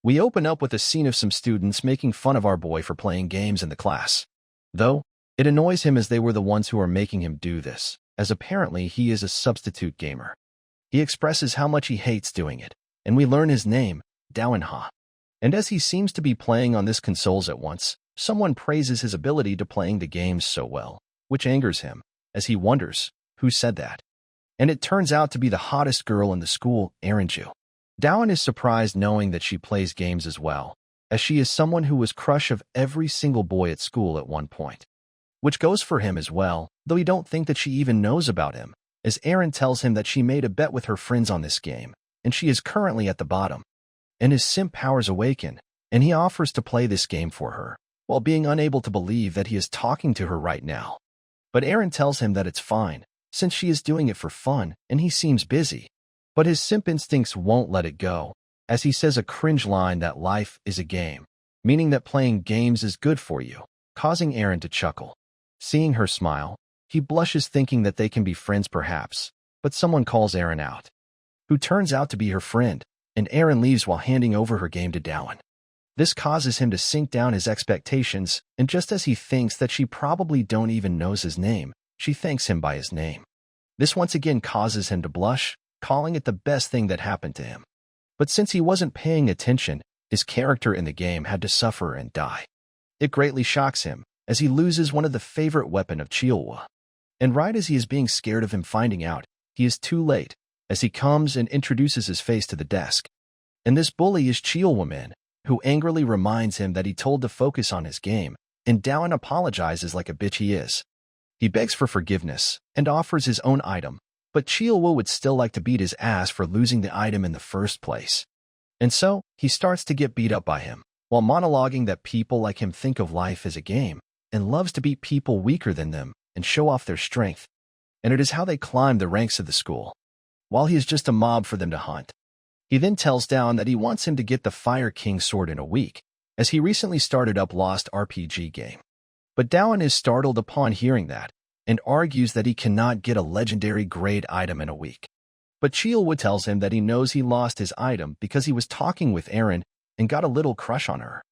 We open up with a scene of some students making fun of our boy for playing games in the class. Though, it annoys him as they were the ones who are making him do this, as apparently he is a substitute gamer. He expresses how much he hates doing it, and we learn his name, MANHWA. And as he seems to be playing on this consoles at once, someone praises his ability to playing the games so well, which angers him, as he wonders, who said that? And it turns out to be the hottest girl in the school, Erin. Dowan is surprised knowing that she plays games as well, as she is someone who was crush of every single boy at school at one point. Which goes for him as well, though he don't think that she even knows about him, as Erin tells him that she made a bet with her friends on this game, and she is currently at the bottom. And his simp powers awaken, and he offers to play this game for her, while being unable to believe that he is talking to her right now. But Erin tells him that it's fine, since she is doing it for fun, and he seems busy. But his simp instincts won't let it go, as he says a cringe line that life is a game, meaning that playing games is good for you, causing Erin to chuckle. Seeing her smile, he blushes thinking that they can be friends perhaps, but someone calls Erin out, who turns out to be her friend, and Erin leaves while handing over her game to Dowan. This causes him to sink down his expectations, and just as he thinks that she probably don't even knows his name, she thanks him by his name. This once again causes him to blush, calling it the best thing that happened to him. But since he wasn't paying attention, his character in the game had to suffer and die. It greatly shocks him, as he loses one of the favorite weapon of Chilwa. And right as he is being scared of him finding out, he is too late, as he comes and introduces his face to the desk. And this bully is Chilwa, who angrily reminds him that he told to focus on his game, and Dowan apologizes like a bitch he is. He begs for forgiveness, and offers his own item, but Chilwa would still like to beat his ass for losing the item in the first place. And so, he starts to get beat up by him, while monologuing that people like him think of life as a game, and loves to beat people weaker than them, and show off their strength. And it is how they climb the ranks of the school, while he is just a mob for them to hunt. He then tells Dowan that he wants him to get the Fire King sword in a week, as he recently started up Lost RPG game. But Dowan is startled upon hearing that, and argues that he cannot get a legendary grade item in a week. But Chilwa tells him that he knows he lost his item because he was talking with Erin and got a little crush on her.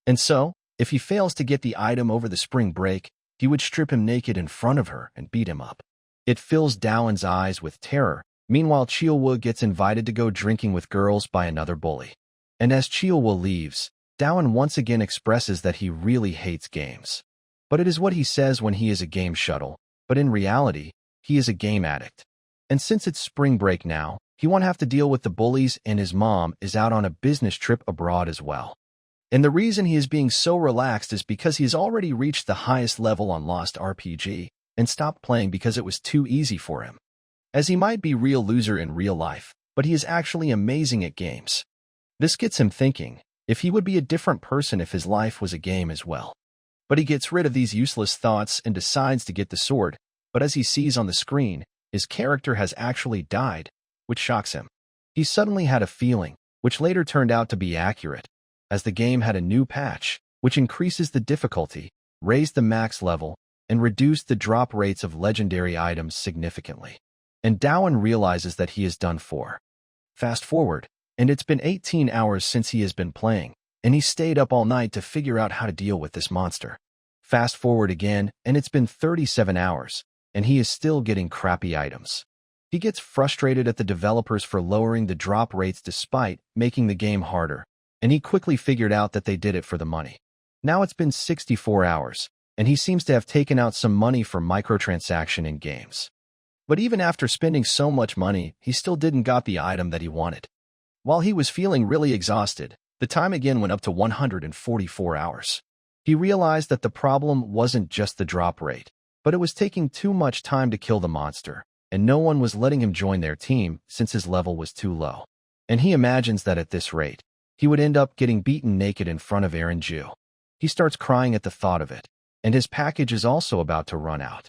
And so, if he fails to get the item over the spring break, he would strip him naked in front of her and beat him up. It fills Dowan's eyes with terror. Meanwhile, Chilwa gets invited to go drinking with girls by another bully. And as Chilwa leaves, Dowan once again expresses that he really hates games. But it is what he says when he is a game shuttle, but in reality, he is a game addict. And since it's spring break now, he won't have to deal with the bullies, and his mom is out on a business trip abroad as well. And the reason he is being so relaxed is because he has already reached the highest level on Lost RPG, and stopped playing because it was too easy for him. As he might be real loser in real life, but he is actually amazing at games. This gets him thinking, if he would be a different person if his life was a game as well. But he gets rid of these useless thoughts and decides to get the sword, but as he sees on the screen, his character has actually died, which shocks him. He suddenly had a feeling, which later turned out to be accurate, as the game had a new patch, which increases the difficulty, raised the max level, and reduced the drop rates of legendary items significantly. And Dowan realizes that he is done for. Fast forward, and it's been 18 hours since he has been playing, and he stayed up all night to figure out how to deal with this monster. Fast forward again, and it's been 37 hours, and he is still getting crappy items. He gets frustrated at the developers for lowering the drop rates despite making the game harder, and he quickly figured out that they did it for the money. Now it's been 64 hours, and he seems to have taken out some money for microtransaction in games. But even after spending so much money, he still didn't got the item that he wanted. While he was feeling really exhausted, the time again went up to 144 hours. He realized that the problem wasn't just the drop rate, but it was taking too much time to kill the monster, and no one was letting him join their team since his level was too low. And he imagines that at this rate, he would end up getting beaten naked in front of Erin. He starts crying at the thought of it, and his package is also about to run out.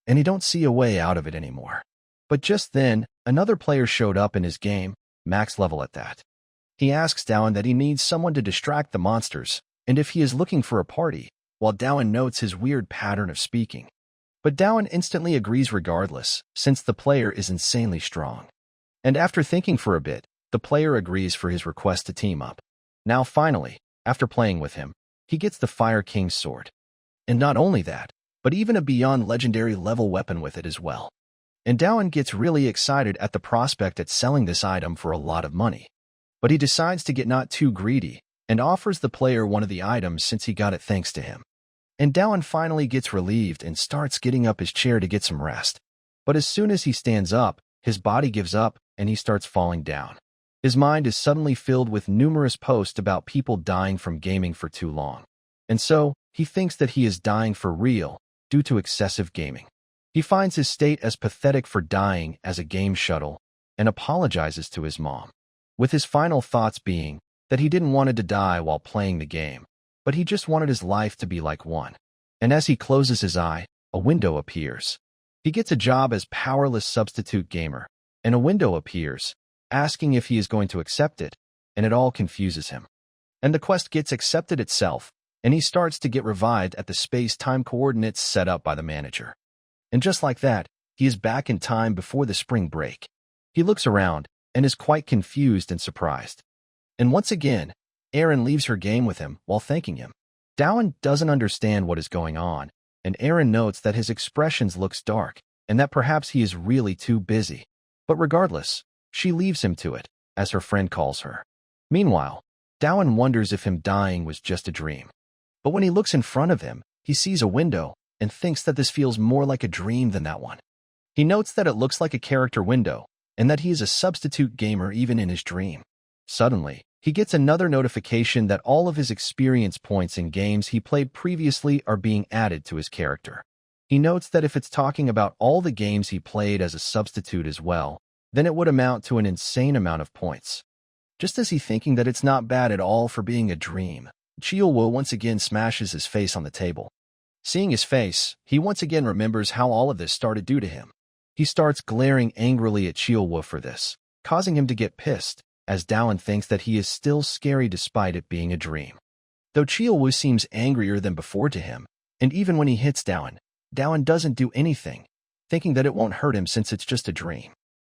And he don't see a way out of it anymore. But just then, another player showed up in his game, max level at that. He asks Dowan that he needs someone to distract the monsters, and if he is looking for a party, while Dowan notes his weird pattern of speaking. But Dowan instantly agrees regardless, since the player is insanely strong. And after thinking for a bit, the player agrees for his request to team up. Now finally, after playing with him, he gets the Fire King's sword. And not only that, but even a beyond legendary level weapon with it as well. And Dowan gets really excited at the prospect at selling this item for a lot of money. But he decides to get not too greedy and offers the player one of the items since he got it thanks to him. And Dowan finally gets relieved and starts getting up his chair to get some rest. But as soon as he stands up, his body gives up and he starts falling down. His mind is suddenly filled with numerous posts about people dying from gaming for too long. And so, he thinks that he is dying for real due to excessive gaming. He finds his state as pathetic for dying as a game shuttle and apologizes to his mom, with his final thoughts being that he didn't want to die while playing the game, but he just wanted his life to be like one. And as he closes his eye, a window appears. He gets a job as powerless substitute gamer, and a window appears, asking if he is going to accept it, and it all confuses him. And the quest gets accepted itself, and he starts to get revived at the space-time coordinates set up by the manager. And just like that, he is back in time before the spring break. He looks around and is quite confused and surprised. And once again, Aaron leaves her game with him while thanking him. Dowan doesn't understand what is going on, and Aaron notes that his expressions looks dark and that perhaps he is really too busy. But regardless, she leaves him to it, as her friend calls her. Meanwhile, Dowan wonders if him dying was just a dream. But when he looks in front of him, he sees a window and thinks that this feels more like a dream than that one. He notes that it looks like a character window and that he is a substitute gamer even in his dream. Suddenly, he gets another notification that all of his experience points in games he played previously are being added to his character. He notes that if it's talking about all the games he played as a substitute as well, then it would amount to an insane amount of points. Just as he's thinking that it's not bad at all for being a dream, Chiyolwo once again smashes his face on the table. Seeing his face, he once again remembers how all of this started due to him. He starts glaring angrily at Chiyolwo for this, causing him to get pissed, as Dowan thinks that he is still scary despite it being a dream. Though Chiyolwo seems angrier than before to him, and even when he hits Dowan, Dowan doesn't do anything, thinking that it won't hurt him since it's just a dream.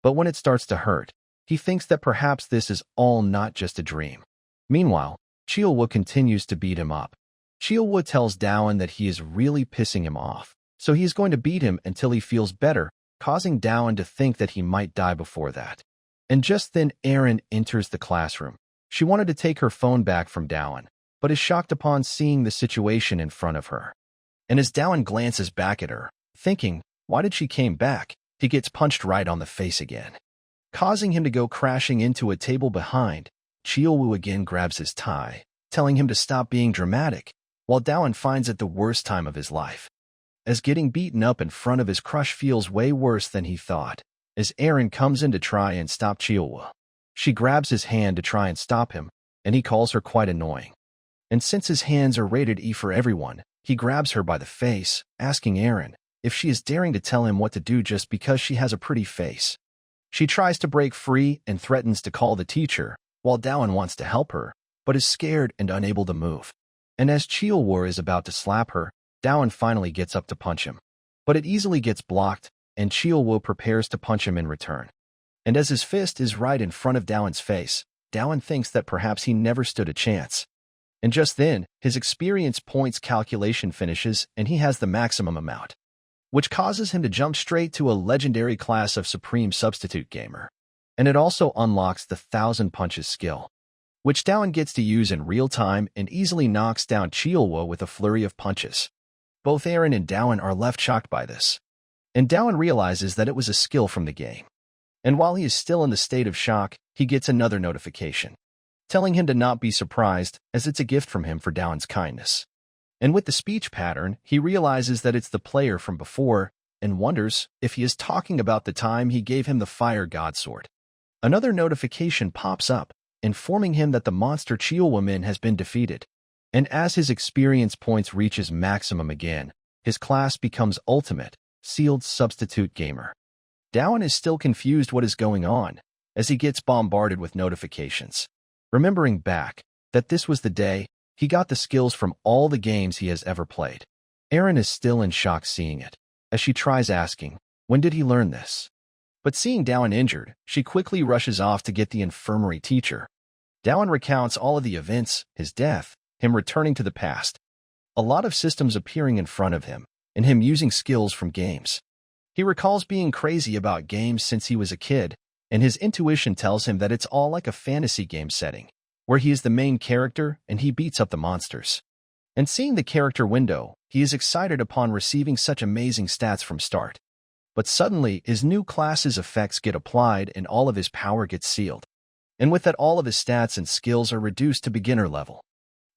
But when it starts to hurt, he thinks that perhaps this is all not just a dream. Meanwhile, Chiyolwo continues to beat him up. Chiyolwo tells Dowan that he is really pissing him off, so he is going to beat him until he feels better, causing Dowan to think that he might die before that. And just then Aaron enters the classroom. She wanted to take her phone back from Dowan, but is shocked upon seeing the situation in front of her. And as Dowan glances back at her, thinking, why did she came back, he gets punched right on the face again. Causing him to go crashing into a table behind, Chiyolwo again grabs his tie, telling him to stop being dramatic, while Dowan finds it the worst time of his life. As getting beaten up in front of his crush feels way worse than he thought, as Aaron comes in to try and stop Chiyolwo. She grabs his hand to try and stop him, and he calls her quite annoying. And since his hands are rated E for everyone, he grabs her by the face, asking Aaron if she is daring to tell him what to do just because she has a pretty face. She tries to break free and threatens to call the teacher, while Dowan wants to help her, but is scared and unable to move. And as Chiyolwo is about to slap her, Dowan finally gets up to punch him. But it easily gets blocked, and Chiyolwo prepares to punch him in return. And as his fist is right in front of Dowan's face, Dowan thinks that perhaps he never stood a chance. And just then, his experience points calculation finishes and he has the maximum amount, which causes him to jump straight to a legendary class of Supreme Substitute Gamer. And it also unlocks the 1,000 Punches skill, which Dowan gets to use in real time and easily knocks down Chiyolwo with a flurry of punches. Both Aaron and Dowan are left shocked by this, and Dowan realizes that it was a skill from the game. And while he is still in the state of shock, he gets another notification, telling him to not be surprised as it's a gift from him for Dowan's kindness. And with the speech pattern, he realizes that it's the player from before and wonders if he is talking about the time he gave him the Fire God Sword. Another notification pops up, informing him that the monster Chiyolwo has been defeated. And as his experience points reaches maximum again, his class becomes Ultimate, Sealed Substitute Gamer. Dowan is still confused what is going on, as he gets bombarded with notifications. Remembering back that this was the day he got the skills from all the games he has ever played. Aaron is still in shock seeing it, as she tries asking, when did he learn this? But seeing Dowan injured, she quickly rushes off to get the infirmary teacher. Dowan recounts all of the events, his death, him returning to the past, a lot of systems appearing in front of him, and him using skills from games. He recalls being crazy about games since he was a kid, and his intuition tells him that it's all like a fantasy game setting, where he is the main character and he beats up the monsters. And seeing the character window, he is excited upon receiving such amazing stats from start. But suddenly, his new class's effects get applied and all of his power gets sealed. And with that, all of his stats and skills are reduced to beginner level.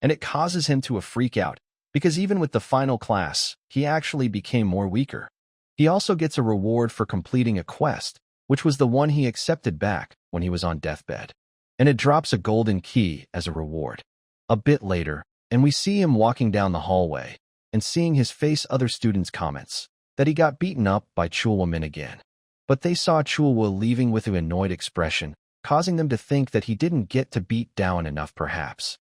And it causes him to freak out, because even with the final class, he actually became more weaker. He also gets a reward for completing a quest, which was the one he accepted back when he was on deathbed. And it drops a golden key as a reward. A bit later, and we see him walking down the hallway, and seeing his face other students' comments, that he got beaten up by Chulwamin again. But they saw Chulwa leaving with an annoyed expression, causing them to think that he didn't get to beat Dowan enough perhaps.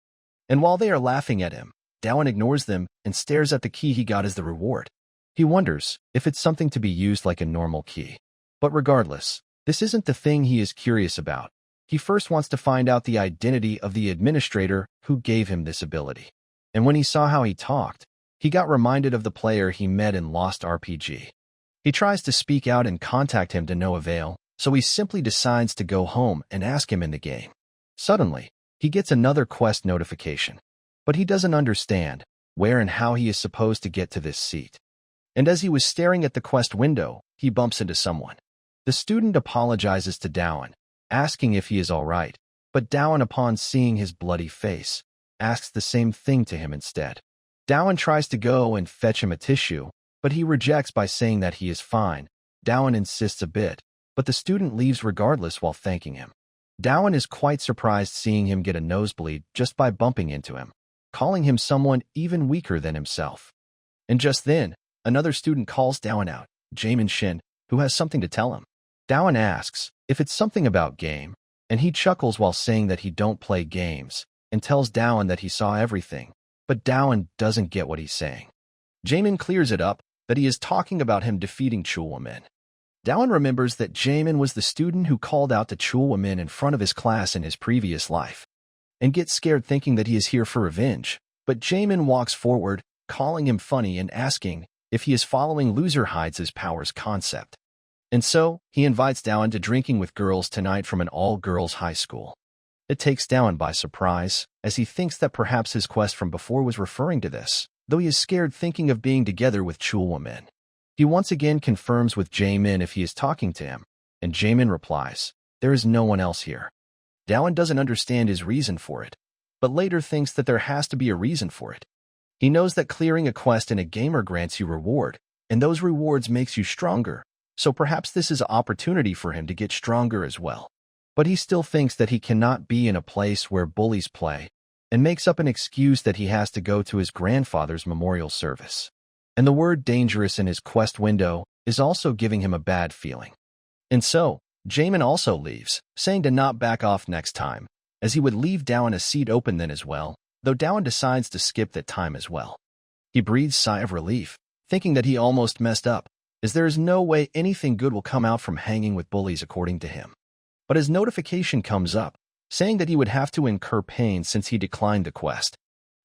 And while they are laughing at him, Dowan ignores them and stares at the key he got as the reward. He wonders if it's something to be used like a normal key. But regardless, this isn't the thing he is curious about. He first wants to find out the identity of the administrator who gave him this ability. And when he saw how he talked, he got reminded of the player he met in Lost RPG. He tries to speak out and contact him to no avail, so he simply decides to go home and ask him in the game. Suddenly, he gets another quest notification, but he doesn't understand where and how he is supposed to get to this seat. And as he was staring at the quest window, he bumps into someone. The student apologizes to Dowan, asking if he is all right, but Dowan, upon seeing his bloody face, asks the same thing to him instead. Dowan tries to go and fetch him a tissue, but he rejects by saying that he is fine. Dowan insists a bit, but the student leaves regardless while thanking him. Dowan is quite surprised seeing him get a nosebleed just by bumping into him, calling him someone even weaker than himself. And just then, another student calls Dowan out, Jamin Shin, who has something to tell him. Dowan asks if it's something about game, and he chuckles while saying that he don't play games, and tells Dowan that he saw everything, but Dowan doesn't get what he's saying. Jamin clears it up that he is talking about him defeating Chulwamin. Dowan remembers that Jamin was the student who called out to Chulwamin in front of his class in his previous life, and gets scared thinking that he is here for revenge, but Jamin walks forward, calling him funny and asking if he is following Loser Hides' powers concept. And so, he invites Dowan to drinking with girls tonight from an all-girls high school. It takes Dowan by surprise, as he thinks that perhaps his quest from before was referring to this, though he is scared thinking of being together with Chulwamin. He once again confirms with Jamin if he is talking to him, and Jamin replies, "There is no one else here." Dowan doesn't understand his reason for it, but later thinks that there has to be a reason for it. He knows that clearing a quest in a gamer grants you reward, and those rewards makes you stronger, so perhaps this is an opportunity for him to get stronger as well. But he still thinks that he cannot be in a place where bullies play, and makes up an excuse that he has to go to his grandfather's memorial service. And the word dangerous in his quest window is also giving him a bad feeling. And so, Jamin also leaves, saying to not back off next time, as he would leave Dowan a seat open then as well, though Dowan decides to skip that time as well. He breathes a sigh of relief, thinking that he almost messed up, as there is no way anything good will come out from hanging with bullies according to him. But his notification comes up, saying that he would have to incur pain since he declined the quest.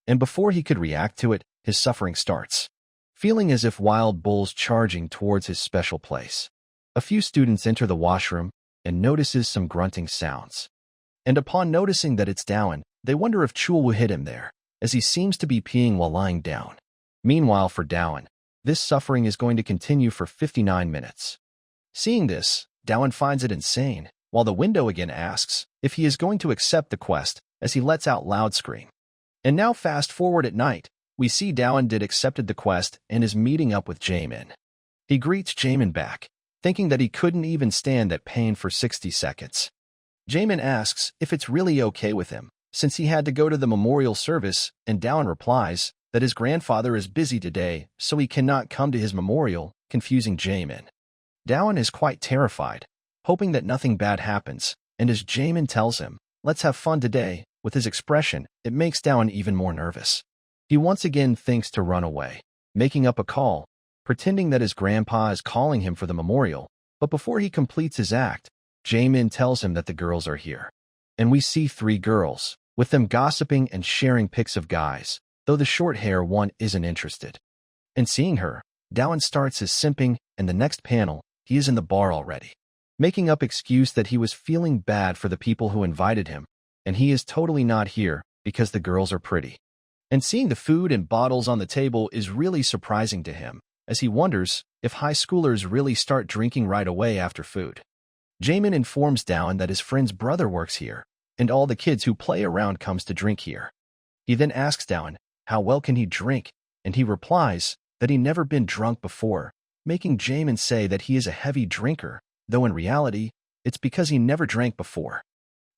And before he could react to it, his suffering starts, feeling as if wild bulls charging towards his special place. A few students enter the washroom and notices some grunting sounds. And upon noticing that it's Dowan, they wonder if Chul will hit him there, as he seems to be peeing while lying down. Meanwhile, for Dowan, this suffering is going to continue for 59 minutes. Seeing this, Dowan finds it insane, while the window again asks if he is going to accept the quest as he lets out loud scream. And now fast forward at night, we see Dowan did accepted the quest and is meeting up with Jamin. He greets Jamin back, thinking that he couldn't even stand that pain for 60 seconds. Jamin asks if it's really okay with him, since he had to go to the memorial service, and Dowan replies that his grandfather is busy today, so he cannot come to his memorial, confusing Jamin. Dowan is quite terrified, hoping that nothing bad happens, and as Jamin tells him, "Let's have fun today," with his expression, it makes Dowan even more nervous. He once again thinks to run away, making up a call, pretending that his grandpa is calling him for the memorial, but before he completes his act, Jamin tells him that the girls are here. and we see three girls, with them gossiping and sharing pics of guys, though the short-hair one isn't interested. And seeing her, Dowan starts his simping, and the next panel, he is in the bar already, making up excuse that he was feeling bad for the people who invited him, and he is totally not here because the girls are pretty. And seeing the food and bottles on the table is really surprising to him, as he wonders if high schoolers really start drinking right away after food. Jamin informs Dowan that his friend's brother works here, and all the kids who play around comes to drink here. He then asks Dowan how well can he drink, and he replies that he never been drunk before, making Jamin say that he is a heavy drinker, though in reality, it's because he never drank before.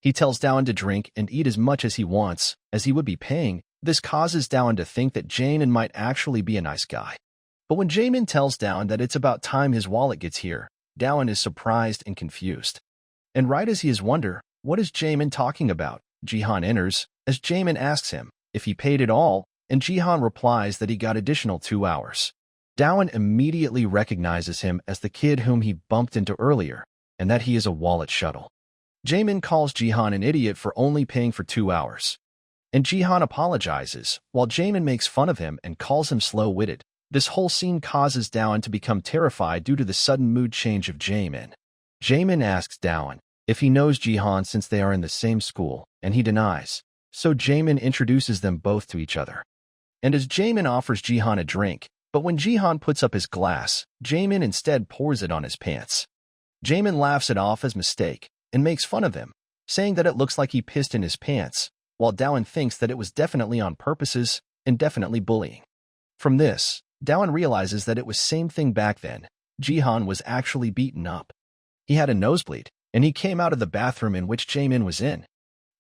He tells Dowan to drink and eat as much as he wants, as he would be paying. This causes Dowan to think that Jamin might actually be a nice guy. But when Jamin tells Dowan that it's about time his wallet gets here, Dowan is surprised and confused. And right as he is wondering, what is Jamin talking about, Jihan enters, as Jamin asks him if he paid it all, and Jihan replies that he got additional 2 hours. Dowan immediately recognizes him as the kid whom he bumped into earlier, and that he is a wallet shuttle. Jamin calls Jihan an idiot for only paying for 2 hours. And Jihan apologizes, while Jamin makes fun of him and calls him slow-witted. This whole scene causes Dowan to become terrified due to the sudden mood change of Jamin. Jamin asks Dowan if he knows Jihan since they are in the same school, and he denies. So Jamin introduces them both to each other. And as Jamin offers Jihan a drink, but when Jihan puts up his glass, Jamin instead pours it on his pants. Jamin laughs it off as mistake and makes fun of him, saying that it looks like he pissed in his pants, while Dowan thinks that it was definitely on purposes and definitely bullying. From this, Dowan realizes that it was same thing back then. Jihan was actually beaten up. He had a nosebleed, and he came out of the bathroom in which Jamin was in.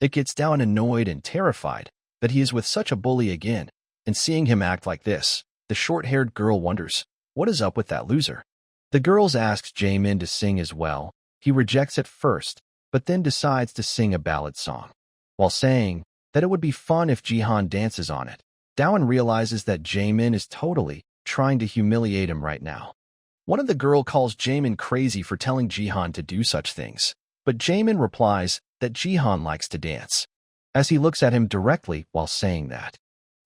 It gets Dowan annoyed and terrified that he is with such a bully again, and seeing him act like this, the short-haired girl wonders, what is up with that loser? The girls ask Jamin to sing as well. He rejects at first, but then decides to sing a ballad song, while saying that it would be fun if Jihan dances on it. Dowan realizes that Jamin is totally trying to humiliate him right now. One of the girl calls Jamin crazy for telling Jihan to do such things, but Jamin replies that Jihan likes to dance, as he looks at him directly while saying that.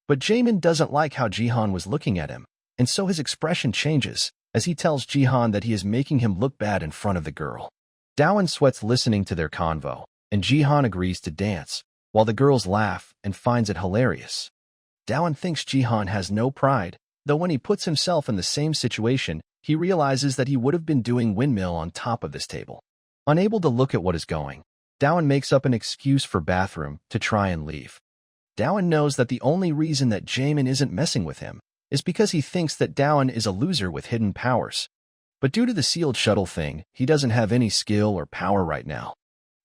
But Jamin doesn't like how Jihan was looking at him, and so his expression changes as he tells Jihan that he is making him look bad in front of the girl. Dowan sweats listening to their convo, and Jihan agrees to dance, while the girls laugh and finds it hilarious. Dowan thinks Jihan has no pride, though when he puts himself in the same situation, he realizes that he would have been doing windmill on top of this table. Unable to look at what is going, Dowan makes up an excuse for bathroom to try and leave. Dowan knows that the only reason that Jamin isn't messing with him is because he thinks that Dowan is a loser with hidden powers. But due to the sealed shuttle thing, he doesn't have any skill or power right now.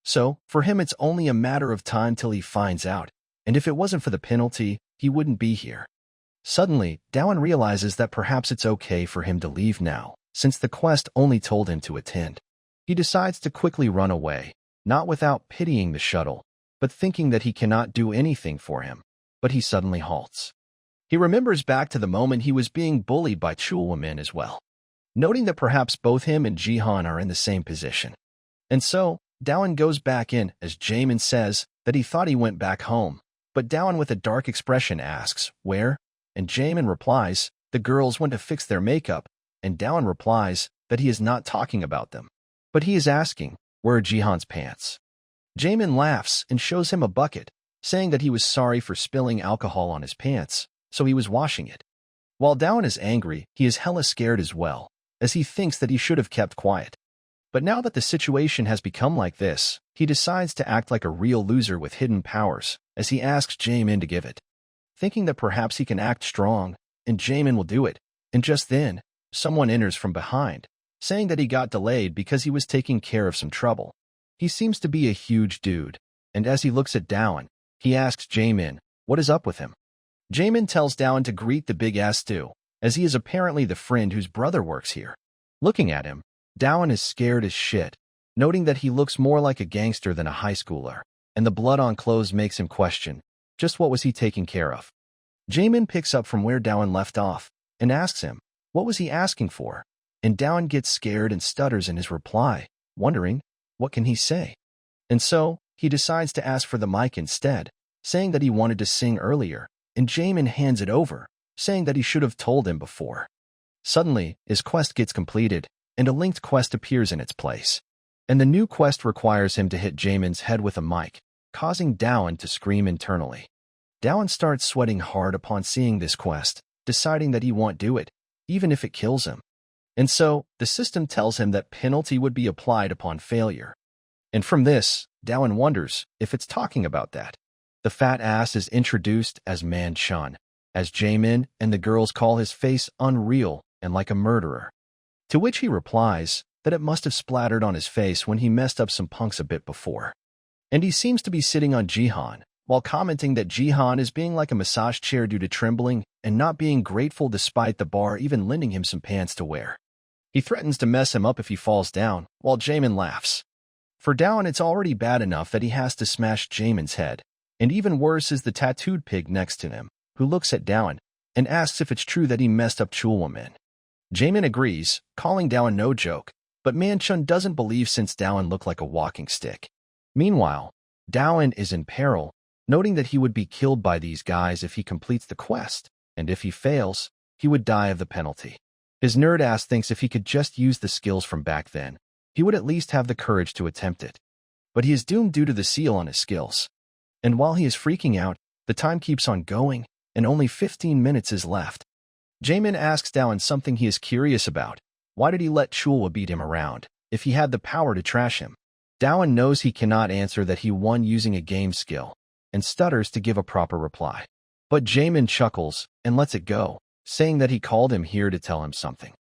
So, for him it's only a matter of time till he finds out, and if it wasn't for the penalty, he wouldn't be here. Suddenly, Dowan realizes that perhaps it's okay for him to leave now, since the quest only told him to attend. He decides to quickly run away, not without pitying the shuttle, but thinking that he cannot do anything for him. But he suddenly halts. He remembers back to the moment he was being bullied by Chulwomen as well, noting that perhaps both him and Jihan are in the same position. And so, Dowan goes back in as Jamin says that he thought he went back home, but Dowan with a dark expression asks, where? And Jamin replies, the girls went to fix their makeup, and Dowan replies that he is not talking about them, but he is asking, where are Jihan's pants? Jamin laughs and shows him a bucket, saying that he was sorry for spilling alcohol on his pants, so he was washing it. While Dowan is angry, he is hella scared as well, as he thinks that he should have kept quiet. But now that the situation has become like this, he decides to act like a real loser with hidden powers, as he asks Jamin to give it, thinking that perhaps he can act strong, and Jamin will do it. And just then, someone enters from behind, saying that he got delayed because he was taking care of some trouble. He seems to be a huge dude, and as he looks at Dowan, he asks Jamin, what is up with him? Jamin tells Dowan to greet the big-ass stew, as he is apparently the friend whose brother works here. Looking at him, Dowan is scared as shit, noting that he looks more like a gangster than a high schooler, and the blood on clothes makes him question, just what was he taking care of? Jamin picks up from where Dowan left off, and asks him, what was he asking for? And Dowan gets scared and stutters in his reply, wondering, what can he say? And so, he decides to ask for the mic instead, saying that he wanted to sing earlier, and Jaemin hands it over, saying that he should have told him before. Suddenly, his quest gets completed, and a linked quest appears in its place. And the new quest requires him to hit Jaemin's head with a mic, causing Dowan to scream internally. Dowan starts sweating hard upon seeing this quest, deciding that he won't do it, even if it kills him. And so, the system tells him that penalty would be applied upon failure. And from this, Dowan wonders if it's talking about that. The fat ass is introduced as Man-chun, as Jaemin and the girls call his face unreal and like a murderer. To which he replies that it must have splattered on his face when he messed up some punks a bit before. And he seems to be sitting on Jihan, while commenting that Jihan is being like a massage chair due to trembling and not being grateful despite the bar even lending him some pants to wear. He threatens to mess him up if he falls down, while Jaemin laughs. For Dowan, it's already bad enough that he has to smash Jaemin's head, and even worse is the tattooed pig next to him, who looks at Dowan and asks if it's true that he messed up Chulwoman. Jaemin agrees, calling Dowan no joke, but Man-chun doesn't believe since Dowan looked like a walking stick. Meanwhile, Dowan is in peril, noting that he would be killed by these guys if he completes the quest, and if he fails, he would die of the penalty. His nerd ass thinks if he could just use the skills from back then, he would at least have the courage to attempt it. But he is doomed due to the seal on his skills. And while he is freaking out, the time keeps on going, and only 15 minutes is left. Jaemin asks Dowan something he is curious about. Why did he let Chulwa beat him around, if he had the power to trash him? Dowan knows he cannot answer that he won using a game skill, and stutters to give a proper reply. But Jaemin chuckles and lets it go, saying that he called him here to tell him something.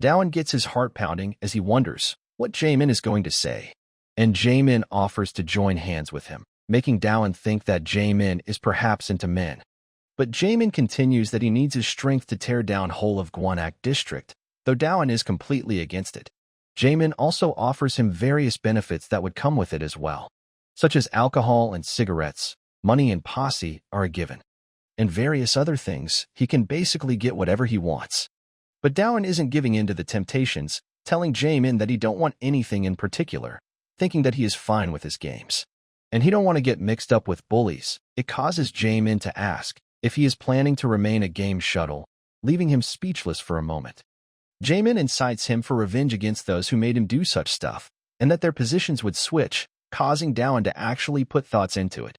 Dowan gets his heart pounding as he wonders what Jaemin is going to say, and Jaemin offers to join hands with him, making Dowan think that Jaemin is perhaps into men. But Jaemin continues that he needs his strength to tear down whole of Gwanak district, though Dowan is completely against it. Jaemin also offers him various benefits that would come with it as well, such as alcohol and cigarettes, money and posse are a given, and various other things. He can basically get whatever he wants. But Dowan isn't giving in to the temptations, telling Jaemin that he don't want anything in particular, thinking that he is fine with his games. And he don't want to get mixed up with bullies. It causes Jaemin to ask if he is planning to remain a game shuttle, leaving him speechless for a moment. Jaemin incites him for revenge against those who made him do such stuff, and that their positions would switch, causing Dowan to actually put thoughts into it.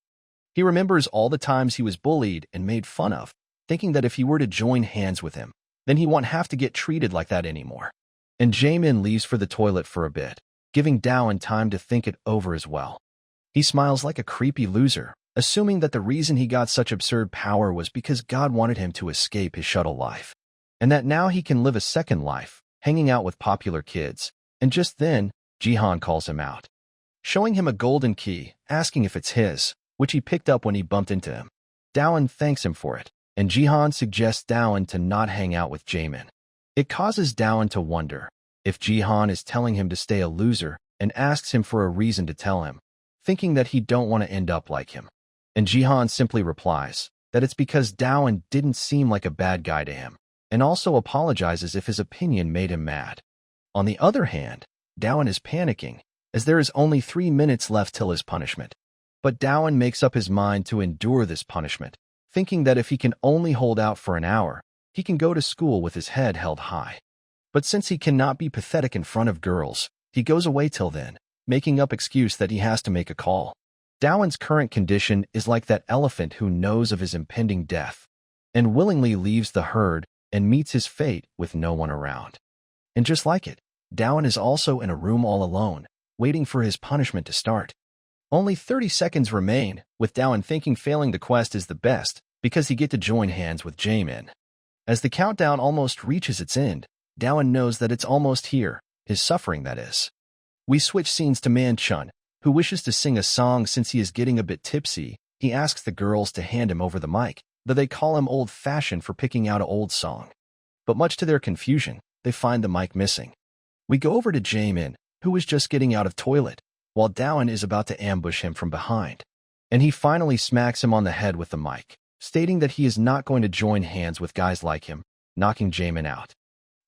He remembers all the times he was bullied and made fun of, thinking that if he were to join hands with him, then he won't have to get treated like that anymore. And Jaemin leaves for the toilet for a bit, giving Dowan time to think it over as well. He smiles like a creepy loser, assuming that the reason he got such absurd power was because God wanted him to escape his shuttle life, and that now he can live a second life, hanging out with popular kids. And just then, Jihan calls him out, showing him a golden key, asking if it's his, which he picked up when he bumped into him. Dowan thanks him for it, and Jihan suggests Dowan to not hang out with Jaemin. It causes Dowan to wonder if Jihan is telling him to stay a loser and asks him for a reason to tell him, thinking that he don't want to end up like him. And Jihan simply replies that it's because Dowan didn't seem like a bad guy to him, and also apologizes if his opinion made him mad. On the other hand, Dowan is panicking, as there is only 3 minutes left till his punishment. But Dowan makes up his mind to endure this punishment, thinking that if he can only hold out for an hour, he can go to school with his head held high. But since he cannot be pathetic in front of girls, he goes away till then, making up excuse that he has to make a call. Dowan's current condition is like that elephant who knows of his impending death, and willingly leaves the herd and meets his fate with no one around. And just like it, Dowan is also in a room all alone, waiting for his punishment to start. Only 30 seconds remain, with Dowan thinking failing the quest is the best, because he get to join hands with Jaemin. As the countdown almost reaches its end, Dowan knows that it's almost here, his suffering that is. We switch scenes to Man-chun, who wishes to sing a song. Since he is getting a bit tipsy, he asks the girls to hand him over the mic, though they call him old-fashioned for picking out an old song. But much to their confusion, they find the mic missing. We go over to Jaemin, who is just getting out of toilet, while Dowan is about to ambush him from behind. And he finally smacks him on the head with the mic, stating that he is not going to join hands with guys like him, knocking Jaemin out.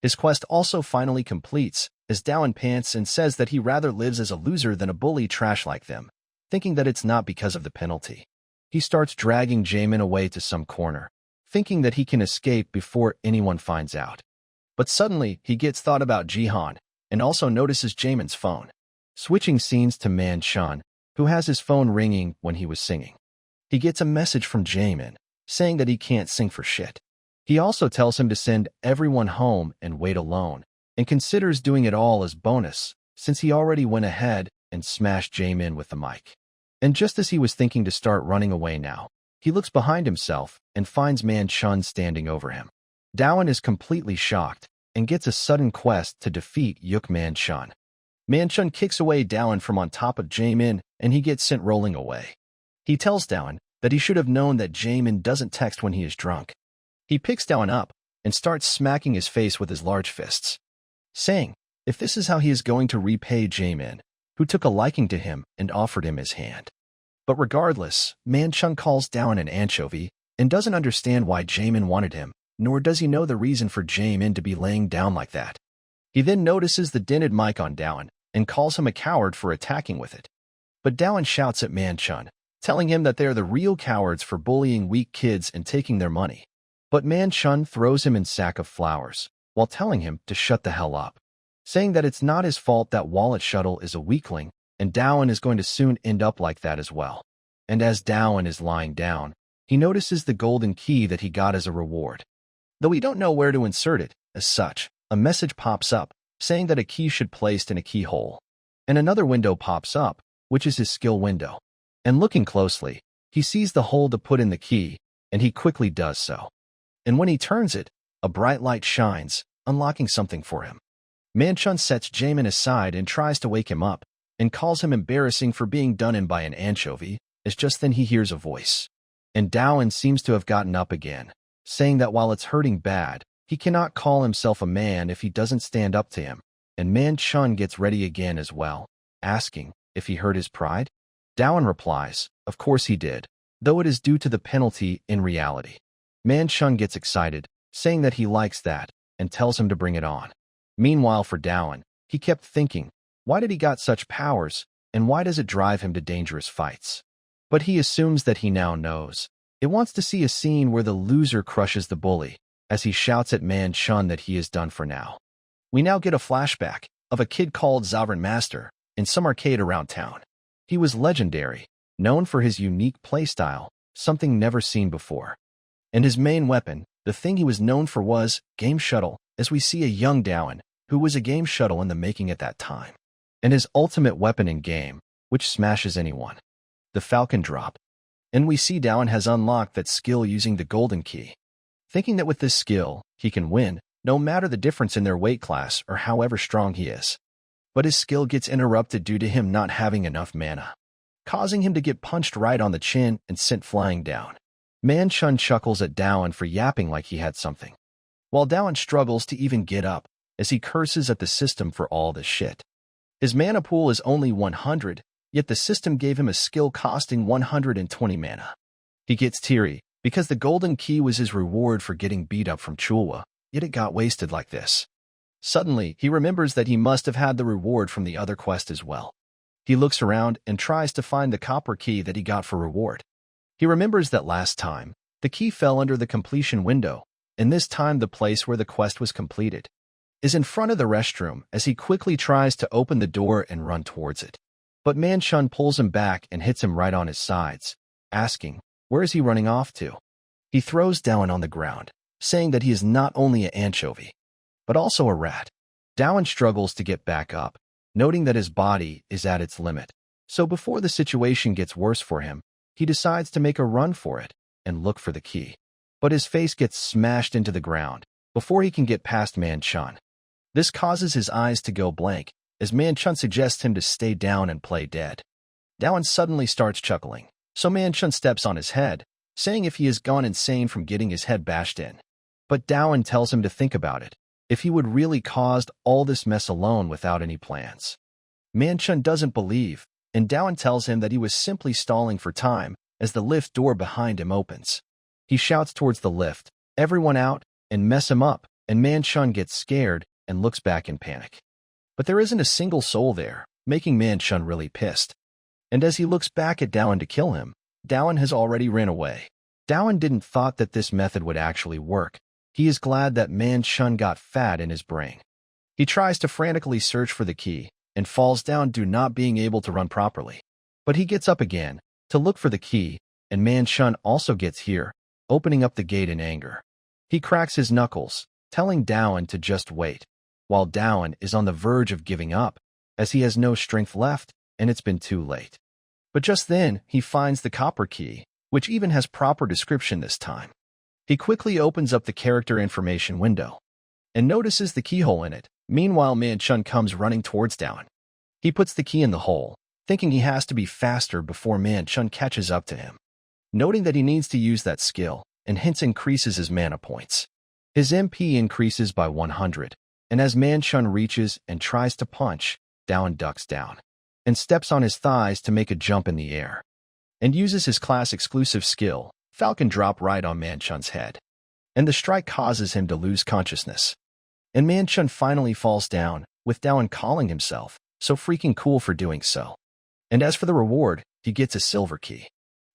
His quest also finally completes, as Dowan pants and says that he rather lives as a loser than a bully trash like them, thinking that it's not because of the penalty. He starts dragging Jaemin away to some corner, thinking that he can escape before anyone finds out. But suddenly, he gets thought about Jihan and also notices Jaemin's phone. Switching scenes to Man Shun, who has his phone ringing when he was singing. He gets a message from Jaemin, saying that he can't sing for shit. He also tells him to send everyone home and wait alone, and considers doing it all as bonus, since he already went ahead and smashed Jaemin with the mic. And just as he was thinking to start running away now, he looks behind himself and finds Man Shun standing over him. Dowan is completely shocked and gets a sudden quest to defeat Yuk Man Shun. Man Shun kicks away Dowan from on top of Jaemin and he gets sent rolling away. He tells Dowan that he should have known that Jaemin doesn't text when he is drunk. He picks Dowan up and starts smacking his face with his large fists, saying if this is how he is going to repay Jaemin, who took a liking to him and offered him his hand. But regardless, Man Shun calls Dowan an anchovy and doesn't understand why Jaemin wanted him, nor does he know the reason for Jaemin to be laying down like that. He then notices the dented mic on Dowan and calls him a coward for attacking with it. But Dowan shouts at Man Shun, telling him that they're the real cowards for bullying weak kids and taking their money. But Man Shun throws him in sack of flowers, while telling him to shut the hell up, saying that it's not his fault that Wallet Shuttle is a weakling, and Dowan is going to soon end up like that as well. And as Dowan is lying down, he notices the golden key that he got as a reward. Though he don't know where to insert it, as such, a message pops up, saying that a key should be placed in a keyhole. And another window pops up, which is his skill window. And looking closely, he sees the hole to put in the key, and he quickly does so. And when he turns it, a bright light shines, unlocking something for him. Man Shun sets Jaemin aside and tries to wake him up, and calls him embarrassing for being done in by an anchovy, as just then he hears a voice. And Dowan seems to have gotten up again, saying that while it's hurting bad, he cannot call himself a man if he doesn't stand up to him, and Man Shun gets ready again as well, asking if he hurt his pride. Dowan replies, of course he did, though it is due to the penalty in reality. Man Shun gets excited, saying that he likes that, and tells him to bring it on. Meanwhile for Dowan, he kept thinking, why did he got such powers, and why does it drive him to dangerous fights? But he assumes that he now knows. It wants to see a scene where the loser crushes the bully, as he shouts at Man Shun that he is done for now. We now get a flashback of a kid called Sovereign Master in some arcade around town. He was legendary, known for his unique playstyle, something never seen before. And his main weapon, the thing he was known for, was Game Shuttle, as we see a young Dowan, who was a Game Shuttle in the making at that time. And his ultimate weapon in game, which smashes anyone. The Falcon Drop. And we see Dowan has unlocked that skill using the golden key. Thinking that with this skill, he can win, no matter the difference in their weight class or however strong he is. But his skill gets interrupted due to him not having enough mana, causing him to get punched right on the chin and sent flying down. Man Shun chuckles at Dowan for yapping like he had something, while Dowan struggles to even get up, as he curses at the system for all this shit. His mana pool is only 100, yet the system gave him a skill costing 120 mana. He gets teary, because the golden key was his reward for getting beat up from Chulwa, yet it got wasted like this. Suddenly, he remembers that he must have had the reward from the other quest as well. He looks around and tries to find the copper key that he got for reward. He remembers that last time, the key fell under the completion window, and this time the place where the quest was completed is in front of the restroom, as he quickly tries to open the door and run towards it. But Man Shun pulls him back and hits him right on his sides, asking, where is he running off to? He throws Dowan on the ground, saying that he is not only an anchovy, but also a rat. Dowan struggles to get back up, noting that his body is at its limit. So before the situation gets worse for him, he decides to make a run for it and look for the key. But his face gets smashed into the ground before he can get past Man Shun. This causes his eyes to go blank, as Man Shun suggests him to stay down and play dead. Dowan suddenly starts chuckling, so Man Shun steps on his head, saying if he has gone insane from getting his head bashed in. But Dowan tells him to think about it, if he would really caused all this mess alone without any plans. Man Shun doesn't believe, and Dowan tells him that he was simply stalling for time as the lift door behind him opens. He shouts towards the lift, everyone out, and mess him up, and Man Shun gets scared and looks back in panic. But there isn't a single soul there, making Man Shun really pissed. And as he looks back at Dowan to kill him, Dowan has already ran away. Dowan didn't thought that this method would actually work. He is glad that Man-chun got fat in his brain. He tries to frantically search for the key and falls down due not being able to run properly. But he gets up again to look for the key, and Man-chun also gets here, opening up the gate in anger. He cracks his knuckles, telling Dowan to just wait, while Dowan is on the verge of giving up, as he has no strength left and it's been too late. But just then, he finds the copper key, which even has proper description this time. He quickly opens up the character information window and notices the keyhole in it. Meanwhile, Man-chun comes running towards Dowan. He puts the key in the hole, thinking he has to be faster before Man-chun catches up to him. Noting that he needs to use that skill, and hence increases his mana points. His MP increases by 100, and as Man-chun reaches and tries to punch, Dowan ducks down and steps on his thighs to make a jump in the air, and uses his class-exclusive skill, Falcon Drop, right on Man-chun's head. And the strike causes him to lose consciousness. And Man-chun finally falls down, with Dowan calling himself so freaking cool for doing so. And as for the reward, he gets a silver key.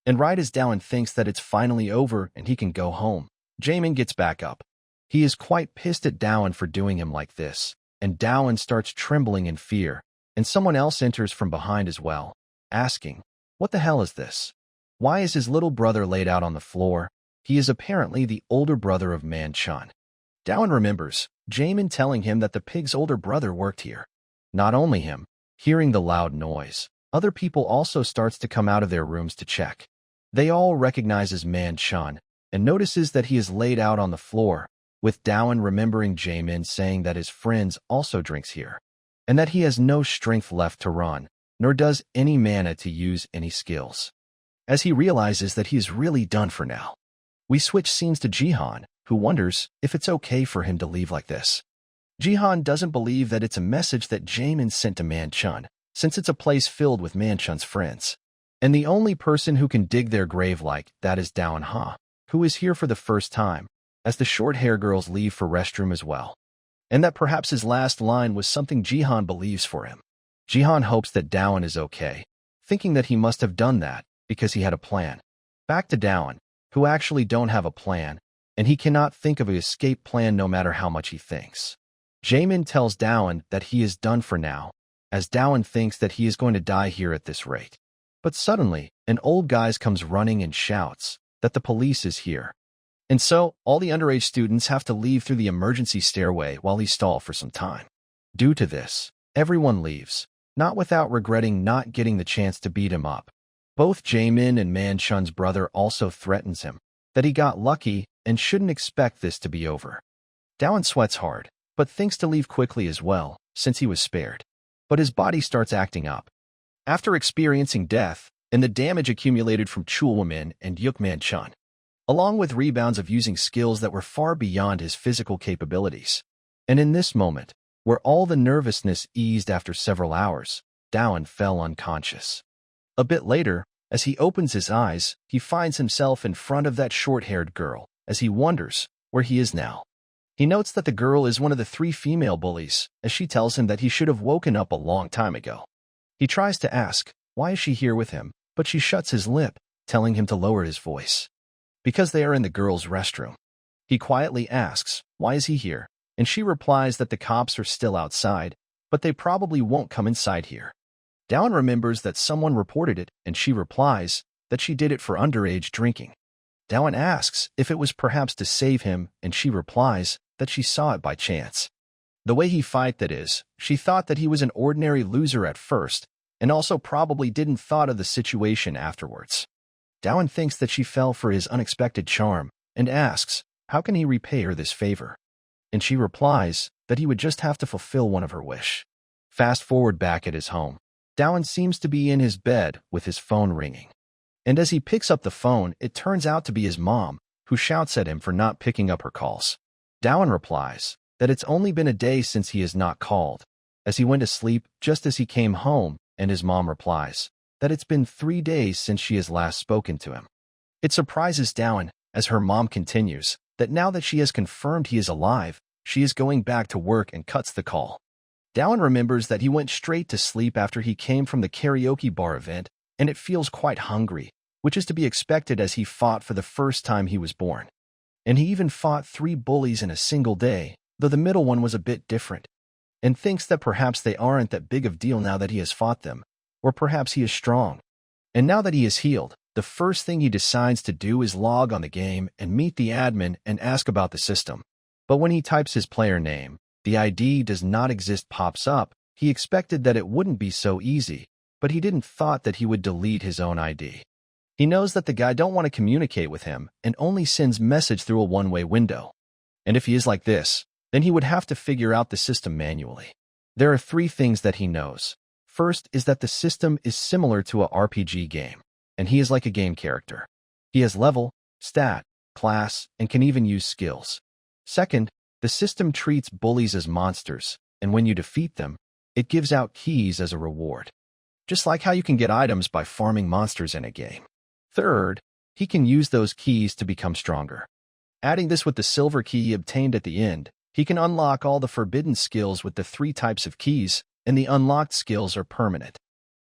And right as Dowan thinks that it's finally over and he can go home, Jamin gets back up. He is quite pissed at Dowan for doing him like this, and Dowan starts trembling in fear, and someone else enters from behind as well, asking, "What the hell is this? Why is his little brother laid out on the floor?" He is apparently the older brother of Man-chun. Dowan remembers Jamin telling him that the pig's older brother worked here. Not only him, hearing the loud noise, other people also starts to come out of their rooms to check. They all recognizes Man-chun and notices that he is laid out on the floor, with Dowan remembering Jamin saying that his friends also drinks here, and that he has no strength left to run, nor does any mana to use any skills. As he realizes that he is really done for now, we switch scenes to Jihan, who wonders if it's okay for him to leave like this. Jihan doesn't believe that it's a message that Jamin sent to Man-chun, since it's a place filled with Man-chun's friends. And the only person who can dig their grave like that is Dowan Ha, who is here for the first time, as the short-hair girls leave for restroom as well. And that perhaps his last line was something Jihan believes for him. Jihan hopes that Dowan is okay, thinking that he must have done that because he had a plan. Back to Dowan, who actually don't have a plan, and he cannot think of an escape plan no matter how much he thinks. Jamin tells Dowan that he is done for now, as Dowan thinks that he is going to die here at this rate. But suddenly, an old guy comes running and shouts that the police is here. And so, all the underage students have to leave through the emergency stairway while he stalls for some time. Due to this, everyone leaves, not without regretting not getting the chance to beat him up. Both Jamin and Man-chun's brother also threatens him that he got lucky and shouldn't expect this to be over. Dowan sweats hard, but thinks to leave quickly as well, since he was spared. But his body starts acting up. After experiencing death and the damage accumulated from Chulwamin and Yuk Man-chun, along with rebounds of using skills that were far beyond his physical capabilities. And in this moment, where all the nervousness eased after several hours, Dowan fell unconscious. A bit later, as he opens his eyes, he finds himself in front of that short-haired girl, as he wonders where he is now. He notes that the girl is one of the 3 female bullies, as she tells him that he should have woken up a long time ago. He tries to ask, why is she here with him, but she shuts his lip, telling him to lower his voice. Because they are in the girls' restroom. He quietly asks, why is he here? And she replies that the cops are still outside, but they probably won't come inside here. Dowan remembers that someone reported it, and she replies that she did it for underage drinking. Dowan asks if it was perhaps to save him, and she replies that she saw it by chance. The way he fight, that is, she thought that he was an ordinary loser at first, and also probably didn't thought of the situation afterwards. Dowan thinks that she fell for his unexpected charm, and asks, how can he repay her this favor? And she replies that he would just have to fulfill one of her wish. Fast forward back at his home. Dowan seems to be in his bed with his phone ringing. And as he picks up the phone, it turns out to be his mom, who shouts at him for not picking up her calls. Dowan replies that it's only been a day since he has not called, as he went to sleep just as he came home, and his mom replies that it's been 3 days since she has last spoken to him. It surprises Dowan, as her mom continues, that now that she has confirmed he is alive, she is going back to work and cuts the call. Dowan remembers that he went straight to sleep after he came from the karaoke bar event, and it feels quite hungry, which is to be expected as he fought for the first time he was born. And he even fought 3 bullies in a single day, though the middle one was a bit different, and thinks that perhaps they aren't that big of deal now that he has fought them, or perhaps he is strong. And now that he is healed, the first thing he decides to do is log on the game and meet the admin and ask about the system. But when he types his player name, the ID does not exist pops up. He expected that it wouldn't be so easy, but he didn't thought that he would delete his own ID. He knows that the guy don't want to communicate with him and only sends message through a one-way window. And if he is like this, then he would have to figure out the system manually. There are 3 things that he knows. First is that the system is similar to a RPG game, and he is like a game character. He has level, stat, class, and can even use skills. Second, the system treats bullies as monsters, and when you defeat them, it gives out keys as a reward. Just like how you can get items by farming monsters in a game. Third, he can use those keys to become stronger. Adding this with the silver key he obtained at the end, he can unlock all the forbidden skills with the 3 types of keys, and the unlocked skills are permanent.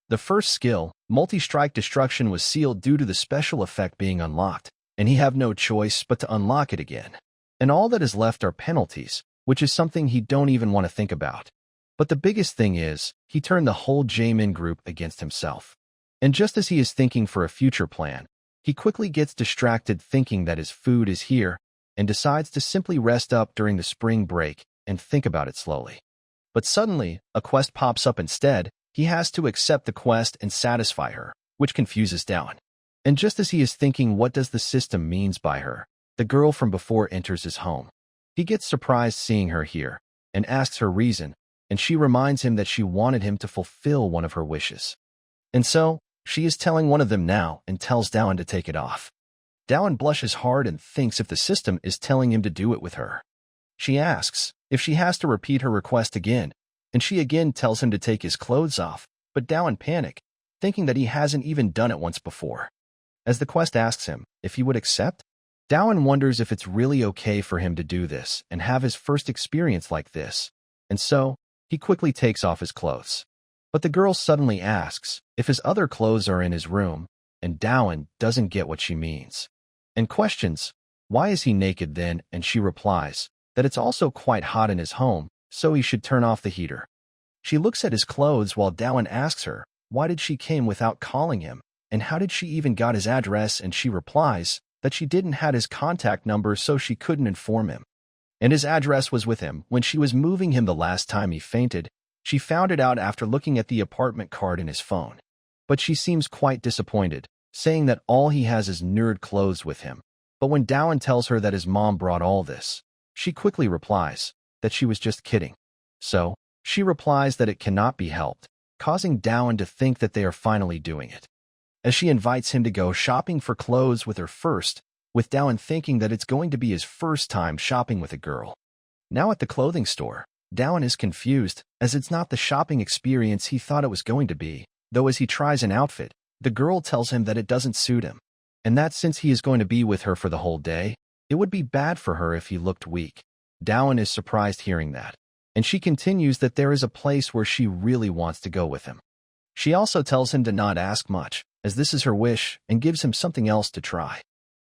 The first skill, Multi-Strike Destruction, was sealed due to the special effect being unlocked, and he have no choice but to unlock it again. And all that is left are penalties, which is something he don't even want to think about. But the biggest thing is, he turned the whole Jamin group against himself. And just as he is thinking for a future plan, he quickly gets distracted thinking that his food is here, and decides to simply rest up during the spring break and think about it slowly. But suddenly, a quest pops up instead. He has to accept the quest and satisfy her, which confuses Dowan. And just as he is thinking what does the system means by her, the girl from before enters his home. He gets surprised seeing her here, and asks her reason, and she reminds him that she wanted him to fulfill one of her wishes. And so, she is telling one of them now and tells Dowan to take it off. Dowan blushes hard and thinks if the system is telling him to do it with her. She asks if she has to repeat her request again, and she again tells him to take his clothes off, but Dowan panics, thinking that he hasn't even done it once before. As the quest asks him if he would accept, Dowan wonders if it's really okay for him to do this and have his first experience like this, and so he quickly takes off his clothes. But the girl suddenly asks if his other clothes are in his room, and Dowan doesn't get what she means, and questions, why is he naked then, and she replies that it's also quite hot in his home, so he should turn off the heater. She looks at his clothes while Dowan asks her, why did she came without calling him, and how did she even got his address, and she replies that she didn't had his contact number so she couldn't inform him. And his address was with him when she was moving him the last time he fainted. She found it out after looking at the apartment card in his phone. But she seems quite disappointed, saying that all he has is nerd clothes with him. But when Dowan tells her that his mom brought all this, she quickly replies that she was just kidding. So, she replies that it cannot be helped, causing Dowan to think that they are finally doing it. As she invites him to go shopping for clothes with her first, with Dowan thinking that it's going to be his first time shopping with a girl. Now at the clothing store, Dowan is confused, as it's not the shopping experience he thought it was going to be, though as he tries an outfit, the girl tells him that it doesn't suit him, and that since he is going to be with her for the whole day, it would be bad for her if he looked weak. Dowan is surprised hearing that, and she continues that there is a place where she really wants to go with him. She also tells him to not ask much, as this is her wish, and gives him something else to try.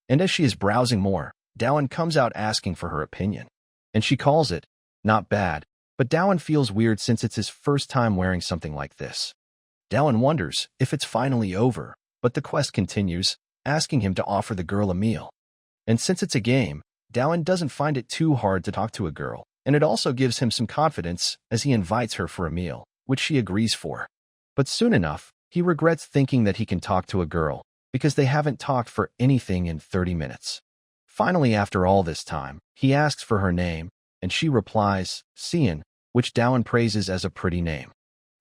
And as she is browsing more, Dowan comes out asking for her opinion, and she calls it not bad, but Dowan feels weird since it's his first time wearing something like this. Dowan wonders if it's finally over, but the quest continues, asking him to offer the girl a meal. And since it's a game, Dowan doesn't find it too hard to talk to a girl, and it also gives him some confidence as he invites her for a meal, which she agrees for. But soon enough, he regrets thinking that he can talk to a girl, because they haven't talked for anything in 30 minutes. Finally, after all this time, he asks for her name, and she replies, Cian, which Dowan praises as a pretty name.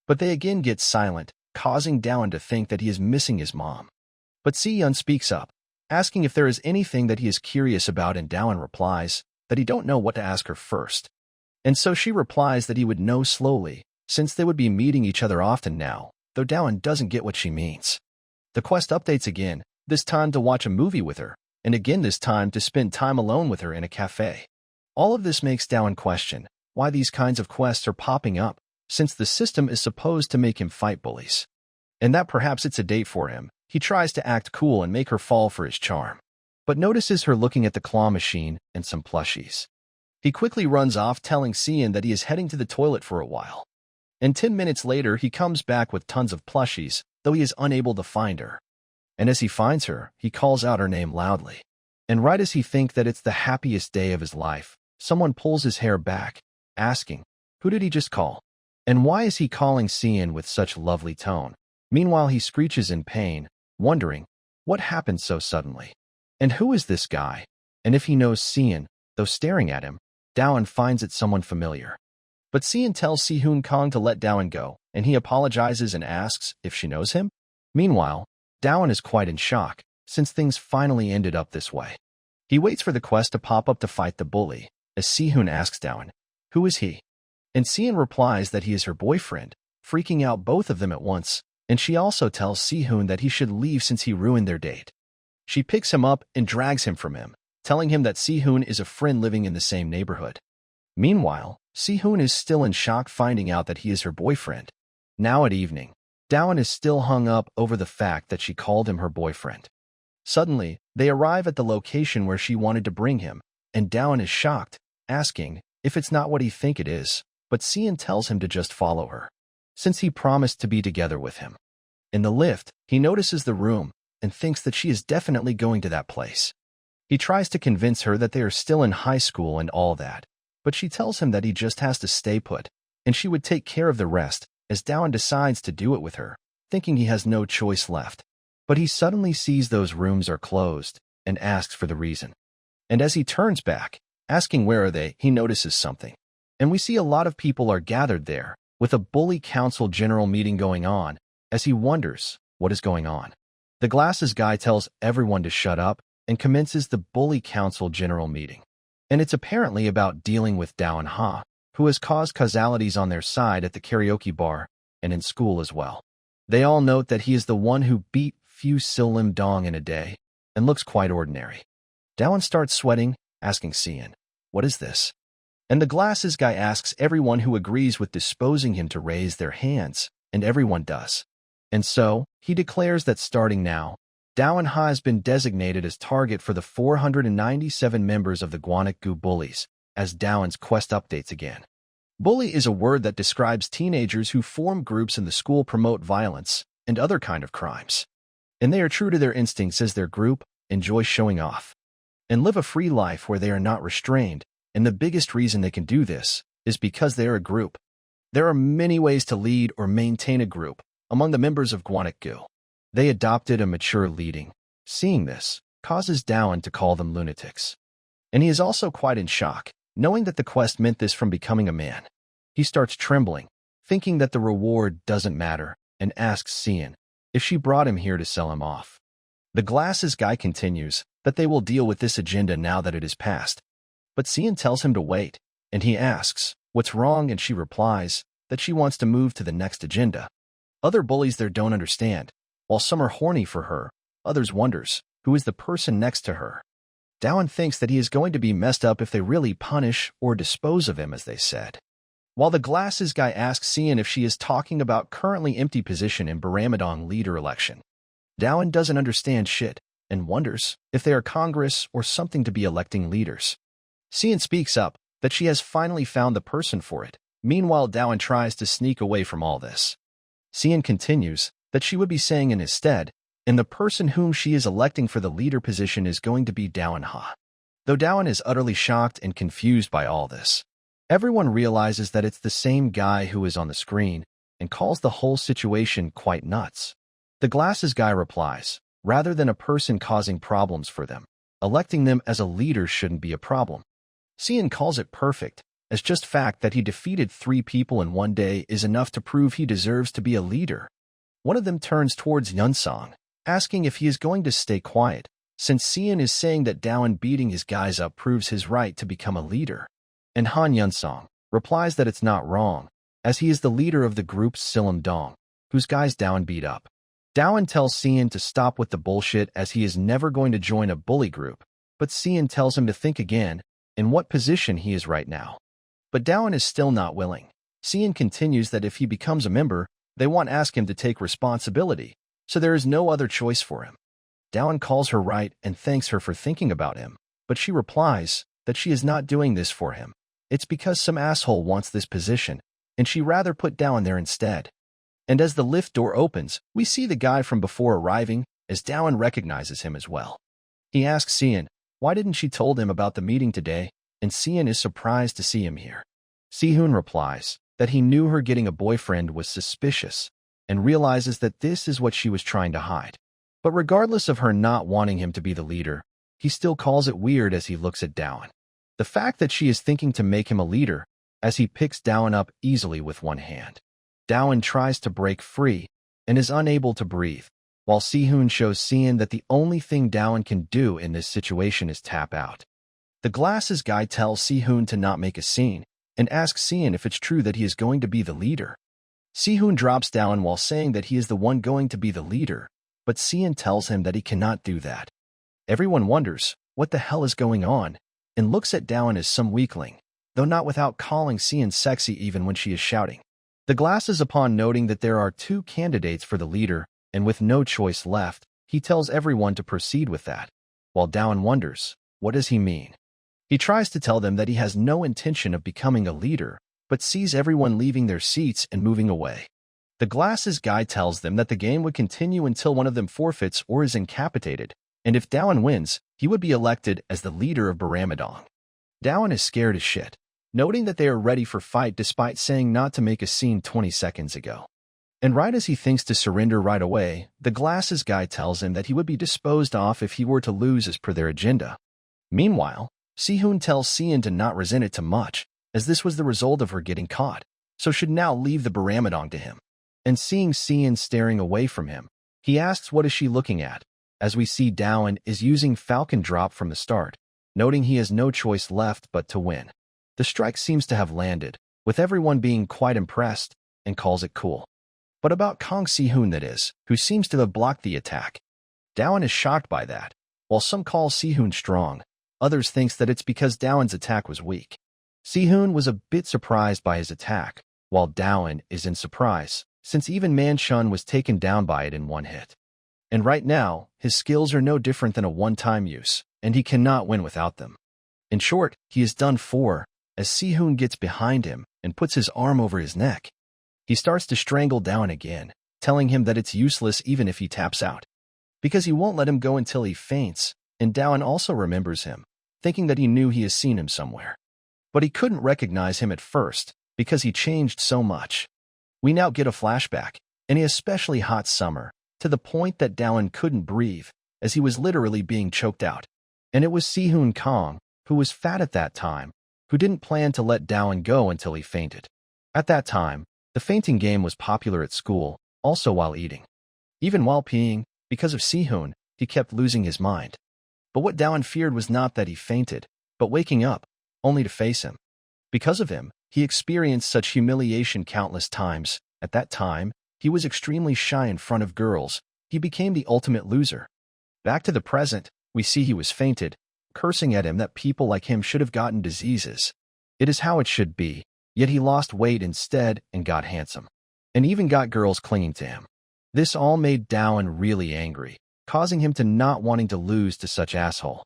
But they again get silent, causing Dowan to think that he is missing his mom. But Si-Yun speaks up, asking if there is anything that he is curious about, and Dowan replies that he don't know what to ask her first. And so she replies that he would know slowly, since they would be meeting each other often now, though Dowan doesn't get what she means. The quest updates again, this time to watch a movie with her, and again this time to spend time alone with her in a cafe. All of this makes Dowan question why these kinds of quests are popping up, since the system is supposed to make him fight bullies. and that perhaps it's a date for him. He tries to act cool and make her fall for his charm, but notices her looking at the claw machine and some plushies. He quickly runs off, telling Sian that he is heading to the toilet for a while. And 10 minutes later, he comes back with tons of plushies, though he is unable to find her. And as he finds her, he calls out her name loudly. And right as he thinks that it's the happiest day of his life, someone pulls his hair back, asking, who did he just call? And why is he calling Sian with such lovely tone? Meanwhile, he screeches in pain, wondering, what happened so suddenly? And who is this guy? And if he knows Sian, though staring at him, Dowan finds it someone familiar. But Sian tells Si-hoon Kong to let Dowan go, and he apologizes and asks if she knows him. Meanwhile, Dowan is quite in shock, since things finally ended up this way. He waits for the quest to pop up to fight the bully, as Si-hoon asks Dowan, who is he? And Sian replies that he is her boyfriend, freaking out both of them at once, and she also tells Si-hoon that he should leave since he ruined their date. She picks him up and drags him from him, telling him that Si-hoon is a friend living in the same neighborhood. Meanwhile, Si-hoon is still in shock, finding out that he is her boyfriend. Now at evening, Dowan is still hung up over the fact that she called him her boyfriend. Suddenly, they arrive at the location where she wanted to bring him, and Dowan is shocked, asking if it's not what he thinks it is, but Sian tells him to just follow her, since he promised to be together with him. In the lift, he notices the room and thinks that she is definitely going to that place. He tries to convince her that they are still in high school and all that, but she tells him that he just has to stay put, and she would take care of the rest, as Dowan decides to do it with her, thinking he has no choice left. But he suddenly sees those rooms are closed, and asks for the reason. And as he turns back, asking where are they, he notices something. And we see a lot of people are gathered there, with a bully council general meeting going on, as he wonders what is going on. The glasses guy tells everyone to shut up, and commences the bully council general meeting. And it's apparently about dealing with Dowan Ha, who has caused causalities on their side at the karaoke bar, and in school as well. They all note that he is the one who beat Fu Sil-lim Dong in a day, and looks quite ordinary. Dowan starts sweating, asking Sian, what is this? And the glasses guy asks everyone who agrees with disposing him to raise their hands, and everyone does. And so, he declares that starting now, Dowan Ha has been designated as target for the 497 members of the Gwanak-gu bullies, as Dowan's quest updates again. Bully is a word that describes teenagers who form groups in the school, promote violence, and other kind of crimes. And they are true to their instincts as their group, enjoy showing off, and live a free life where they are not restrained, and the biggest reason they can do this is because they are a group. There are many ways to lead or maintain a group among the members of Gwanak-gu. They adopted a mature leading. Seeing this causes Dowan to call them lunatics. And he is also quite in shock, knowing that the quest meant this from becoming a man. He starts trembling, thinking that the reward doesn't matter, and asks Sian if she brought him here to sell him off. The glasses guy continues that they will deal with this agenda now that it is passed. But Sian tells him to wait, and he asks what's wrong, and she replies that she wants to move to the next agenda. Other bullies there don't understand. While some are horny for her, others wonders who is the person next to her. Dowan thinks that he is going to be messed up if they really punish or dispose of him, as they said. While the glasses guy asks Sian if she is talking about currently empty position in Baramadong leader election. Dowan doesn't understand shit and wonders if they are Congress or something to be electing leaders. Sian speaks up that she has finally found the person for it. Meanwhile, Dowan tries to sneak away from all this. Sian continues that she would be saying in his stead, and the person whom she is electing for the leader position is going to be Dowan Ha. Though Dowan is utterly shocked and confused by all this, everyone realizes that it's the same guy who is on the screen and calls the whole situation quite nuts. The glasses guy replies, rather than a person causing problems for them, electing them as a leader shouldn't be a problem. Sian calls it perfect, as just fact that he defeated 3 people in one day is enough to prove he deserves to be a leader. One of them turns towards Yunsong, asking if he is going to stay quiet, since Sian is saying that Dowan beating his guys up proves his right to become a leader. And Han Yunsong replies that it's not wrong, as he is the leader of the group Sil-lim Dong, whose guys Dowan beat up. Dowan tells Sian to stop with the bullshit, as he is never going to join a bully group, but Sian tells him to think again in what position he is right now. But Dowan is still not willing. Sian continues that if he becomes a member, They won't ask him to take responsibility, so there is no other choice for him. Dowan calls her right and thanks her for thinking about him, but she replies that she is not doing this for him. It's because some asshole wants this position, and she rather put Dowan there instead. And as the lift door opens, we see the guy from before arriving, as Dowan recognizes him as well. He asks Seon, why didn't she told him about the meeting today, and Seon is surprised to see him here. Sehun replies that he knew her getting a boyfriend was suspicious, and realizes that this is what she was trying to hide. But regardless of her not wanting him to be the leader, he still calls it weird as he looks at Dowan. The fact that she is thinking to make him a leader, as he picks Dowan up easily with one hand. Dowan tries to break free and is unable to breathe, while Sehun shows Seon that the only thing Dowan can do in this situation is tap out. The glasses guy tells Sehun to not make a scene and asks Seon if it's true that he is going to be the leader. Sehun drops Dowan while saying that he is the one going to be the leader, but Seon tells him that he cannot do that. Everyone wonders what the hell is going on and looks at Dowan as some weakling, though not without calling Seon sexy even when she is shouting. The glasses, upon noting that there are two candidates for the leader, and with no choice left, he tells everyone to proceed with that, while Dowan wonders, what does he mean? He tries to tell them that he has no intention of becoming a leader, but sees everyone leaving their seats and moving away. The glasses guy tells them that the game would continue until one of them forfeits or is incapacitated, and if Dowan wins, he would be elected as the leader of Baramadong. Dowan is scared as shit, noting that they are ready for fight despite saying not to make a scene 20 seconds ago. And right as he thinks to surrender right away, the glasses guy tells him that he would be disposed of if he were to lose as per their agenda. Meanwhile, Sehun tells Seon to not resent it too much, as this was the result of her getting caught, so should now leave the Baramadong to him. And seeing Seon staring away from him, he asks what is she looking at, as we see Dowan is using Falcon Drop from the start, noting he has no choice left but to win. The strike seems to have landed, with everyone being quite impressed, and calls it cool. But about Kang Sehun that is, who seems to have blocked the attack. Dowan is shocked by that. While some call Sehun strong, others thinks that it's because Dowan's attack was weak. Sehun was a bit surprised by his attack, while Dowan is in surprise, since even Manchun was taken down by it in one hit. And right now, his skills are no different than a one-time use, and he cannot win without them. In short, he is done for, as Sehun gets behind him and puts his arm over his neck. He starts to strangle Dowan again, telling him that it's useless even if he taps out, because he won't let him go until he faints, and Dowan also remembers him, thinking that he knew he has seen him somewhere. But he couldn't recognize him at first, because he changed so much. We now get a flashback, in a especially hot summer, to the point that Dowan couldn't breathe, as he was literally being choked out. And it was Sehun Kang, who was fat at that time, who didn't plan to let Dowan go until he fainted. At that time, the fainting game was popular at school, also while eating. Even while peeing, because of Sehun, he kept losing his mind. But what Dowan feared was not that he fainted, but waking up, only to face him. Because of him, he experienced such humiliation countless times. At that time, he was extremely shy in front of girls. He became the ultimate loser. Back to the present, we see he was fainted, cursing at him that people like him should have gotten diseases. It is how it should be, yet he lost weight instead and got handsome. And even got girls clinging to him. This all made Dowan really angry, causing him to not wanting to lose to such asshole.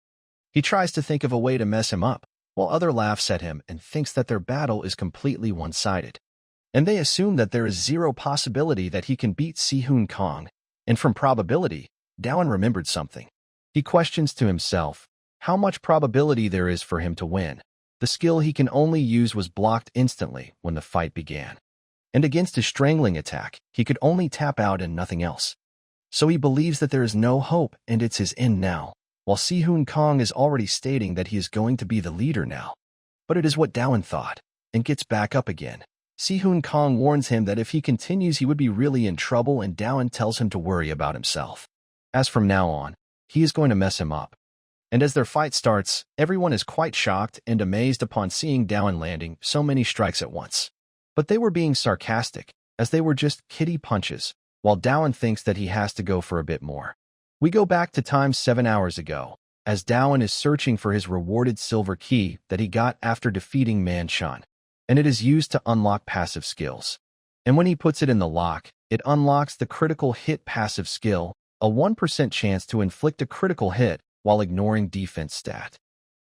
He tries to think of a way to mess him up, while other laughs at him and thinks that their battle is completely one-sided. And they assume that there is zero possibility that he can beat Sehun Kang, and from probability, Dowan remembered something. He questions to himself how much probability there is for him to win. The skill he can only use was blocked instantly when the fight began. And against his strangling attack, he could only tap out and nothing else. So he believes that there is no hope and it's his end now, while Sehun Kang is already stating that he is going to be the leader now. But it is what Dowan thought, and gets back up again. Sehun Kang warns him that if he continues he would be really in trouble, and Dowan tells him to worry about himself. As from now on, he is going to mess him up. And as their fight starts, everyone is quite shocked and amazed upon seeing Dowan landing so many strikes at once. But they were being sarcastic, as they were just kiddie punches, while Dowan thinks that he has to go for a bit more. We go back to time 7 hours ago, as Dowan is searching for his rewarded silver key that he got after defeating Manchun, and it is used to unlock passive skills. And when he puts it in the lock, it unlocks the critical hit passive skill, a 1% chance to inflict a critical hit while ignoring defense stat.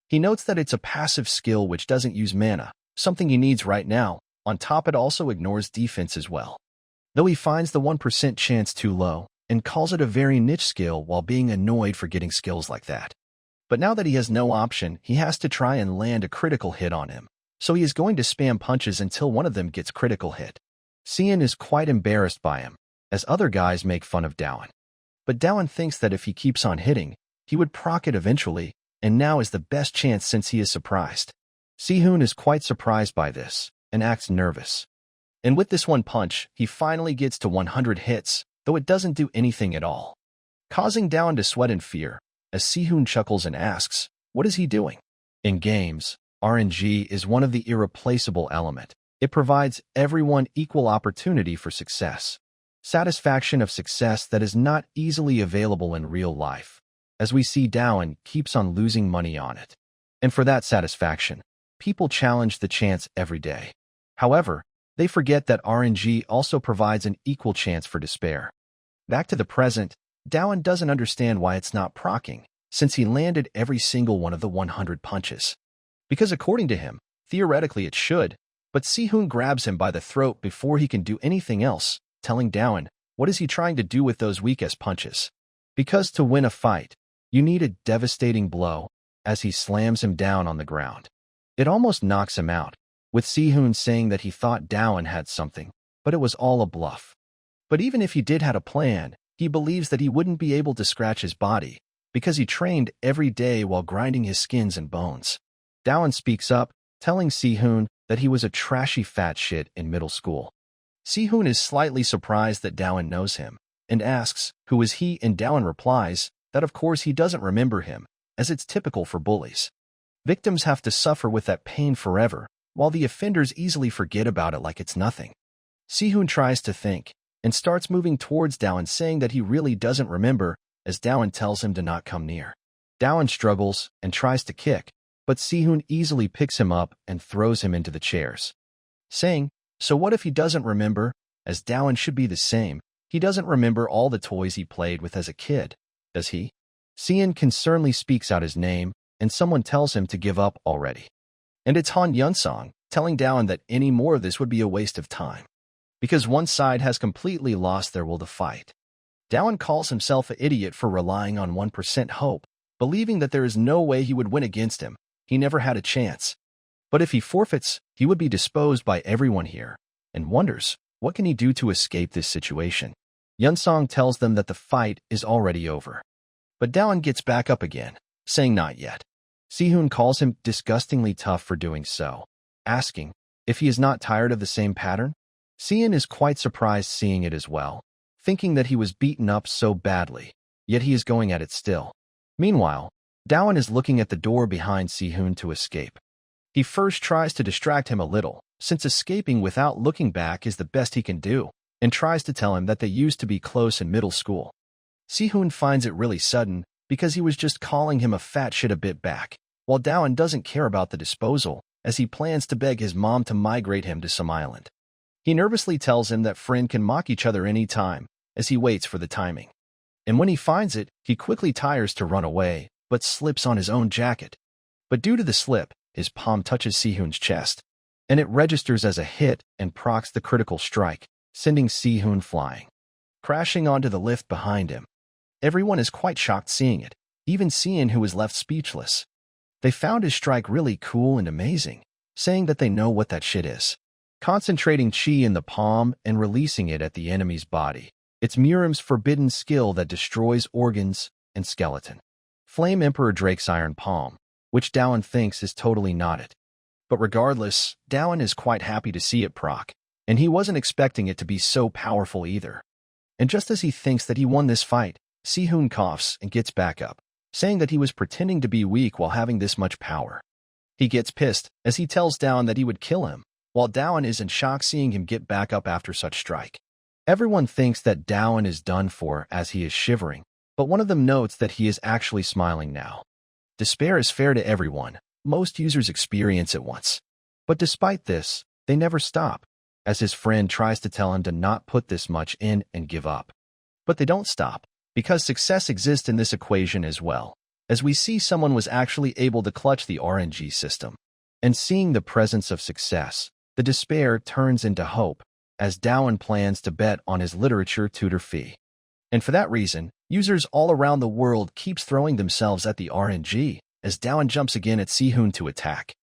He notes that it's a passive skill which doesn't use mana, something he needs right now. On top, it also ignores defense as well. Though he finds the 1% chance too low and calls it a very niche skill while being annoyed for getting skills like that. But now that he has no option, he has to try and land a critical hit on him, so he is going to spam punches until one of them gets critical hit. Cian is quite embarrassed by him, as other guys make fun of Dowan. But Dowan thinks that if he keeps on hitting, he would proc it eventually, and now is the best chance since he is surprised. Sehun is quite surprised by this, and acts nervous. And with this one punch, he finally gets to 100 hits, though it doesn't do anything at all, causing Dowan to sweat in fear, as Sehun chuckles and asks, what is he doing? In games, RNG is one of the irreplaceable element. It provides everyone equal opportunity for success. Satisfaction of success that is not easily available in real life, as we see Dowan keeps on losing money on it. And for that satisfaction, people challenge the chance every day. However, they forget that RNG also provides an equal chance for despair. Back to the present, Dowan doesn't understand why it's not proccing, since he landed every single one of the 100 punches. Because according to him, theoretically it should, but Sehun grabs him by the throat before he can do anything else, telling Dowan, what is he trying to do with those weak-ass punches? Because to win a fight, you need a devastating blow, as he slams him down on the ground. It almost knocks him out, with Sehun saying that he thought Dowan had something, but it was all a bluff. But even if he did have a plan, he believes that he wouldn't be able to scratch his body, because he trained every day while grinding his skins and bones. Dowan speaks up, telling Sehun that he was a trashy fat shit in middle school. Sehun is slightly surprised that Dowan knows him, and asks, who is he, and Dowan replies that of course he doesn't remember him, as it's typical for bullies. Victims have to suffer with that pain forever, while the offenders easily forget about it like it's nothing. Sehun tries to think, and starts moving towards Dowan saying that he really doesn't remember, as Dowan tells him to not come near. Dowan struggles and tries to kick, but Sehun easily picks him up and throws him into the chairs, saying, so what if he doesn't remember, as Dowan should be the same, he doesn't remember all the toys he played with as a kid, does he? Cian concernedly speaks out his name, and someone tells him to give up already. And it's Han Yunsong, telling Dowan that any more of this would be a waste of time, because one side has completely lost their will to fight. Dowan calls himself an idiot for relying on 1% hope, believing that there is no way he would win against him. He never had a chance. But if he forfeits, he would be disposed by everyone here, and wonders, what can he do to escape this situation? Yunsong tells them that the fight is already over. But Dowan gets back up again, saying not yet. Sehun calls him disgustingly tough for doing so, asking if he is not tired of the same pattern. Cian is quite surprised seeing it as well, thinking that he was beaten up so badly, yet he is going at it still. Meanwhile, Dowan is looking at the door behind Sehun to escape. He first tries to distract him a little, since escaping without looking back is the best he can do, and tries to tell him that they used to be close in middle school. Sehun finds it really sudden, because he was just calling him a fat shit a bit back, while Dowan doesn't care about the disposal, as he plans to beg his mom to migrate him to some island. He nervously tells him that friend can mock each other any time, as he waits for the timing. And when he finds it, he quickly tires to run away, but slips on his own jacket. But due to the slip, his palm touches Sehun's chest, and it registers as a hit and procs the critical strike, sending Sehun flying, crashing onto the lift behind him. Everyone is quite shocked seeing it, even Cian, who is left speechless. They found his strike really cool and amazing, saying that they know what that shit is. Concentrating chi in the palm and releasing it at the enemy's body. It's Mirim's forbidden skill that destroys organs and skeleton. Flame Emperor Drake's iron palm, which Dowan thinks is totally not it. But regardless, Dowan is quite happy to see it proc, and he wasn't expecting it to be so powerful either. And just as he thinks that he won this fight, Sehun coughs and gets back up, saying that he was pretending to be weak while having this much power. He gets pissed as he tells Dowan that he would kill him, while Dowan is in shock seeing him get back up after such strike. Everyone thinks that Dowan is done for as he is shivering, but one of them notes that he is actually smiling now. Despair is fair to everyone. Most users experience it once. But despite this, they never stop. as his friend tries to tell him to not put this much in and give up. But they don't stop, because success exists in this equation as well, as we see someone was actually able to clutch the RNG system. And seeing the presence of success, the despair turns into hope, as Dowan plans to bet on his literature tutor fee. And for that reason, users all around the world keeps throwing themselves at the RNG, as Dowan jumps again at Sehun to attack.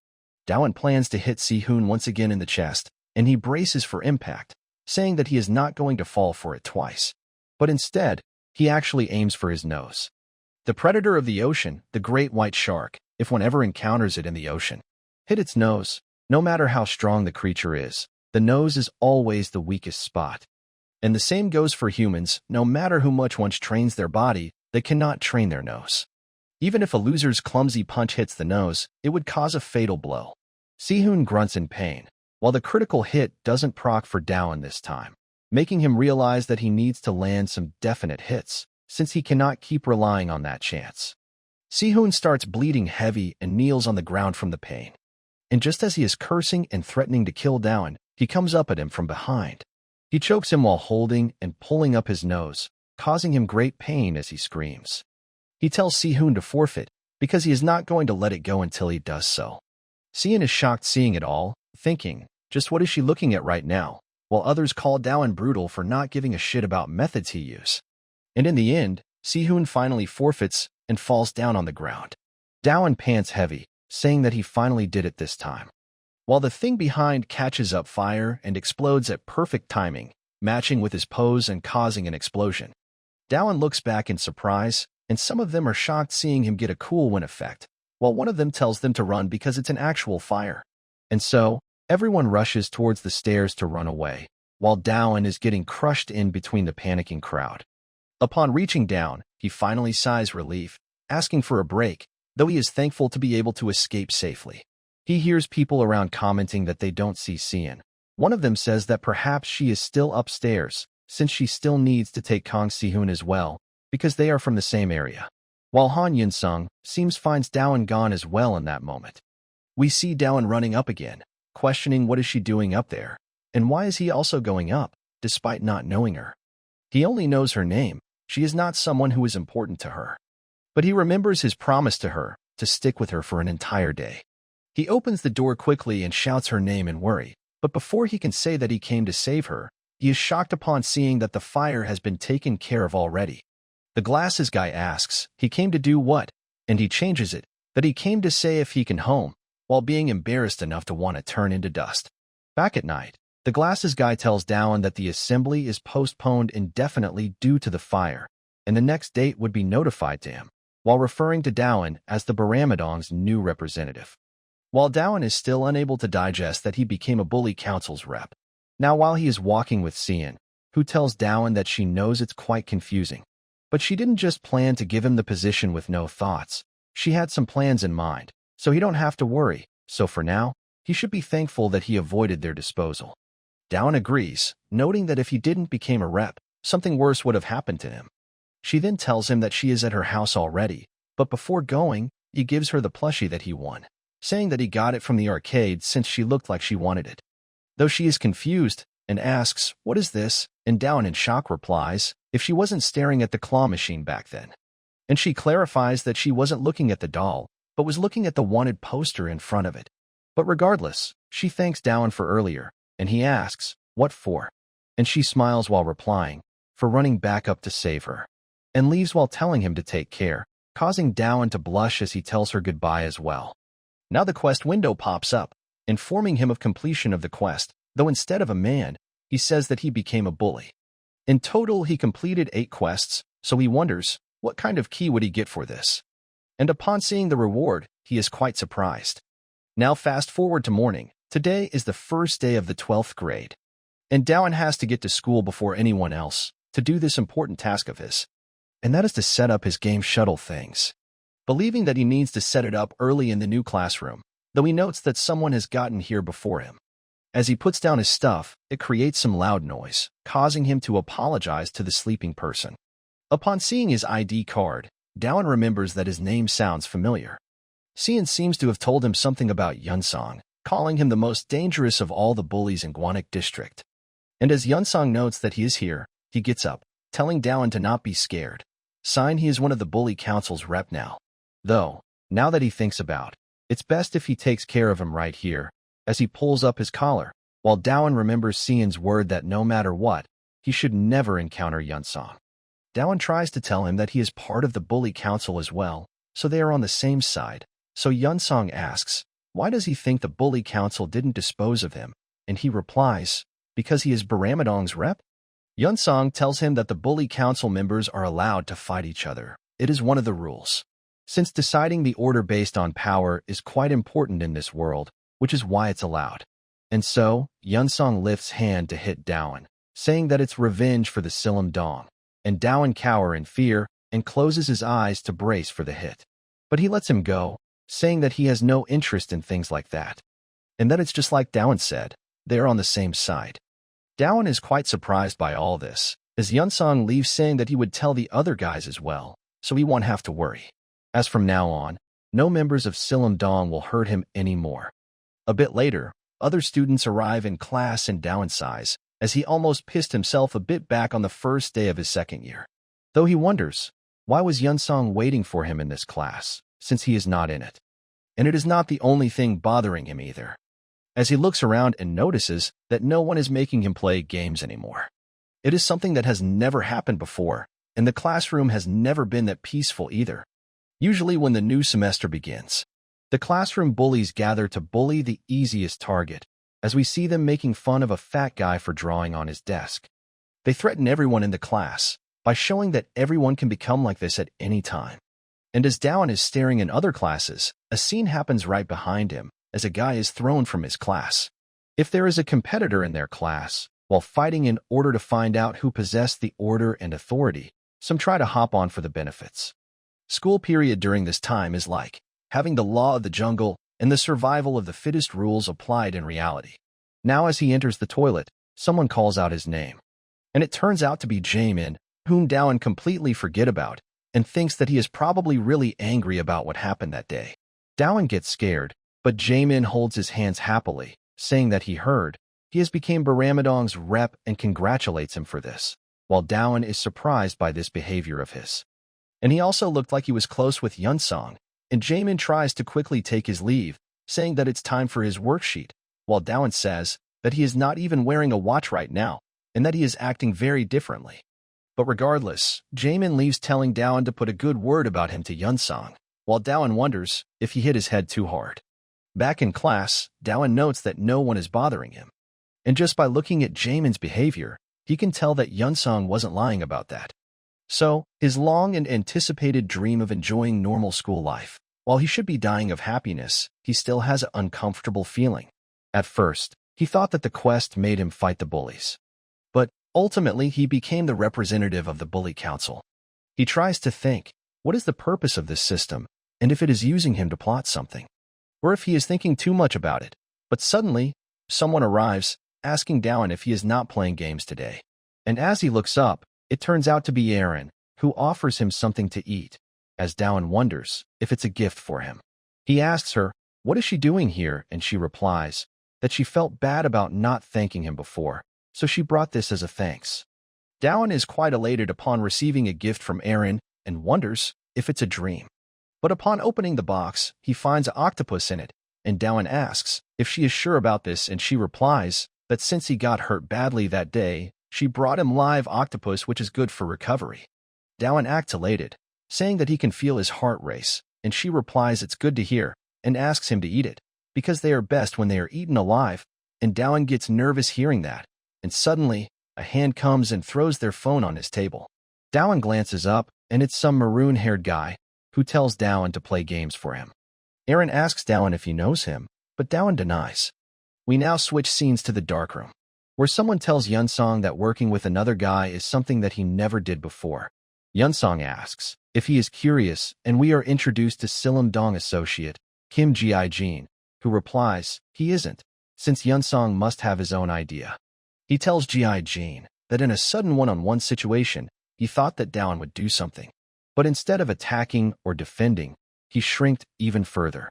Dowan plans to hit Sehun once again in the chest, and he braces for impact, saying that he is not going to fall for it twice. But instead, he actually aims for his nose. The predator of the ocean, the great white shark, if one ever encounters it in the ocean, hit its nose. No matter how strong the creature is, the nose is always the weakest spot. And the same goes for humans. No matter how much one trains their body, they cannot train their nose. Even if a loser's clumsy punch hits the nose, it would cause a fatal blow. Sehun grunts in pain, while the critical hit doesn't proc for Dowan this time, making him realize that he needs to land some definite hits, since he cannot keep relying on that chance. Sehun starts bleeding heavy and kneels on the ground from the pain. And just as he is cursing and threatening to kill Dowan, he comes up at him from behind. He chokes him while holding and pulling up his nose, causing him great pain as he screams. He tells Sehun to forfeit, because he is not going to let it go until he does so. Sehun is shocked seeing it all, thinking, just what is she looking at right now, while others call Dowan brutal for not giving a shit about methods he uses. And in the end, Sehun finally forfeits and falls down on the ground. Dowan pants heavy, saying that he finally did it this time. While the thing behind catches up fire and explodes at perfect timing, matching with his pose and causing an explosion. Dowan looks back in surprise, and some of them are shocked seeing him get a cool wind effect, while one of them tells them to run because it's an actual fire. And so, everyone rushes towards the stairs to run away, while Dowan is getting crushed in between the panicking crowd. Upon reaching down, he finally sighs relief, asking for a break, though he is thankful to be able to escape safely. He hears people around commenting that they don't see Sehun. One of them says that perhaps she is still upstairs, since she still needs to take Kang Sehun as well, because they are from the same area. While Han Yun-sung finds Dowan gone as well in that moment. We see Dowan running up again, questioning what is she doing up there, and why is he also going up, despite not knowing her. He only knows her name. She is not someone who is important to her. But he remembers his promise to her, to stick with her for an entire day. He opens the door quickly and shouts her name in worry, but before he can say that he came to save her, he is shocked upon seeing that the fire has been taken care of already. The glasses guy asks, he came to do what? And he changes it, that he came to say if he can home, while being embarrassed enough to want to turn into dust. Back at night, the glasses guy tells Dowan that the assembly is postponed indefinitely due to the fire, and the next date would be notified to him, while referring to Dowan as the Baramidong's new representative. While Dowan is still unable to digest that he became a bully council's rep. Now while he is walking with Sehun, who tells Dowan that she knows it's quite confusing. But she didn't just plan to give him the position with no thoughts. She had some plans in mind, so he don't have to worry. So for now, he should be thankful that he avoided their disposal. Dowan agrees, noting that if he didn't become a rep, something worse would have happened to him. She then tells him that she is at her house already, but before going, he gives her the plushie that he won, saying that he got it from the arcade since she looked like she wanted it. Though she is confused and asks, "What is this?" and Dowan in shock replies, if she wasn't staring at the claw machine back then. And she clarifies that she wasn't looking at the doll, but was looking at the wanted poster in front of it. But regardless, she thanks Dowan for earlier, and he asks, "What for?" And she smiles while replying, for running back up to save her, and leaves while telling him to take care, causing Dowan to blush as he tells her goodbye as well. Now the quest window pops up, informing him of completion of the quest, though instead of a man, he says that he became a bully. In total, he completed 8 quests, so he wonders, what kind of key would he get for this? And upon seeing the reward, he is quite surprised. Now fast forward to morning. Today is the first day of the 12th grade. And Dowan has to get to school before anyone else, to do this important task of his. And that is to set up his game shuttle things. Believing that he needs to set it up early in the new classroom, though he notes that someone has gotten here before him. As he puts down his stuff, it creates some loud noise, causing him to apologize to the sleeping person. Upon seeing his ID card, Dowan remembers that his name sounds familiar. Sehun seems to have told him something about Yunsong, calling him the most dangerous of all the bullies in Gwanek district. And as Yunsong notes that he is here, he gets up, telling Dowan to not be scared. Sign he is one of the bully council's rep now. Though, now that he thinks about, it's best if he takes care of him right here, as he pulls up his collar, while Dowan remembers Sian's word that no matter what, he should never encounter Yunsong. Dowan tries to tell him that he is part of the bully council as well, so they are on the same side. So Yunsong asks, why does he think the bully council didn't dispose of him? And he replies, because he is Baramadong's rep? Yunsong tells him that the bully council members are allowed to fight each other. It is one of the rules. Since deciding the order based on power is quite important in this world, which is why it's allowed. And so, Yunsong lifts hand to hit Dowan, saying that it's revenge for the Silam Dong, and Dowan cower in fear and closes his eyes to brace for the hit. But he lets him go, saying that he has no interest in things like that, and that it's just like Dowan said, they are on the same side. Dowan is quite surprised by all this, as Yunsong leaves saying that he would tell the other guys as well, so he won't have to worry. As from now on, no members of Silam Dong will hurt him anymore. A bit later, other students arrive in class and Dowan sighs, as he almost pissed himself a bit back on the first day of his second year. Though he wonders, why was Yunsong waiting for him in this class, since he is not in it? And it is not the only thing bothering him either, as he looks around and notices that no one is making him play games anymore. It is something that has never happened before, and the classroom has never been that peaceful either. Usually when the new semester begins, the classroom bullies gather to bully the easiest target, as we see them making fun of a fat guy for drawing on his desk. They threaten everyone in the class by showing that everyone can become like this at any time. And as Dowan is staring in other classes, a scene happens right behind him as a guy is thrown from his class. If there is a competitor in their class, while fighting in order to find out who possessed the order and authority, some try to hop on for the benefits. School period during this time is like having the law of the jungle and the survival of the fittest rules applied in reality. Now as he enters the toilet, someone calls out his name. And it turns out to be Jaemin, whom Dowan completely forget about, and thinks that he is probably really angry about what happened that day. Dowan gets scared, but Jaemin holds his hands happily, saying that he heard. He has become Baramadong's rep and congratulates him for this, while Dowan is surprised by this behavior of his. And he also looked like he was close with Yunsong, and Jaemin tries to quickly take his leave, saying that it's time for his worksheet, while Dowan says that he is not even wearing a watch right now, and that he is acting very differently. But regardless, Jaemin leaves telling Dowan to put a good word about him to Yunsong, while Dowan wonders if he hit his head too hard. Back in class, Dowan notes that no one is bothering him. And just by looking at Jaemin's behavior, he can tell that Yunsong wasn't lying about that. So, his long and anticipated dream of enjoying normal school life, while he should be dying of happiness, he still has an uncomfortable feeling. At first, he thought that the quest made him fight the bullies. But, ultimately, he became the representative of the bully council. He tries to think, what is the purpose of this system, and if it is using him to plot something? Or if he is thinking too much about it. But suddenly, someone arrives, asking Dowan if he is not playing games today. And as he looks up, it turns out to be Aaron, who offers him something to eat, as Dowan wonders if it's a gift for him. He asks her, what is she doing here? And she replies that she felt bad about not thanking him before, so she brought this as a thanks. Dowan is quite elated upon receiving a gift from Aaron and wonders if it's a dream. But upon opening the box, he finds an octopus in it, and Dowan asks if she is sure about this, and she replies that since he got hurt badly that day, she brought him live octopus, which is good for recovery. Dowan acts elated, saying that he can feel his heart race, and she replies it's good to hear, and asks him to eat it, because they are best when they are eaten alive, and Dowan gets nervous hearing that, and suddenly, a hand comes and throws their phone on his table. Dowan glances up, and it's some maroon-haired guy, who tells Dowan to play games for him. Aaron asks Dowan if he knows him, but Dowan denies. We now switch scenes to the darkroom, where someone tells Yunsong that working with another guy is something that he never did before. Yunsong asks if he is curious, and we are introduced to Silam Dong associate, Kim Ji-jin, who replies he isn't, since Yunsong must have his own idea. He tells Ji-jin that in a sudden one-on-one situation, he thought that Dowan would do something. But instead of attacking or defending, he shrinked even further.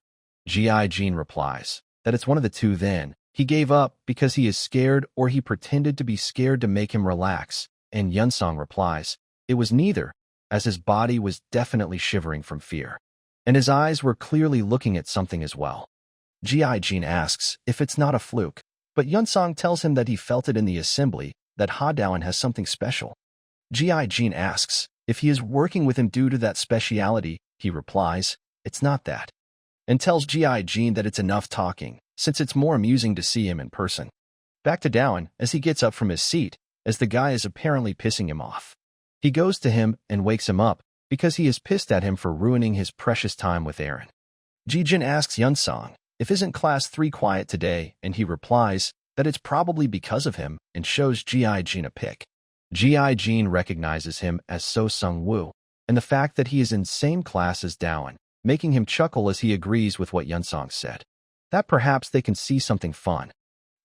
Ji-jin replies that it's one of the two. Then he gave up because he is scared, or he pretended to be scared to make him relax, and Yunsong replies, it was neither, as his body was definitely shivering from fear. And his eyes were clearly looking at something as well. Ji-jin asks if it's not a fluke, but Yunsong tells him that he felt it in the assembly, that Ha Dawan has something special. Ji-jin asks if he is working with him due to that speciality. He replies, it's not that, and tells Ji-jin that it's enough talking, since it's more amusing to see him in person. Back to Dawan as he gets up from his seat, as the guy is apparently pissing him off. He goes to him and wakes him up, because he is pissed at him for ruining his precious time with Aaron. Ji-jin asks Yunsong if isn't class 3 quiet today, and he replies that it's probably because of him, and shows Ji-jin a pic. Ji-jin recognizes him as So Sung-woo, and the fact that he is in same class as Dawan, making him chuckle as he agrees with what Yunsong said, that perhaps they can see something fun.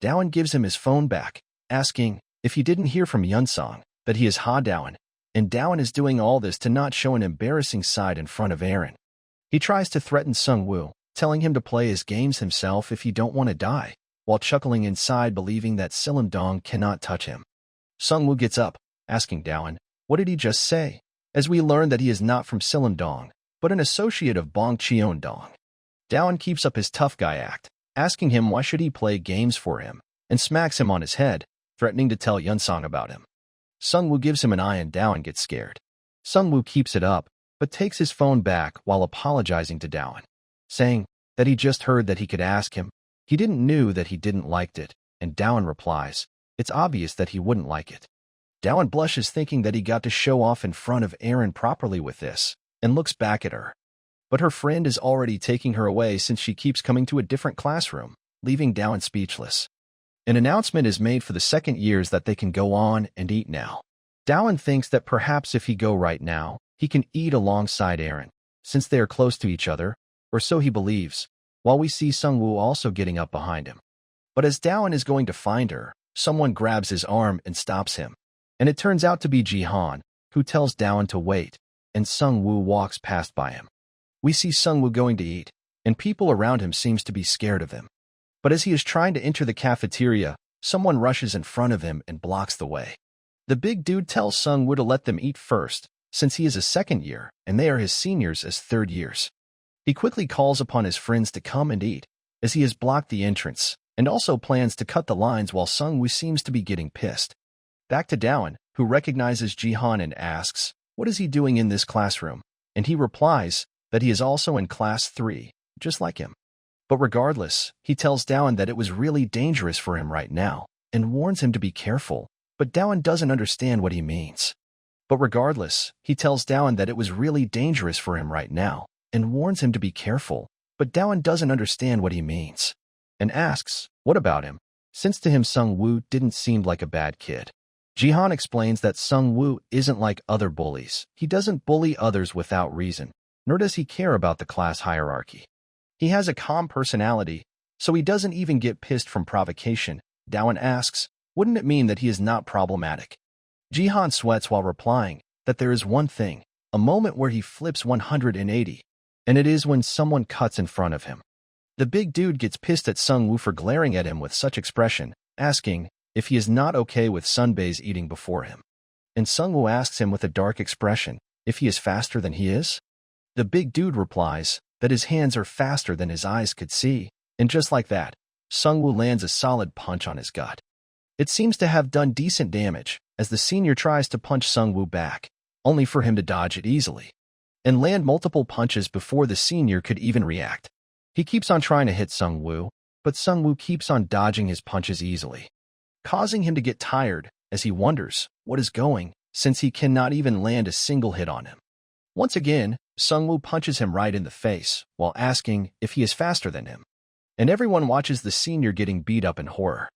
Dawan gives him his phone back, asking if he didn't hear from Yunsong that he is Ha Dawan, and Dawan is doing all this to not show an embarrassing side in front of Aaron. He tries to threaten Sung-woo, telling him to play his games himself if he don't want to die, while chuckling inside, believing that Silum-dong cannot touch him. Sung-woo gets up, asking Dawan, what did he just say? As we learn that he is not from Silum-dong, but an associate of Bong Cheon-dong. Dawan keeps up his tough guy act, asking him why should he play games for him, and smacks him on his head, threatening to tell Yunsong about him. Sung-woo gives him an eye and Dawan gets scared. Sung-woo keeps it up, but takes his phone back while apologizing to Dawan, saying that he just heard that he could ask him. He didn't knew that he didn't liked it, and Dawan replies, it's obvious that he wouldn't like it. Dawan blushes, thinking that he got to show off in front of Aaron properly with this, and looks back at her. But her friend is already taking her away since she keeps coming to a different classroom, leaving Dawan speechless. An announcement is made for the second years that they can go on and eat now. Dawan thinks that perhaps if he go right now, he can eat alongside Aaron, since they are close to each other, or so he believes, while we see Sung-woo also getting up behind him. But as Dawan is going to find her, someone grabs his arm and stops him, and it turns out to be Ji-han, who tells Dawan to wait, and Sung-woo walks past by him. We see Sung-woo going to eat, and people around him seems to be scared of him. But as he is trying to enter the cafeteria, someone rushes in front of him and blocks the way. The big dude tells Sung-woo to let them eat first, since he is a second year and they are his seniors as third years. He quickly calls upon his friends to come and eat, as he has blocked the entrance, and also plans to cut the lines while Sung-woo seems to be getting pissed. Back to Dawan, who recognizes Ji-han and asks, what is he doing in this classroom? And he replies that he is also in class 3, just like him. But regardless, he tells Dawan that it was really dangerous for him right now, and warns him to be careful, but Dawan doesn't understand what he means. But regardless, he tells Dawan that it was really dangerous for him right now, and warns him to be careful, but Dawan doesn't understand what he means, and asks, what about him? Since to him Sung-woo didn't seem like a bad kid. Ji-han explains that Sung-woo isn't like other bullies. He doesn't bully others without reason, nor does he care about the class hierarchy. He has a calm personality, so he doesn't even get pissed from provocation. Dawan asks, wouldn't it mean that he is not problematic? Ji-han sweats while replying that there is one thing, a moment where he flips 180, and it is when someone cuts in front of him. The big dude gets pissed at Sung-woo for glaring at him with such expression, asking if he is not okay with Sunbae's eating before him. And Sung-woo asks him with a dark expression if he is faster than he is. The big dude replies that his hands are faster than his eyes could see, and just like that, Sung-woo lands a solid punch on his gut. It seems to have done decent damage, as the senior tries to punch Sung-woo back, only for him to dodge it easily, and land multiple punches before the senior could even react. He keeps on trying to hit Sung-woo, but Sung-woo keeps on dodging his punches easily, causing him to get tired as he wonders what is going, since he cannot even land a single hit on him. Once again, Sung-woo punches him right in the face while asking if he is faster than him, and everyone watches the senior getting beat up in horror.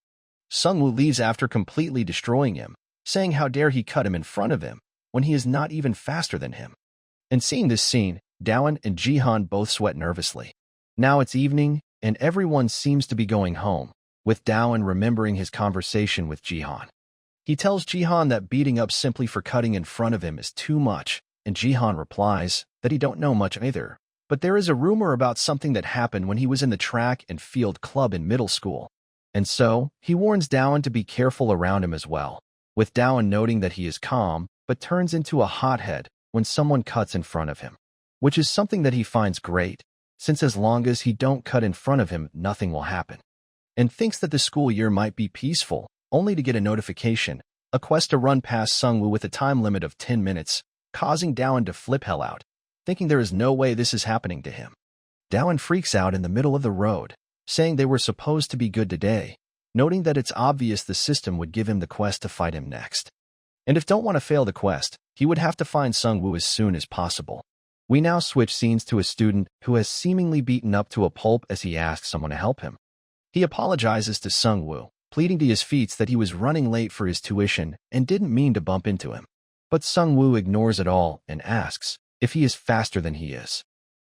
Sung-woo leaves after completely destroying him, saying how dare he cut him in front of him when he is not even faster than him. And seeing this scene, Dawan and Ji-han both sweat nervously. Now it's evening, and everyone seems to be going home, with Dawan remembering his conversation with Ji-han. He tells Ji-han that beating up simply for cutting in front of him is too much, and Ji-han replies that he don't know much either, But there is a rumor about something that happened when he was in the track and field club in middle school. And so, he warns Dowan to be careful around him as well, with Dowan noting that he is calm, but turns into a hothead when someone cuts in front of him, which is something that he finds great, since as long as he don't cut in front of him, nothing will happen. And thinks that the school year might be peaceful, only to get a notification, a quest to run past Sungwoo with a time limit of 10 minutes, causing Dowan to flip hell out, thinking there is no way this is happening to him. Dowan freaks out in the middle of the road, saying they were supposed to be good today, noting that it's obvious the system would give him the quest to fight him next. And if don't want to fail the quest, he would have to find Sungwoo as soon as possible. We now switch scenes to a student who has seemingly beaten up to a pulp as he asks someone to help him. He apologizes to Sungwoo, pleading to his feet that he was running late for his tuition and didn't mean to bump into him. But Sungwoo ignores it all and asks if he is faster than he is.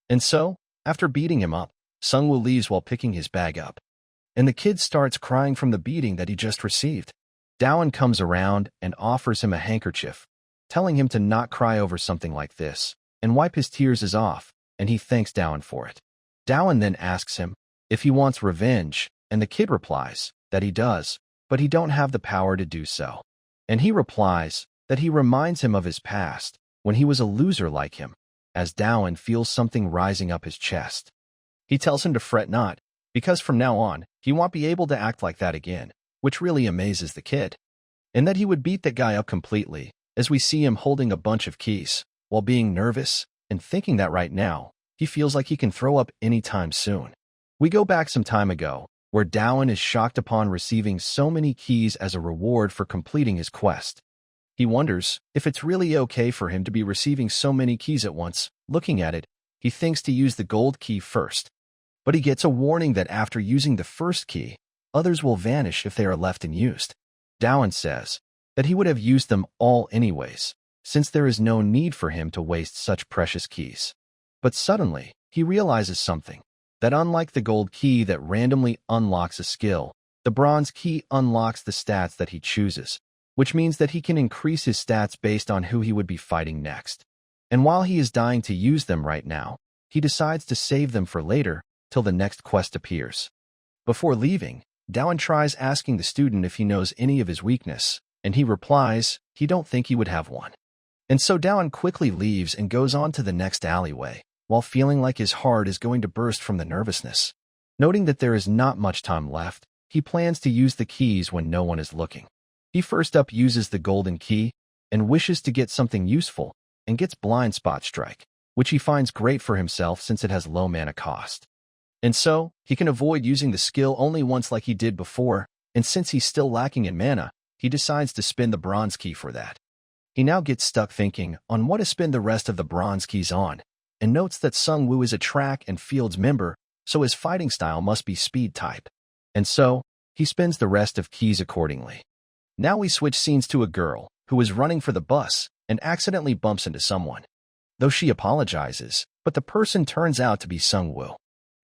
And so, after beating him up, Sungwoo leaves while picking his bag up. And the kid starts crying from the beating that he just received. Dowan comes around and offers him a handkerchief, telling him to not cry over something like this, and wipe his tears off, and he thanks Dowan for it. Dowan then asks him if he wants revenge, and the kid replies that he does, but he don't have the power to do so. And he replies that he reminds him of his past, when he was a loser like him, as Dowan feels something rising up his chest. He tells him to fret not, because from now on, he won't be able to act like that again, which really amazes the kid. And that he would beat that guy up completely, as we see him holding a bunch of keys, while being nervous, and thinking that right now, he feels like he can throw up anytime soon. We go back some time ago, where Dowan is shocked upon receiving so many keys as a reward for completing his quest. He wonders if it's really okay for him to be receiving so many keys at once. Looking at it, he thinks to use the gold key first. But he gets a warning that after using the first key, others will vanish if they are left unused. Dowan says that he would have used them all anyways, since there is no need for him to waste such precious keys. But suddenly, he realizes something, that unlike the gold key that randomly unlocks a skill, the bronze key unlocks the stats that he chooses, which means that he can increase his stats based on who he would be fighting next. And while he is dying to use them right now, he decides to save them for later, till the next quest appears. Before leaving, Dowan tries asking the student if he knows any of his weakness, and he replies he don't think he would have one. And so Dowan quickly leaves and goes on to the next alleyway, while feeling like his heart is going to burst from the nervousness. Noting that there is not much time left, he plans to use the keys when no one is looking. He first up uses the golden key, and wishes to get something useful, and gets blind spot strike, which he finds great for himself since it has low mana cost. And so, he can avoid using the skill only once like he did before, and since he's still lacking in mana, he decides to spin the bronze key for that. He now gets stuck thinking on what to spin the rest of the bronze keys on, and notes that Sungwoo is a track and fields member, so his fighting style must be speed type. And so, he spins the rest of keys accordingly. Now we switch scenes to a girl who is running for the bus and accidentally bumps into someone. Though she apologizes, but the person turns out to be Sungwoo.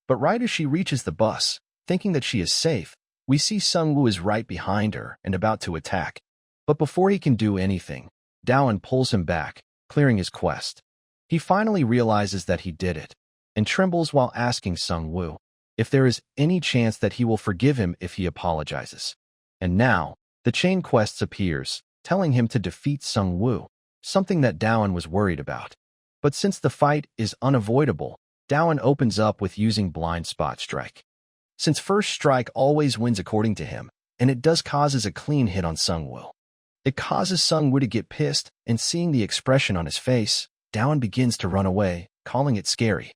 But right as she reaches the bus, thinking that she is safe, we see Sungwoo is right behind her and about to attack. But before he can do anything, Dowan pulls him back, clearing his quest. He finally realizes that he did it, and trembles while asking Sungwoo if there is any chance that he will forgive him if he apologizes. And now, the chain quests appears, telling him to defeat Sungwoo, something that Dowan was worried about. But since the fight is unavoidable, Dowan opens up with using blind spot strike. Since first strike always wins according to him, and it does causes a clean hit on Sungwoo. It causes Sungwoo to get pissed, and seeing the expression on his face, Dowan begins to run away, calling it scary.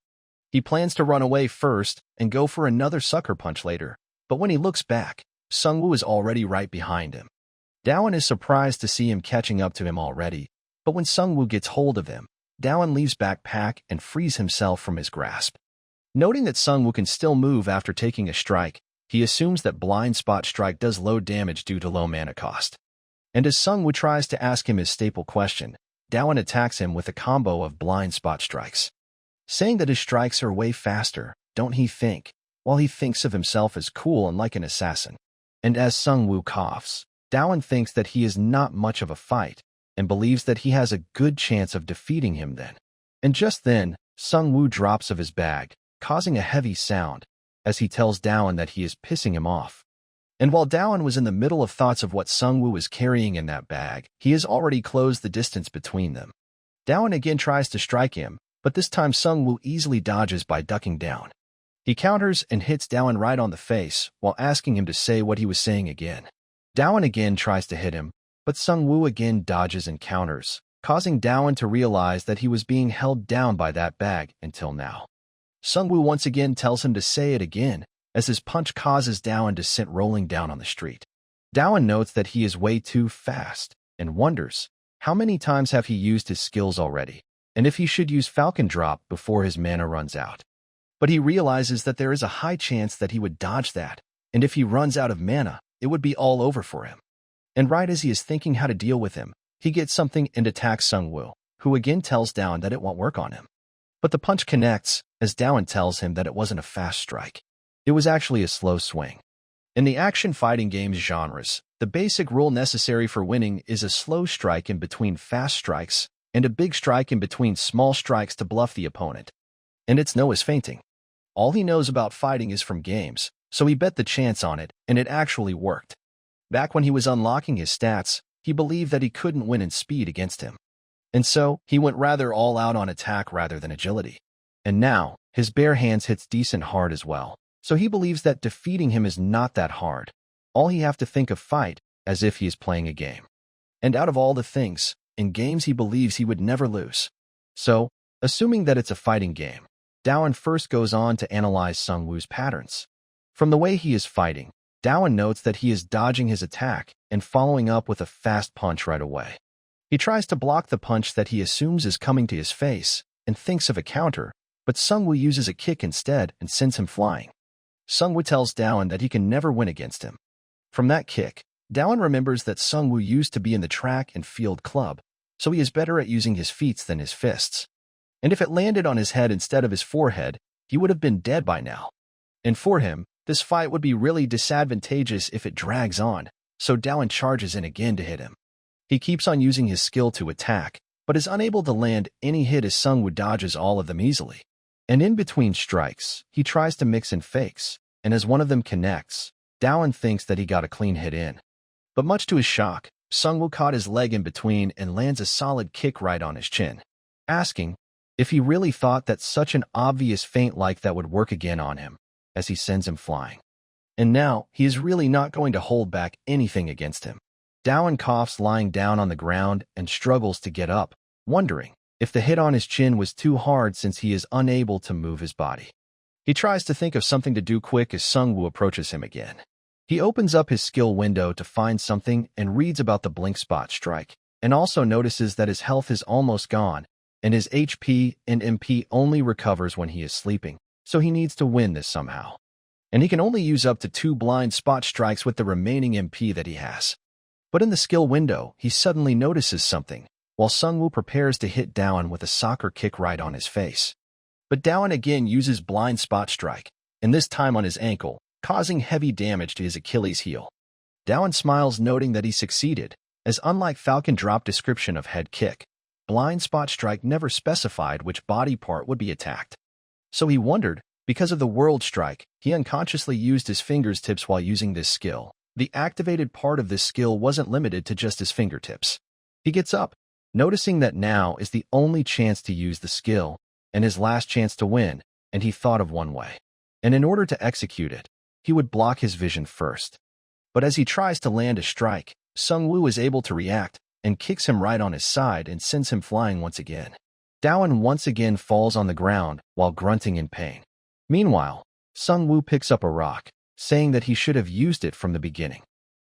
He plans to run away first and go for another sucker punch later, but when he looks back, Sungwoo is already right behind him. Dowan is surprised to see him catching up to him already, but when Sungwoo gets hold of him, Dowan leaves backpack and frees himself from his grasp. Noting that Sungwoo can still move after taking a strike, he assumes that blind spot strike does low damage due to low mana cost. And as Sungwoo tries to ask him his staple question, Dowan attacks him with a combo of blind spot strikes. Saying that his strikes are way faster, don't he think, while he thinks of himself as cool and like an assassin. And as Sungwoo coughs, Dowan thinks that he is not much of a fight, and believes that he has a good chance of defeating him then. And just then, Sung-woo drops of his bag, causing a heavy sound, as he tells Dowan that he is pissing him off. And while Dowan was in the middle of thoughts of what Sung-woo was carrying in that bag, he has already closed the distance between them. Dowan again tries to strike him, but this time Sung-woo easily dodges by ducking down. He counters and hits Dowan right on the face, while asking him to say what he was saying again. Dowan again tries to hit him, but Sung-woo again dodges and counters, causing Dowan to realize that he was being held down by that bag until now. Sung-woo once again tells him to say it again, as his punch causes Dowan to sit rolling down on the street. Dowan notes that he is way too fast, and wonders, how many times have he used his skills already, and if he should use Falcon Drop before his mana runs out. But he realizes that there is a high chance that he would dodge that, and if he runs out of mana, it would be all over for him. And right as he is thinking how to deal with him, he gets something and attacks Sung-woo, who again tells Dowan that it won't work on him. But the punch connects, as Dowan tells him that it wasn't a fast strike. It was actually a slow swing. In the action fighting games genres, the basic rule necessary for winning is a slow strike in between fast strikes and a big strike in between small strikes to bluff the opponent. And it's no is fainting. All he knows about fighting is from games, so he bet the chance on it, and it actually worked. Back when he was unlocking his stats, he believed that he couldn't win in speed against him. And so, he went rather all out on attack rather than agility. And now, his bare hands hits decent hard as well. So he believes that defeating him is not that hard. All he have to think of fight as if he is playing a game. And out of all the things, in games he believes he would never lose. So, assuming that it's a fighting game, Dowan first goes on to analyze Sung-woo's patterns. From the way he is fighting, Dowan notes that he is dodging his attack and following up with a fast punch right away. He tries to block the punch that he assumes is coming to his face and thinks of a counter, but Sung-woo uses a kick instead and sends him flying. Sung-woo tells Dowan that he can never win against him. From that kick, Dowan remembers that Sung-woo used to be in the track and field club, so he is better at using his feet than his fists. And if it landed on his head instead of his forehead, he would have been dead by now. And for him, this fight would be really disadvantageous if it drags on, so Dowan charges in again to hit him. He keeps on using his skill to attack, but is unable to land any hit as Sung-woo dodges all of them easily. And in between strikes, he tries to mix in fakes, and as one of them connects, Dowan thinks that he got a clean hit in. But much to his shock, Sung-woo caught his leg in between and lands a solid kick right on his chin, asking if he really thought that such an obvious feint like that would work again on him, as he sends him flying. And now, he is really not going to hold back anything against him. Dowan coughs lying down on the ground and struggles to get up, wondering if the hit on his chin was too hard since he is unable to move his body. He tries to think of something to do quick as Sung-woo approaches him again. He opens up his skill window to find something and reads about the blink spot strike, and also notices that his health is almost gone, and his HP and MP only recovers when he is sleeping, so he needs to win this somehow. And he can only use up to 2 blind spot strikes with the remaining MP that he has. But in the skill window, he suddenly notices something, while Sung-woo prepares to hit Dowan with a soccer kick right on his face. But Dowan again uses blind spot strike, and this time on his ankle, causing heavy damage to his Achilles heel. Dowan smiles, noting that he succeeded, as unlike Falcon Drop description of head kick, blind spot strike never specified which body part would be attacked. So he wondered, because of the world strike, he unconsciously used his fingertips while using this skill. The activated part of this skill wasn't limited to just his fingertips. He gets up, noticing that now is the only chance to use the skill, and his last chance to win, and he thought of one way. And in order to execute it, he would block his vision first. But as he tries to land a strike, Sung-woo is able to react, and kicks him right on his side and sends him flying once again. Dowan once again falls on the ground while grunting in pain. Meanwhile, Sung-woo picks up a rock, saying that he should have used it from the beginning.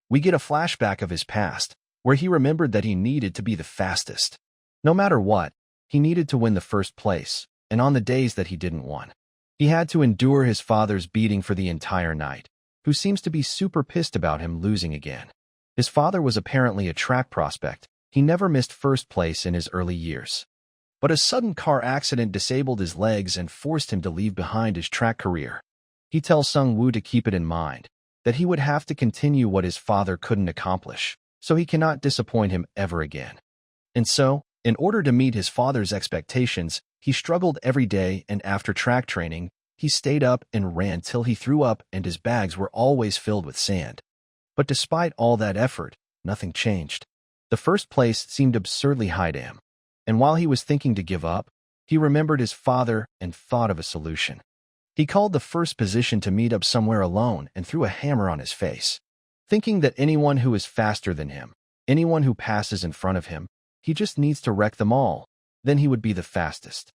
We get a flashback of his past, where he remembered that he needed to be the fastest. No matter what, he needed to win the first place, and on the days that he didn't win, he had to endure his father's beating for the entire night, who seems to be super pissed about him losing again. His father was apparently a track prospect. He never missed first place in his early years. But a sudden car accident disabled his legs and forced him to leave behind his track career. He tells Sung-woo to keep it in mind, that he would have to continue what his father couldn't accomplish, so he cannot disappoint him ever again. And so, in order to meet his father's expectations, he struggled every day, and after track training, he stayed up and ran till he threw up and his bags were always filled with sand. But despite all that effort, nothing changed. The first place seemed absurdly high to him, and while he was thinking to give up, he remembered his father and thought of a solution. He called the first position to meet up somewhere alone and threw a hammer on his face. Thinking that anyone who is faster than him, anyone who passes in front of him, he just needs to wreck them all, then he would be the fastest.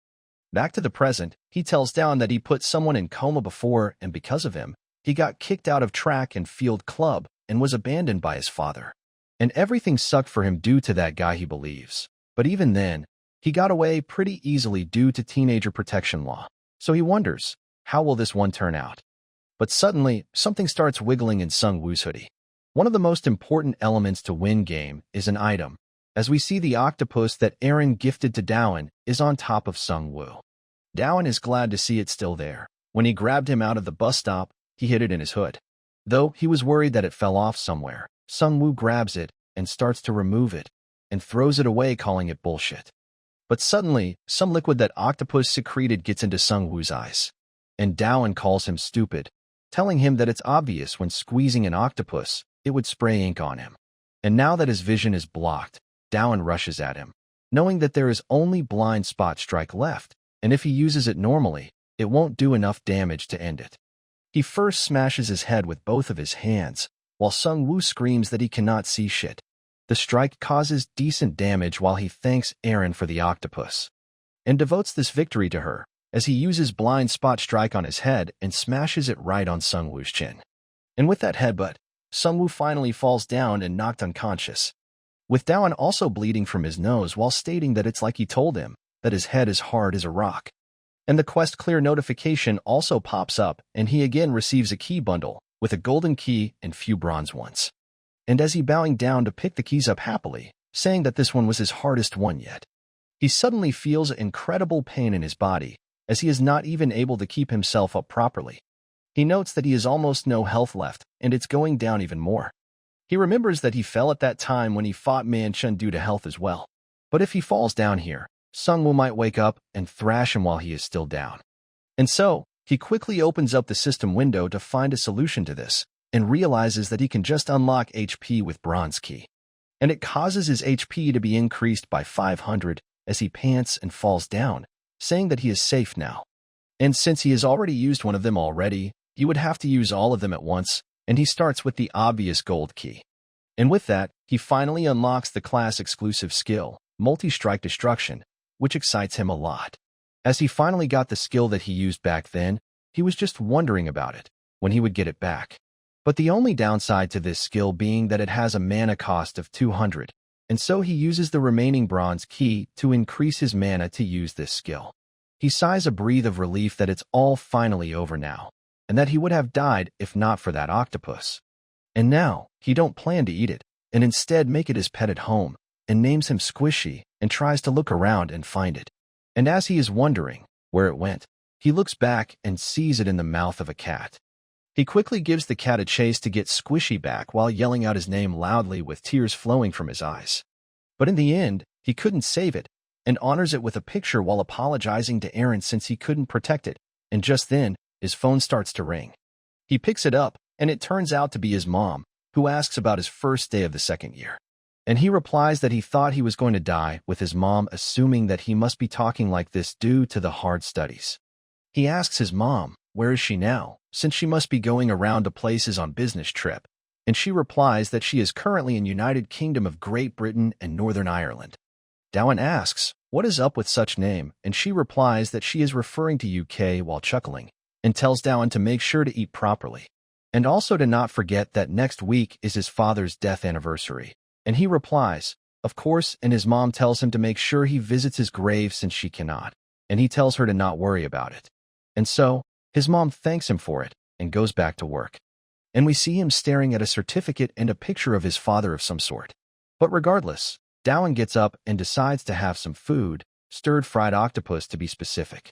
Back to the present, he tells Down that he put someone in coma before, and because of him, he got kicked out of track and field club and was abandoned by his father. And everything sucked for him due to that guy, he believes. But even then, he got away pretty easily due to teenager protection law. So he wonders, how will this one turn out? But suddenly, something starts wiggling in Sung-woo's hoodie. One of the most important elements to win game is an item, as we see the octopus that Aaron gifted to Dowan is on top of Sung-woo. Dowan is glad to see it still there. When he grabbed him out of the bus stop, he hid it in his hood. Though he was worried that it fell off somewhere, Sung-woo grabs it and starts to remove it and throws it away, calling it bullshit. But suddenly, some liquid that octopus secreted gets into Sung-woo's eyes, and Dowan calls him stupid, telling him that it's obvious when squeezing an octopus, it would spray ink on him. And now that his vision is blocked, Dowan rushes at him, knowing that there is only blind spot strike left, and if he uses it normally, it won't do enough damage to end it. He first smashes his head with both of his hands, while Sung-woo screams that he cannot see shit. The strike causes decent damage while he thanks Aaron for the octopus, and devotes this victory to her, as he uses blind spot strike on his head and smashes it right on Sung-woo's chin. And with that headbutt, Sung-woo finally falls down and knocked unconscious, with Dowan also bleeding from his nose while stating that it's like he told him, that his head is hard as a rock. And the quest clear notification also pops up, and he again receives a key bundle, with a golden key and few bronze ones. And as he bowing down to pick the keys up happily, saying that this one was his hardest one yet, he suddenly feels incredible pain in his body, as he is not even able to keep himself up properly. He notes that he has almost no health left, and it's going down even more. He remembers that he fell at that time when he fought Man-chun due to health as well. But if he falls down here, Sung-woo might wake up and thrash him while he is still down. And so, he quickly opens up the system window to find a solution to this, and realizes that he can just unlock HP with bronze key. And it causes his HP to be increased by 500 as he pants and falls down, saying that he is safe now. And since he has already used one of them already, he would have to use all of them at once, and he starts with the obvious gold key. And with that, he finally unlocks the class-exclusive skill, Multi-Strike Destruction, which excites him a lot. As he finally got the skill that he used back then, he was just wondering about it, when he would get it back. But the only downside to this skill being that it has a mana cost of 200, and so he uses the remaining bronze key to increase his mana to use this skill. He sighs a breath of relief that it's all finally over now, and that he would have died if not for that octopus. And now, he don't plan to eat it, and instead make it his pet at home, and names him Squishy, and tries to look around and find it. And as he is wondering where it went, he looks back and sees it in the mouth of a cat. He quickly gives the cat a chase to get Squishy back while yelling out his name loudly with tears flowing from his eyes. But in the end, he couldn't save it, and honors it with a picture while apologizing to Aaron since he couldn't protect it, and just then, his phone starts to ring. He picks it up, and it turns out to be his mom, who asks about his first day of the second year. And he replies that he thought he was going to die, with his mom assuming that he must be talking like this due to the hard studies. He asks his mom, where is she now, since she must be going around to places on business trip, and she replies that she is currently in United Kingdom of Great Britain and Northern Ireland. Dowan asks, what is up with such name, and she replies that she is referring to UK while chuckling, and tells Dowan to make sure to eat properly, and also to not forget that next week is his father's death anniversary. And he replies, of course, and his mom tells him to make sure he visits his grave since she cannot, and he tells her to not worry about it. And so, his mom thanks him for it, and goes back to work. And we see him staring at a certificate and a picture of his father of some sort. But regardless, Dowan gets up and decides to have some food, stirred fried octopus to be specific.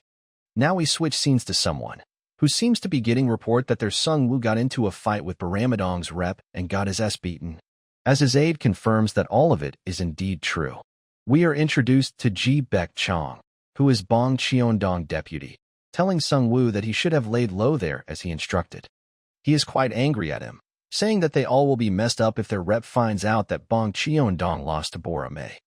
Now we switch scenes to someone who seems to be getting report that their Sung-woo got into a fight with Baramadong's rep and got his ass beaten. As his aide confirms that all of it is indeed true, we are introduced to Ji Baek Chong, who is Bong Cheon-dong deputy, telling Sung-woo that he should have laid low there as he instructed. He is quite angry at him, saying that they all will be messed up if their rep finds out that Bong Cheon-dong lost to Bora-mei.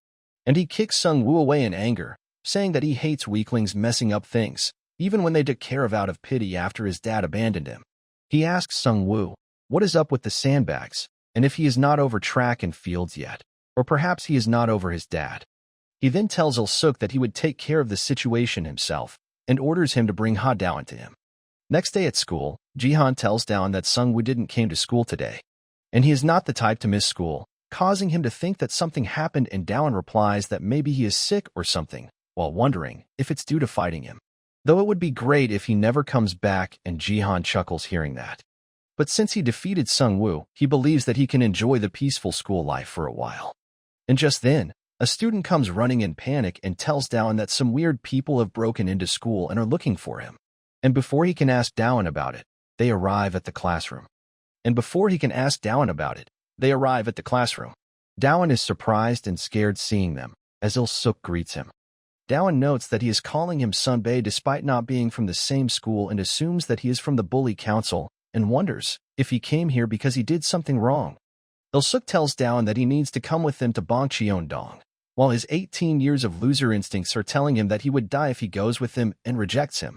And he kicks Sung-woo away in anger, saying that he hates weaklings messing up things, even when they took care of out of pity after his dad abandoned him. He asks Sung-woo what is up with the sandbags, and if he is not over track and fields yet, or perhaps he is not over his dad. He then tells Il-suk that he would take care of the situation himself, and orders him to bring Ha Dawan to him. Next day at school, Jihan tells Dawan that Sung-woo didn't came to school today, and he is not the type to miss school, causing him to think that something happened, and Dawan replies that maybe he is sick or something, while wondering if it's due to fighting him. Though it would be great if he never comes back, and Jihan chuckles hearing that. But since he defeated Sung-woo, he believes that he can enjoy the peaceful school life for a while. And just then, a student comes running in panic and tells Dawan that some weird people have broken into school and are looking for him. And before he can ask Dawan about it, they arrive at the classroom. Dawan is surprised and scared seeing them, as Il-suk greets him. Dawan notes that he is calling him Sunbae despite not being from the same school and assumes that he is from the bully council and wonders if he came here because he did something wrong. Il-suk tells Dawan that he needs to come with them to Bong Cheon-dong, while his 18 years of loser instincts are telling him that he would die if he goes with them and rejects him.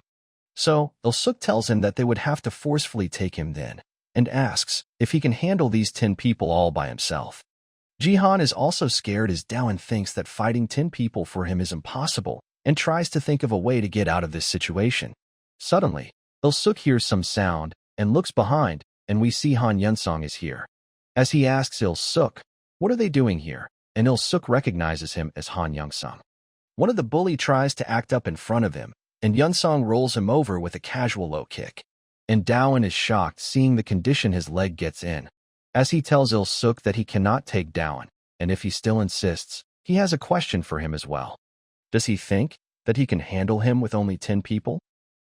So, Il-suk tells him that they would have to forcefully take him then, and asks if he can handle these 10 people all by himself. Jihan is also scared as Dawan thinks that fighting 10 people for him is impossible and tries to think of a way to get out of this situation. Suddenly, Il-suk hears some sound and looks behind, and we see Han Yunsong is here. As he asks Il-suk, what are they doing here? And Il-suk recognizes him as Han Yunsong. One of the bully tries to act up in front of him, and Yunsong rolls him over with a casual low kick. And Dawan is shocked seeing the condition his leg gets in, as he tells Il-suk that he cannot take Dawan, and if he still insists, he has a question for him as well. Does he think that he can handle him with only 10 people?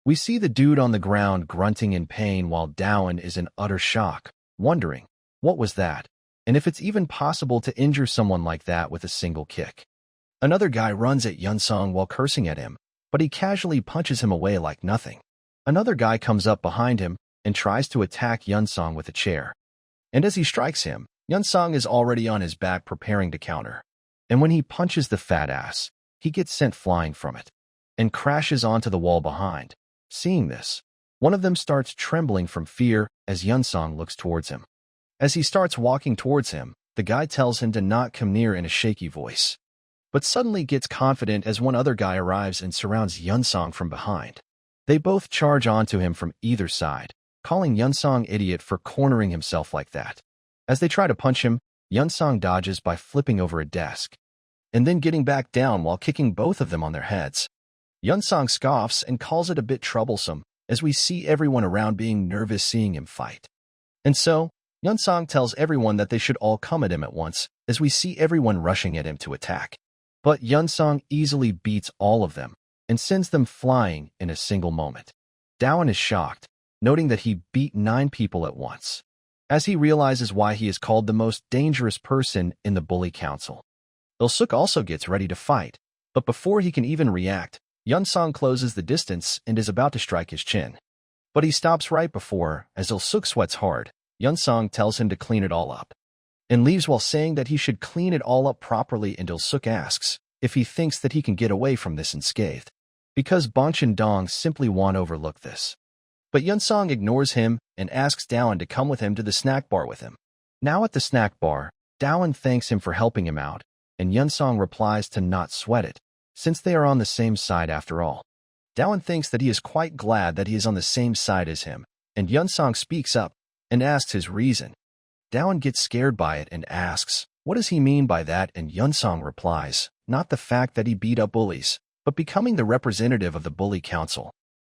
We see the dude on the ground grunting in pain while Dawan is in utter shock, wondering, what was that? And if it's even possible to injure someone like that with a single kick. Another guy runs at Yunsong while cursing at him, but he casually punches him away like nothing. Another guy comes up behind him and tries to attack Yunsong with a chair. And as he strikes him, Yunsong is already on his back preparing to counter. And when he punches the fat ass, he gets sent flying from it and crashes onto the wall behind. Seeing this, one of them starts trembling from fear as Yunsong looks towards him. As he starts walking towards him, the guy tells him to not come near in a shaky voice, but suddenly gets confident as one other guy arrives and surrounds Yunsong from behind. They both charge onto him from either side, calling Yunsong idiot for cornering himself like that. As they try to punch him, Yunsong dodges by flipping over a desk, and then getting back down while kicking both of them on their heads. Yunsong scoffs and calls it a bit troublesome, as we see everyone around being nervous seeing him fight. And so, Yunsong tells everyone that they should all come at him at once, as we see everyone rushing at him to attack. But Yunsong easily beats all of them, and sends them flying in a single moment. Dawan is shocked, noting that he beat 9 people at once, as he realizes why he is called the most dangerous person in the bully council. Il-suk also gets ready to fight, but before he can even react, Yunsong closes the distance and is about to strike his chin. But he stops right before, as Il-suk sweats hard. Yunsong tells him to clean it all up, and leaves while saying that he should clean it all up properly, and Il-suk asks if he thinks that he can get away from this unscathed, because Bong Cheon-dong simply won't overlook this. But Yunsong ignores him and asks Dawan to come with him to the snack bar with him. Now at the snack bar, Dawan thanks him for helping him out, and Yunsong replies to not sweat it, since they are on the same side after all. Dawan thinks that he is quite glad that he is on the same side as him, and Yunsong speaks up and asks his reason. Dawan gets scared by it and asks, what does he mean by that? And Yunsong replies, not the fact that he beat up bullies, but becoming the representative of the bully council.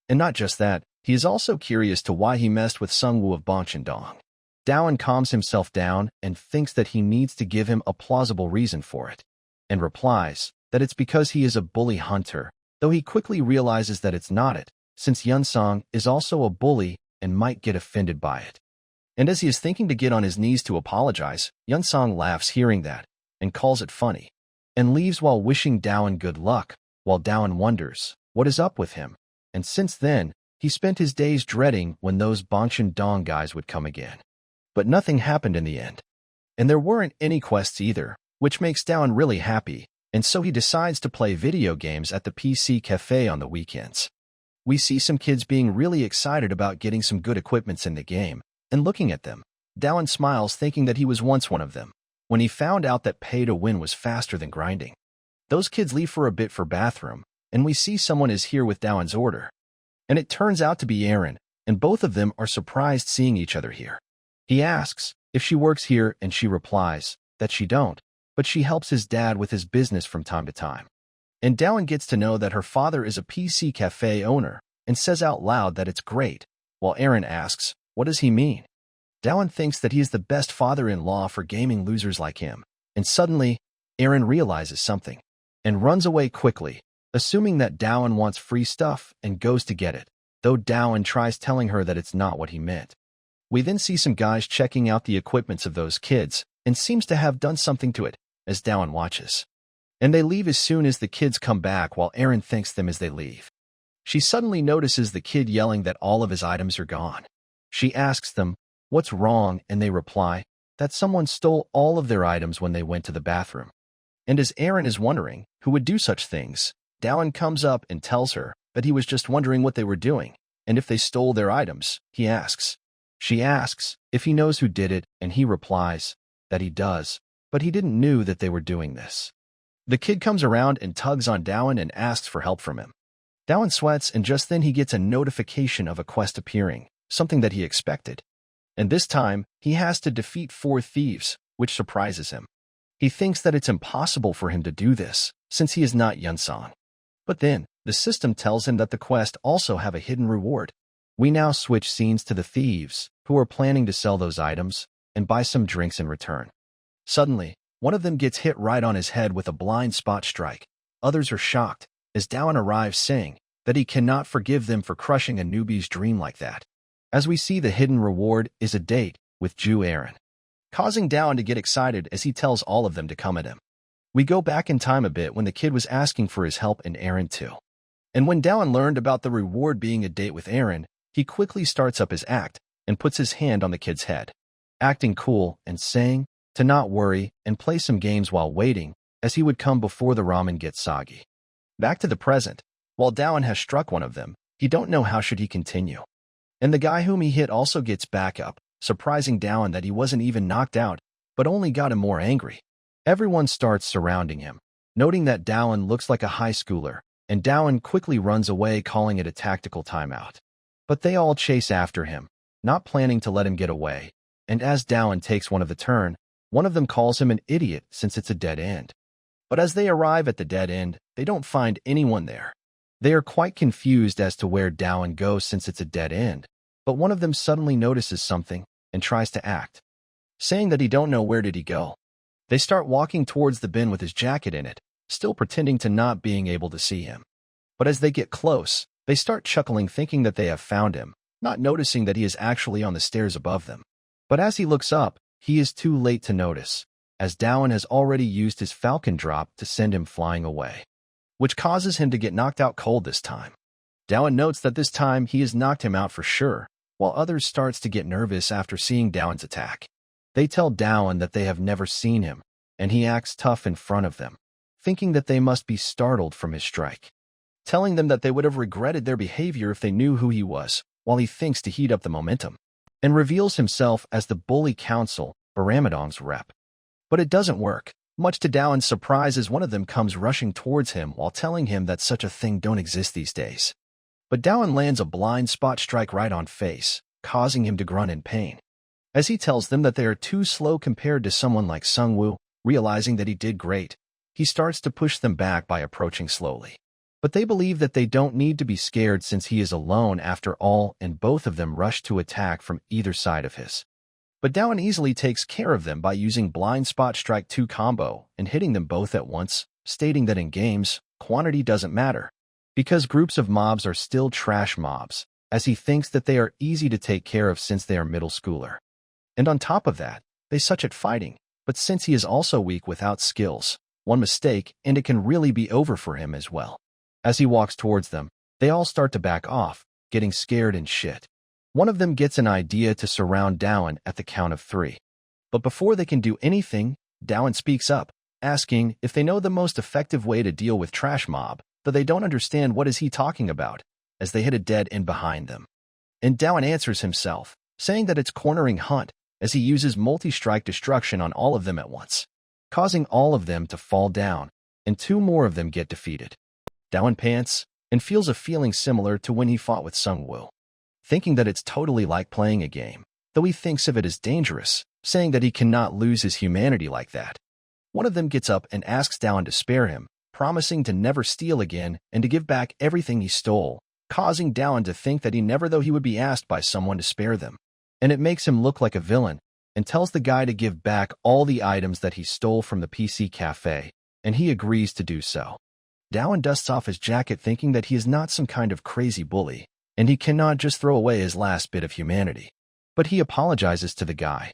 And not just that, he is also curious to why he messed with Sung-woo of Bong Cheon-dong. Dawan calms himself down and thinks that he needs to give him a plausible reason for it, and replies that it's because he is a bully hunter, though he quickly realizes that it's not it, since Yunsong is also a bully and might get offended by it. And as he is thinking to get on his knees to apologize, Yunsong laughs hearing that, and calls it funny, and leaves while wishing Dawan good luck, while Dowan wonders what is up with him. And since then, he spent his days dreading when those Bongshan Dong guys would come again. But nothing happened in the end. And there weren't any quests either, which makes Dowan really happy, and so he decides to play video games at the PC cafe on the weekends. We see some kids being really excited about getting some good equipments in the game, and looking at them, Dowan smiles thinking that he was once one of them, when he found out that pay to win was faster than grinding. Those kids leave for a bit for bathroom, and we see someone is here with Dowan's order. And it turns out to be Aaron, and both of them are surprised seeing each other here. He asks if she works here, and she replies that she don't, but she helps his dad with his business from time to time. And Dowan gets to know that her father is a PC cafe owner, and says out loud that it's great, while Aaron asks, what does he mean? Dowan thinks that he is the best father-in-law for gaming losers like him, and suddenly, Aaron realizes something, and runs away quickly, assuming that Dowan wants free stuff and goes to get it, though Dowan tries telling her that it's not what he meant. We then see some guys checking out the equipments of those kids, and seems to have done something to it, as Dowan watches. And they leave as soon as the kids come back while Aaron thanks them as they leave. She suddenly notices the kid yelling that all of his items are gone. She asks them, what's wrong, and they reply that someone stole all of their items when they went to the bathroom. And as Aaron is wondering who would do such things, Dowan comes up and tells her that he was just wondering what they were doing, and if they stole their items, he asks. She asks if he knows who did it, and he replies that he does, but he didn't know that they were doing this. The kid comes around and tugs on Dowan and asks for help from him. Dowan sweats, and just then he gets a notification of a quest appearing, something that he expected. And this time, he has to defeat 4 thieves, which surprises him. He thinks that it's impossible for him to do this, since he is not Yunsan. But then, the system tells him that the quest also have a hidden reward. We now switch scenes to the thieves, who are planning to sell those items, and buy some drinks in return. Suddenly, one of them gets hit right on his head with a blind spot strike. Others are shocked, as Dowan arrives saying that he cannot forgive them for crushing a newbie's dream like that. As we see, the hidden reward is a date with Jew Aaron, causing Dowan to get excited as he tells all of them to come at him. We go back in time a bit when the kid was asking for his help, and Aaron too. And when Dowan learned about the reward being a date with Aaron, he quickly starts up his act and puts his hand on the kid's head, acting cool and saying to not worry and play some games while waiting, as he would come before the ramen gets soggy. Back to the present, while Dowan has struck one of them, he don't know how should he continue. And the guy whom he hit also gets back up, surprising Dowan that he wasn't even knocked out, but only got him more angry. Everyone starts surrounding him, noting that Dowan looks like a high schooler, and Dowan quickly runs away, calling it a tactical timeout. But they all chase after him, not planning to let him get away, and as Dowan takes one of the turn, one of them calls him an idiot since it's a dead end. But as they arrive at the dead end, they don't find anyone there. They are quite confused as to where Dowan goes since it's a dead end, but one of them suddenly notices something and tries to act, saying that he don't know where did he go. They start walking towards the bin with his jacket in it, still pretending to not being able to see him. But as they get close, they start chuckling thinking that they have found him, not noticing that he is actually on the stairs above them. But as he looks up, he is too late to notice, as Dowan has already used his falcon drop to send him flying away, which causes him to get knocked out cold this time. Dowan notes that this time he has knocked him out for sure, while others starts to get nervous after seeing Dowan's attack. They tell Dowan that they have never seen him, and he acts tough in front of them, thinking that they must be startled from his strike, telling them that they would have regretted their behavior if they knew who he was, while he thinks to heat up the momentum, and reveals himself as the Bully Council, Baramadong's rep. But it doesn't work, much to Dowan's surprise, as one of them comes rushing towards him while telling him that such a thing don't exist these days. But Dowan lands a blind spot strike right on face, causing him to grunt in pain. As he tells them that they are too slow compared to someone like Sungwoo, realizing that he did great, he starts to push them back by approaching slowly. But they believe that they don't need to be scared since he is alone after all, and both of them rush to attack from either side of his. But Dowan easily takes care of them by using Blind Spot Strike 2 combo and hitting them both at once, stating that in games, quantity doesn't matter, because groups of mobs are still trash mobs, as he thinks that they are easy to take care of since they are middle schooler. And on top of that, they such at fighting, but since he is also weak without skills, one mistake and it can really be over for him as well. As he walks towards them, they all start to back off, getting scared and shit. One of them gets an idea to surround Dowan at the count of 3. But before they can do anything, Dowan speaks up, asking if they know the most effective way to deal with Trash Mob, though they don't understand what is he talking about, as they hit a dead end behind them. And Dowan answers himself, saying that it's cornering Hunt, as he uses multi-strike destruction on all of them at once, causing all of them to fall down, and 2 more of them get defeated. Dowan pants, and feels a feeling similar to when he fought with Sungwoo, thinking that it's totally like playing a game, though he thinks of it as dangerous, saying that he cannot lose his humanity like that. One of them gets up and asks Dowan to spare him, promising to never steal again and to give back everything he stole, causing Dowan to think that he never though he would be asked by someone to spare them. And it makes him look like a villain, and tells the guy to give back all the items that he stole from the PC cafe, and he agrees to do so. Dowan dusts off his jacket thinking that he is not some kind of crazy bully, and he cannot just throw away his last bit of humanity. But he apologizes to the guy,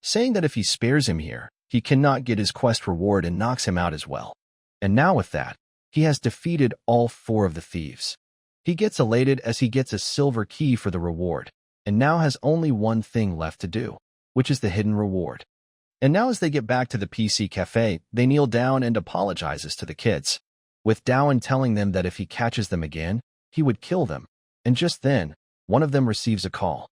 saying that if he spares him here, he cannot get his quest reward and knocks him out as well. And now with that, he has defeated all 4 of the thieves. He gets elated as he gets a silver key for the reward, and now has only one thing left to do, which is the hidden reward. And now as they get back to the PC cafe, they kneel down and apologizes to the kids, with Dowan telling them that if he catches them again, he would kill them. And just then, one of them receives a call.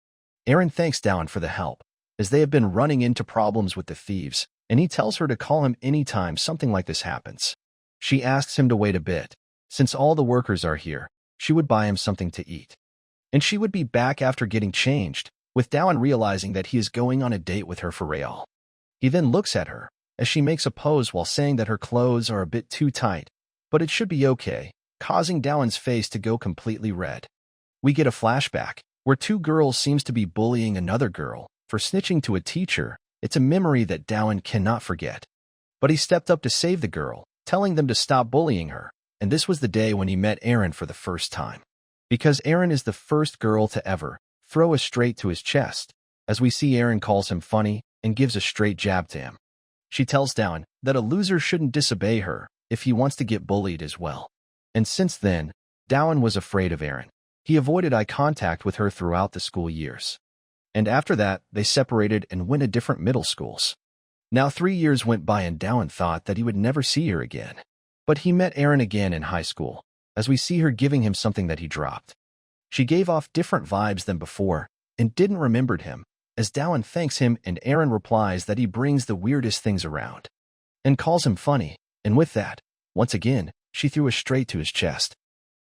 Aaron thanks Dowan for the help, as they have been running into problems with the thieves, and he tells her to call him anytime something like this happens. She asks him to wait a bit. Since all the workers are here, she would buy him something to eat. And she would be back after getting changed, with Dowan realizing that he is going on a date with her for real. He then looks at her, as she makes a pose while saying that her clothes are a bit too tight, but it should be okay, causing Dowan's face to go completely red. We get a flashback, where 2 girls seems to be bullying another girl for snitching to a teacher. It's a memory that Dowan cannot forget. But he stepped up to save the girl, telling them to stop bullying her, and this was the day when he met Aaron for the first time. Because Aaron is the first girl to ever throw a straight to his chest, as we see Aaron calls him funny and gives a straight jab to him. She tells Dowan that a loser shouldn't disobey her if he wants to get bullied as well. And since then, Dowan was afraid of Aaron. He avoided eye contact with her throughout the school years. And after that, they separated and went to different middle schools. Now 3 years went by and Dowan thought that he would never see her again. But he met Aaron again in high school, as we see her giving him something that he dropped. She gave off different vibes than before, and didn't remembered him, as Dowan thanks him and Aaron replies that he brings the weirdest things around, and calls him funny, and with that, once again, she threw a straight to his chest.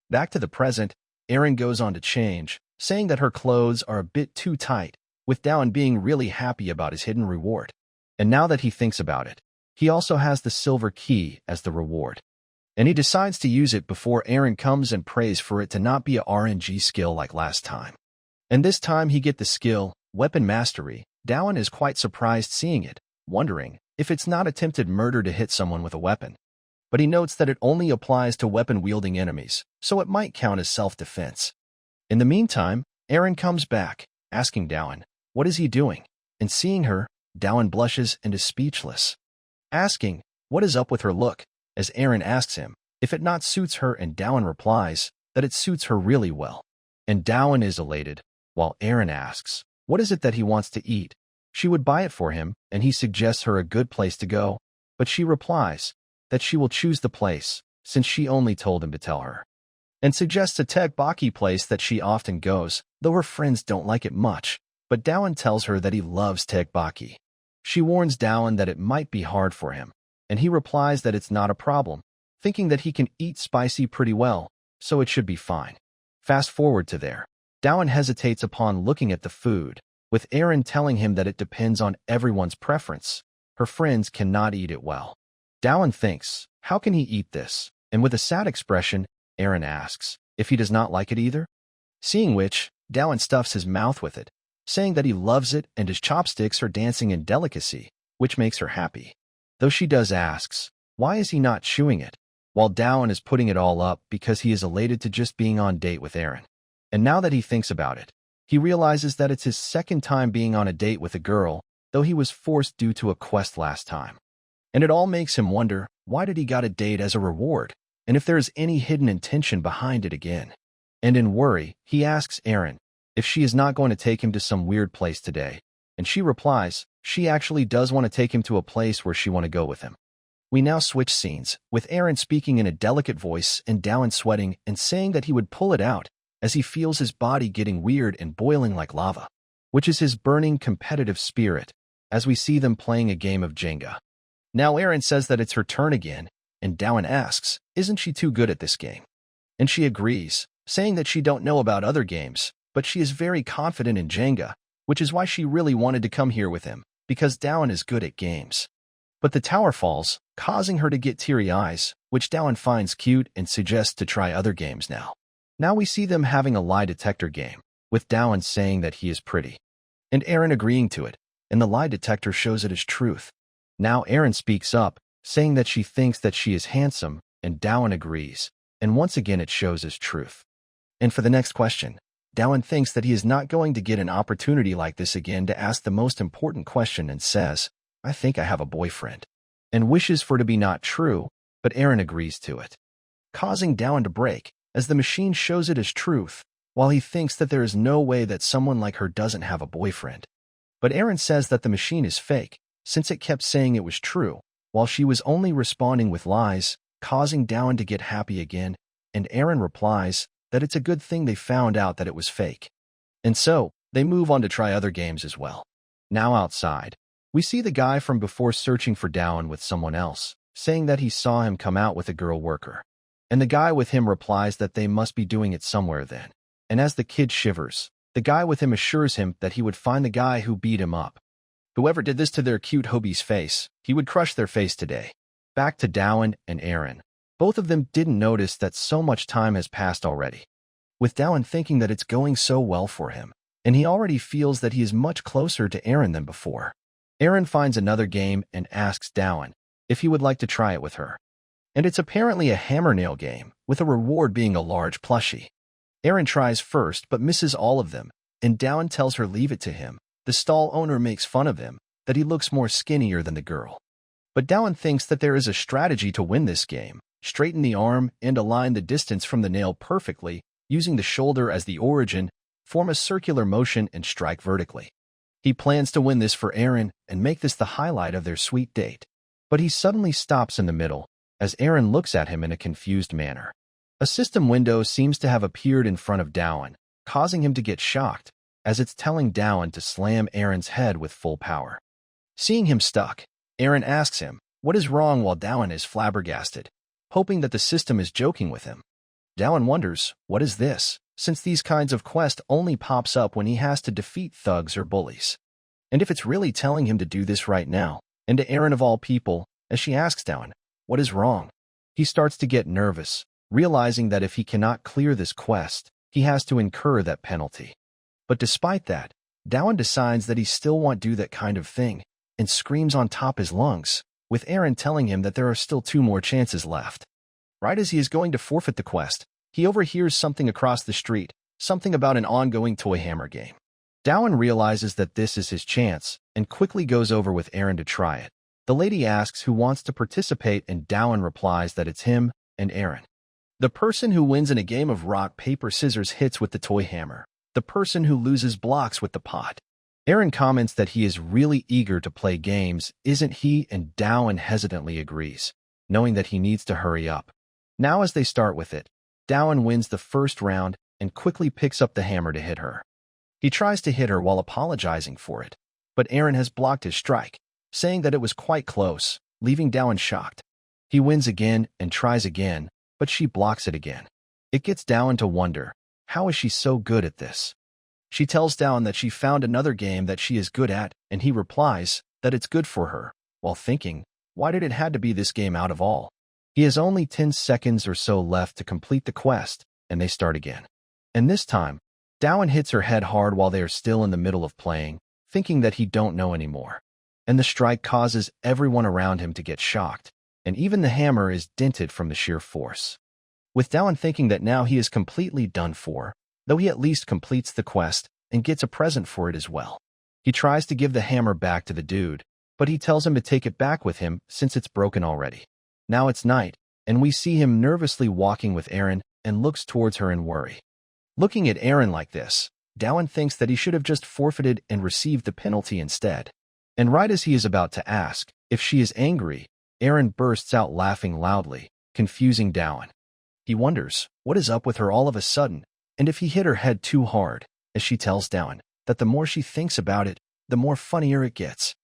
Back to the present, Aaron goes on to change, saying that her clothes are a bit too tight, with Dowan being really happy about his hidden reward. And now that he thinks about it, he also has the silver key as the reward. And he decides to use it before Aaron comes and prays for it to not be a RNG skill like last time. And this time he get the skill, Weapon Mastery. Dowan is quite surprised seeing it, wondering if it's not attempted murder to hit someone with a weapon. But he notes that it only applies to weapon-wielding enemies, so it might count as self-defense. In the meantime, Aaron comes back, asking Dowan, what is he doing? And seeing her, Dowan blushes and is speechless, asking, what is up with her look? As Aaron asks him if it not suits her, and Dowan replies that it suits her really well. And Dowan is elated, while Aaron asks, what is it that he wants to eat? She would buy it for him, and he suggests her a good place to go, but she replies that she will choose the place, since she only told him to tell her, and suggests a tegbaki place that she often goes, though her friends don't like it much, but Dowan tells her that he loves tegbaki. She warns Dowan that it might be hard for him, and he replies that it's not a problem, thinking that he can eat spicy pretty well, so it should be fine. Fast forward to there. Dowan hesitates upon looking at the food, with Aaron telling him that it depends on everyone's preference. Her friends cannot eat it well. Dowan thinks, how can he eat this? And with a sad expression, Aaron asks if he does not like it either. Seeing which, Dowan stuffs his mouth with it, saying that he loves it and his chopsticks are dancing in delicacy, which makes her happy. Though she does asks, why is he not chewing it? While Dowan is putting it all up because he is elated to just being on date with Aaron. And now that he thinks about it, he realizes that it's his second time being on a date with a girl, though he was forced due to a quest last time. And it all makes him wonder, why did he got a date as a reward? and if there is any hidden intention behind it again. And in worry, he asks Erin if she is not going to take him to some weird place today, and she replies she actually does want to take him to a place where she want to go with him. We now switch scenes, with Erin speaking in a delicate voice and Dowan sweating and saying that he would pull it out as he feels his body getting weird and boiling like lava, which is his burning competitive spirit, as we see them playing a game of Jenga. Now Erin says that it's her turn again, and Dowan asks, isn't she too good at this game? And she agrees, saying that she don't know about other games, but she is very confident in Jenga, which is why she really wanted to come here with him, because Dowan is good at games. But the tower falls, causing her to get teary eyes, which Dowan finds cute and suggests to try other games now. Now we see them having a lie detector game, with Dowan saying that he is pretty, and Erin agreeing to it, and the lie detector shows it as truth. Now Erin speaks up, saying that she thinks that she is handsome, and Dowan agrees, and once again it shows as truth. And for the next question, Dowan thinks that he is not going to get an opportunity like this again to ask the most important question and says, I think I have a boyfriend, and wishes for it to be not true, but Erin agrees to it, causing Dowan to break, as the machine shows it as truth, while he thinks that there is no way that someone like her doesn't have a boyfriend. But Erin says that the machine is fake, since it kept saying it was true, while she was only responding with lies, causing Dowan to get happy again, and Erin replies that it's a good thing they found out that it was fake. And so, they move on to try other games as well. Now outside, we see the guy from before searching for Dowan with someone else, saying that he saw him come out with a girl worker. And the guy with him replies that they must be doing it somewhere then. And as the kid shivers, the guy with him assures him that he would find the guy who beat him up. Whoever did this to their cute Hobie's face, he would crush their face today. Back to Dowan and Erin. Both of them didn't notice that so much time has passed already, with Dowan thinking that it's going so well for him, and he already feels that he is much closer to Erin than before. Erin finds another game and asks Dowan if he would like to try it with her. And it's apparently a hammer nail game, with a reward being a large plushie. Erin tries first but misses all of them, and Dowan tells her leave it to him. The stall owner makes fun of him, that he looks more skinnier than the girl. But Dowan thinks that there is a strategy to win this game. Straighten the arm and align the distance from the nail perfectly, using the shoulder as the origin, form a circular motion and strike vertically. He plans to win this for Erin and make this the highlight of their sweet date. But he suddenly stops in the middle, as Erin looks at him in a confused manner. A system window seems to have appeared in front of Dowan, causing him to get shocked, as it's telling Dowan to slam Erin's head with full power. Seeing him stuck, Erin asks him what is wrong while Dowan is flabbergasted, hoping that the system is joking with him. Dowan wonders, what is this, since these kinds of quest only pops up when he has to defeat thugs or bullies. And if it's really telling him to do this right now, and to Erin of all people, as she asks Dowan, what is wrong? He starts to get nervous, realizing that if he cannot clear this quest, he has to incur that penalty. But despite that, Dowan decides that he still won't do that kind of thing, and screams on top his lungs, with Erin telling him that there are still 2 more chances left. Right as he is going to forfeit the quest, he overhears something across the street, something about an ongoing toy hammer game. Dowan realizes that this is his chance, and quickly goes over with Erin to try it. The lady asks who wants to participate, and Dowan replies that it's him and Erin. The person who wins in a game of rock, paper, scissors hits with the toy hammer. The person who loses blocks with the pot. Erin comments that he is really eager to play games, isn't he? And Dowan hesitantly agrees, knowing that he needs to hurry up. Now as they start with it, Dowan wins the first round and quickly picks up the hammer to hit her. He tries to hit her while apologizing for it, but Erin has blocked his strike, saying that it was quite close, leaving Dowan shocked. He wins again and tries again, but she blocks it again. It gets Dowan to wonder, how is she so good at this? She tells Dowan that she found another game that she is good at, and he replies that it's good for her, while thinking, why did it had to be this game out of all? He has only 10 seconds or so left to complete the quest, and they start again. And this time, Dowan hits her head hard while they are still in the middle of playing, thinking that he don't know anymore. And the strike causes everyone around him to get shocked, and even the hammer is dented from the sheer force. With Dowan thinking that now he is completely done for, though he at least completes the quest and gets a present for it as well. He tries to give the hammer back to the dude, but he tells him to take it back with him since it's broken already. Now it's night, and we see him nervously walking with Aaron and looks towards her in worry. Looking at Aaron like this, Dowan thinks that he should have just forfeited and received the penalty instead. And right as he is about to ask if she is angry, Aaron bursts out laughing loudly, confusing Dowan. He wonders what is up with her all of a sudden, and if he hit her head too hard, as she tells Dowan that the more she thinks about it, the more funnier it gets.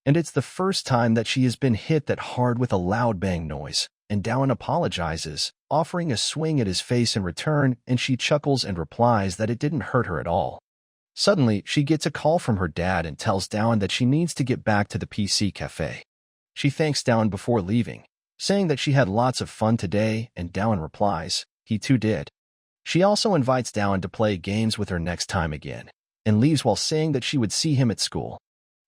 And it's the first time that she has been hit that hard with a loud bang noise, and Dowan apologizes, offering a swing at his face in return, and she chuckles and replies that it didn't hurt her at all. Suddenly, she gets a call from her dad and tells Dowan that she needs to get back to the PC cafe. She thanks Dowan before leaving, saying that she had lots of fun today, and Dowan replies he too did. She also invites Dowan to play games with her next time again, and leaves while saying that she would see him at school.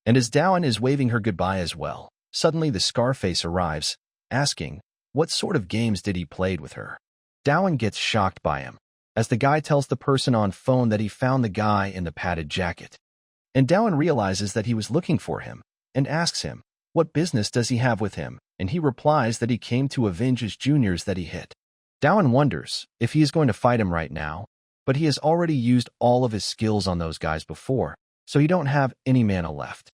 And as Dowan is waving her goodbye as well, suddenly the Scarface arrives, asking what sort of games did he played with her. Dowan gets shocked by him, as the guy tells the person on phone that he found the guy in the padded jacket. And Dowan realizes that he was looking for him, and asks him, what business does he have with him, and he replies that he came to avenge his juniors that he hit. Dowan wonders if he is going to fight him right now, but he has already used all of his skills on those guys before, so he don't have any mana left.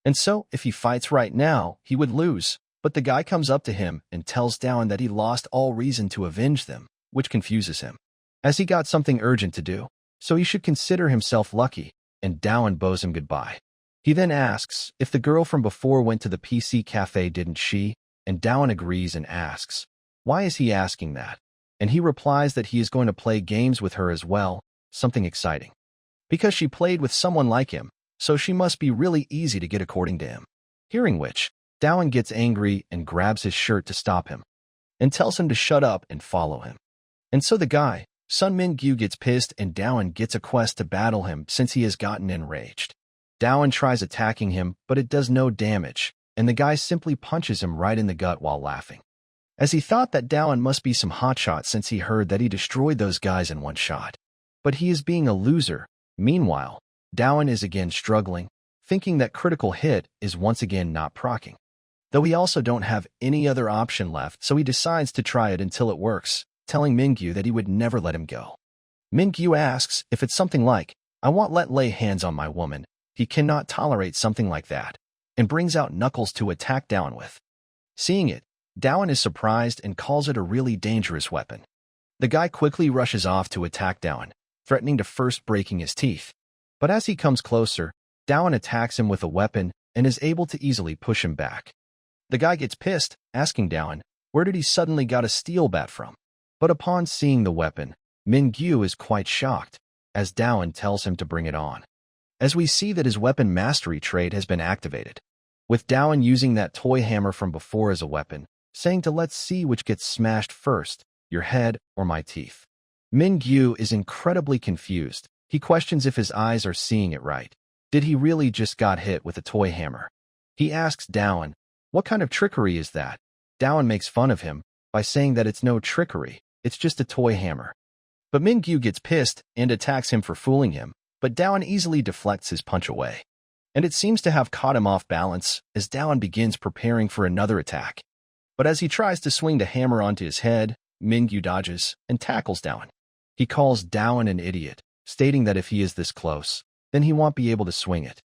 And so, if he fights right now, he would lose, but the guy comes up to him and tells Dowan that he lost all reason to avenge them, which confuses him, as he got something urgent to do, so he should consider himself lucky, and Dowan bows him goodbye. He then asks if the girl from before went to the PC cafe, didn't she? And Dowan agrees and asks, why is he asking that? And he replies that he is going to play games with her as well, something exciting. Because she played with someone like him, so she must be really easy to get according to him. Hearing which, Dowan gets angry and grabs his shirt to stop him, and tells him to shut up and follow him. And so the guy, Sun Min-gyu, gets pissed and Dowan gets a quest to battle him since he has gotten enraged. Dowan tries attacking him, but it does no damage, and the guy simply punches him right in the gut while laughing, as he thought that Dowan must be some hotshot since he heard that he destroyed those guys in one shot. But he is being a loser. Meanwhile, Dowan is again struggling, thinking that critical hit is once again not proccing. Though he also don't have any other option left, so he decides to try it until it works, telling Min-gyu that he would never let him go. Min-gyu asks if it's something like, I won't lay hands on my woman. He cannot tolerate something like that, and brings out knuckles to attack Dowan with. Seeing it, Dowan is surprised and calls it a really dangerous weapon. The guy quickly rushes off to attack Dowan, threatening to first breaking his teeth. But as he comes closer, Dowan attacks him with a weapon and is able to easily push him back. The guy gets pissed, asking Dowan, where did he suddenly got a steel bat from? But upon seeing the weapon, Min-gyu is quite shocked, as Dowan tells him to bring it on. As we see that his weapon mastery trait has been activated, with Dowan using that toy hammer from before as a weapon, saying to let's see which gets smashed first, your head or my teeth. Min-gyu is incredibly confused. He questions if his eyes are seeing it right. Did he really just got hit with a toy hammer? He asks Dowan, what kind of trickery is that? Dowan makes fun of him by saying that it's no trickery, it's just a toy hammer. But Min-gyu gets pissed and attacks him for fooling him, but Dowan easily deflects his punch away. And it seems to have caught him off balance as Dowan begins preparing for another attack. But as he tries to swing the hammer onto his head, Min-gyu dodges and tackles Dowan. He calls Dowan an idiot, stating that if he is this close, then he won't be able to swing it.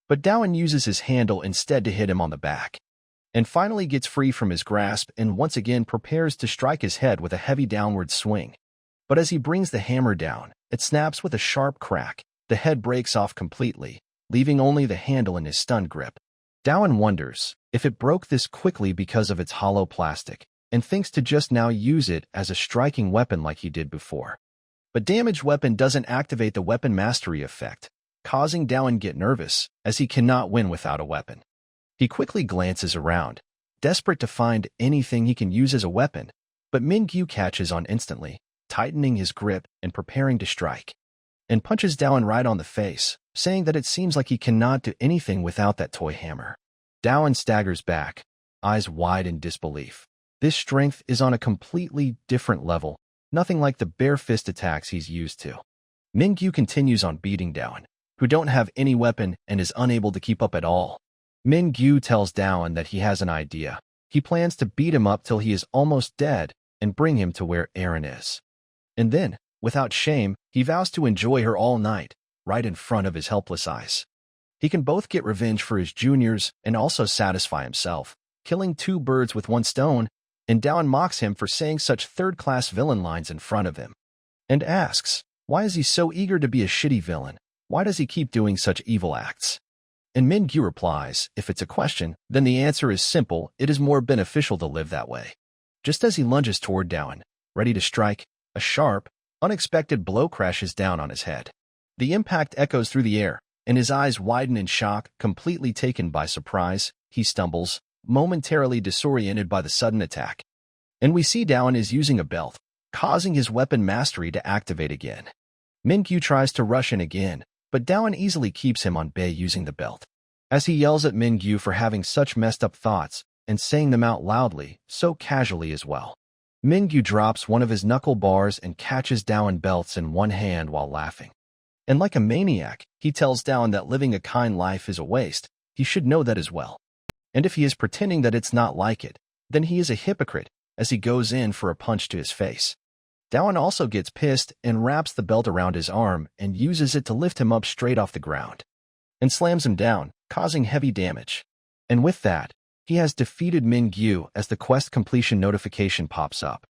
But Dowan uses his handle instead to hit him on the back, and finally gets free from his grasp and once again prepares to strike his head with a heavy downward swing. But as he brings the hammer down, it snaps with a sharp crack. The head breaks off completely, leaving only the handle in his stunned grip. Dowan wonders if it broke this quickly because of its hollow plastic, and thinks to just now use it as a striking weapon like he did before. But damaged weapon doesn't activate the weapon mastery effect, causing Dowan get nervous, as he cannot win without a weapon. He quickly glances around, desperate to find anything he can use as a weapon, but Min-gyu catches on instantly, tightening his grip and preparing to strike, and punches Dowan right on the face, saying that it seems like he cannot do anything without that toy hammer. Dowan staggers back, eyes wide in disbelief. This strength is on a completely different level, nothing like the bare fist attacks he's used to. Min-gyu continues on beating Dowan, who don't have any weapon and is unable to keep up at all. Min-gyu tells Dowan that he has an idea, He plans to beat him up till he is almost dead and bring him to where Aaron is. And then, without shame, he vows to enjoy her all night, right in front of his helpless eyes. He can both get revenge for his juniors and also satisfy himself, killing two birds with one stone, and Dowan mocks him for saying such third-class villain lines in front of him, and asks, why is he so eager to be a shitty villain? Why does he keep doing such evil acts? And Mingyu replies, if it's a question, then the answer is simple, it is more beneficial to live that way. Just as he lunges toward Dowan, ready to strike, a sharp, unexpected blow crashes down on his head. The impact echoes through the air, and his eyes widen in shock, completely taken by surprise. He stumbles, momentarily disoriented by the sudden attack. And we see Dowan is using a belt, causing his weapon mastery to activate again. Mingyu tries to rush in again, but Dowan easily keeps him on bay using the belt. As he yells at Mingyu for having such messed up thoughts and saying them out loudly, so casually as well. Mingyu drops one of his knuckle bars and catches Dowan belts in one hand while laughing. And like a maniac, he tells Dowan that living a kind life is a waste. He should know that as well. And if he is pretending that it's not like it, then he is a hypocrite, as he goes in for a punch to his face. Dowan also gets pissed and wraps the belt around his arm and uses it to lift him up straight off the ground, and slams him down, causing heavy damage. And with that, he has defeated Mingyu as the quest completion notification pops up.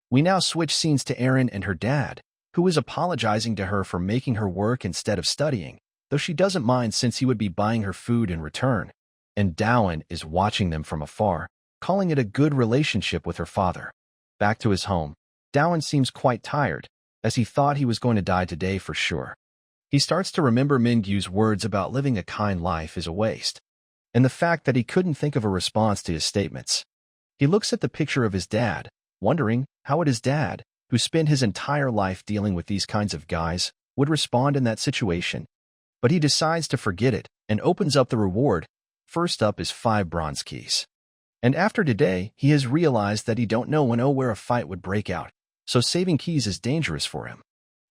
We now switch scenes to Erin and her dad, who is apologizing to her for making her work instead of studying, though she doesn't mind since he would be buying her food in return. And Dowan is watching them from afar, calling it a good relationship with her father. Back to his home, Dowan seems quite tired, as he thought he was going to die today for sure. He starts to remember Mingyu's words about living a kind life is a waste, and the fact that he couldn't think of a response to his statements. He looks at the picture of his dad, wondering how would his dad, who spent his entire life dealing with these kinds of guys, would respond in that situation. But he decides to forget it and opens up the reward. First up is 5 bronze keys. And after today, he has realized that he don't know when or where a fight would break out, so saving keys is dangerous for him.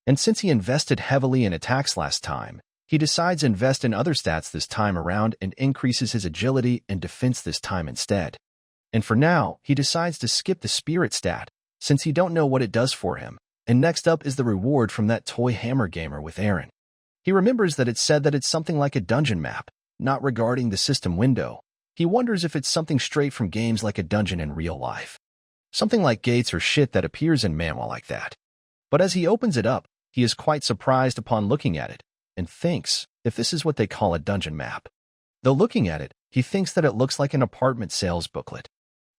And since he invested heavily in attacks last time, he decides to invest in other stats this time around and increases his agility and defense this time instead. And for now, he decides to skip the spirit stat, since he don't know what it does for him. And next up is the reward from that toy hammer gamer with Aaron. He remembers that it said that it's something like a dungeon map, not regarding the system window. He wonders if it's something straight from games like a dungeon in real life. Something like gates or shit that appears in Manhwa like that. But as he opens it up, he is quite surprised upon looking at it, and thinks if this is what they call a dungeon map. Though looking at it, he thinks that it looks like an apartment sales booklet.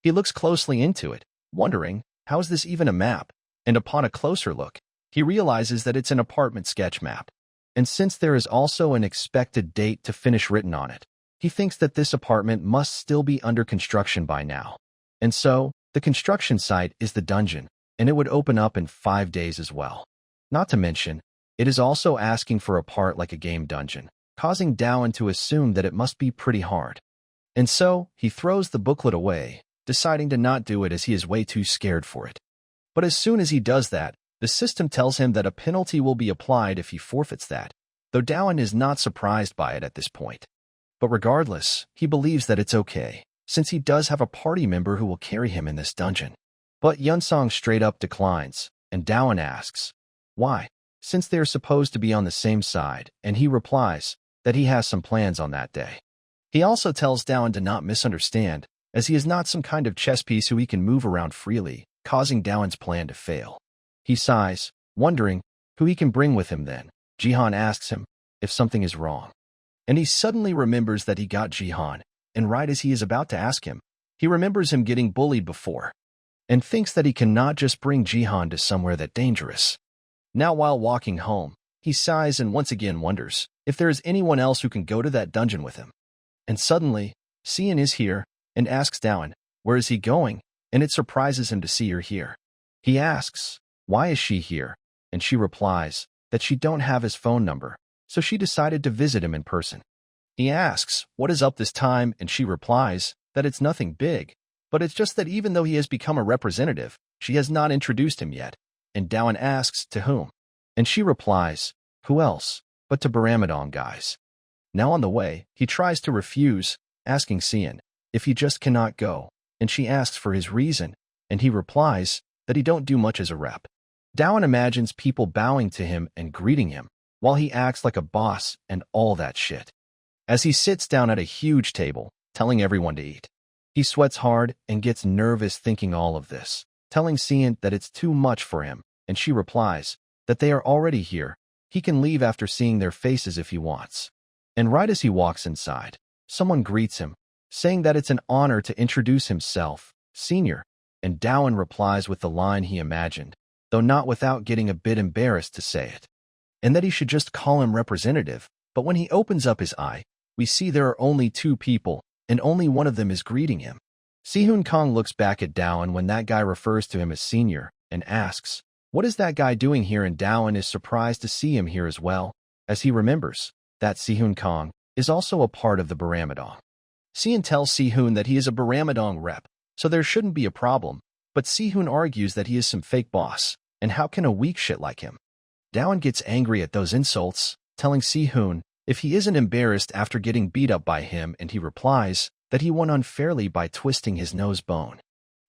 He looks closely into it, wondering, how is this even a map? And upon a closer look, he realizes that it's an apartment sketch map. And since there is also an expected date to finish written on it, he thinks that this apartment must still be under construction by now. And so, the construction site is the dungeon, and it would open up in 5 days as well. Not to mention, it is also asking for a part like a game dungeon, causing Dowan to assume that it must be pretty hard. And so, he throws the booklet away, deciding to not do it as he is way too scared for it. But as soon as he does that, the system tells him that a penalty will be applied if he forfeits that, though Dowan is not surprised by it at this point. But regardless, he believes that it's okay, since he does have a party member who will carry him in this dungeon. But Yunsong straight up declines, and Dowan asks, why? Since they are supposed to be on the same side, and he replies that he has some plans on that day. He also tells Dowan to not misunderstand, as he is not some kind of chess piece who he can move around freely, causing Dowan's plan to fail. He sighs, wondering who he can bring with him then. Jihan asks him if something is wrong. And he suddenly remembers that he got Jihan, and right as he is about to ask him, he remembers him getting bullied before, and thinks that he cannot just bring Jihan to somewhere that dangerous. Now while walking home, he sighs and once again wonders if there is anyone else who can go to that dungeon with him. And suddenly, Sian is here, and asks Dowan, where is he going? And it surprises him to see her here. He asks, why is she here? And she replies that she don't have his phone number, so she decided to visit him in person. He asks, what is up this time? And she replies that it's nothing big, but it's just that even though he has become a representative, she has not introduced him yet. And Dowan asks, to whom? And she replies, who else, but to Baramadon guys. Now on the way, he tries to refuse, asking Sian if he just cannot go, and she asks for his reason, and he replies that he don't do much as a rep. Dowan imagines people bowing to him and greeting him, while he acts like a boss and all that shit. As he sits down at a huge table, telling everyone to eat, he sweats hard and gets nervous thinking all of this, telling Sean that it's too much for him, and she replies that they are already here. He can leave after seeing their faces if he wants. And right as he walks inside, someone greets him, saying that it's an honor to introduce himself, Senior, and Dowan replies with the line he imagined, though not without getting a bit embarrassed to say it, and that he should just call him Representative. But when he opens up his eye, we see there are only two people, and only one of them is greeting him. Sehun Kong looks back at Dowan when that guy refers to him as Senior, and asks, "What is that guy doing here?" And Dowan is surprised to see him here as well, as he remembers that Sehun Kong is also a part of the Baramadong. Seon tells Sehun that he is a Baramadong rep, so there shouldn't be a problem, but Sehun argues that he is some fake boss, and how can a weak shit like him? Dowan gets angry at those insults, telling Sehun if he isn't embarrassed after getting beat up by him, and he replies that he won unfairly by twisting his nose bone,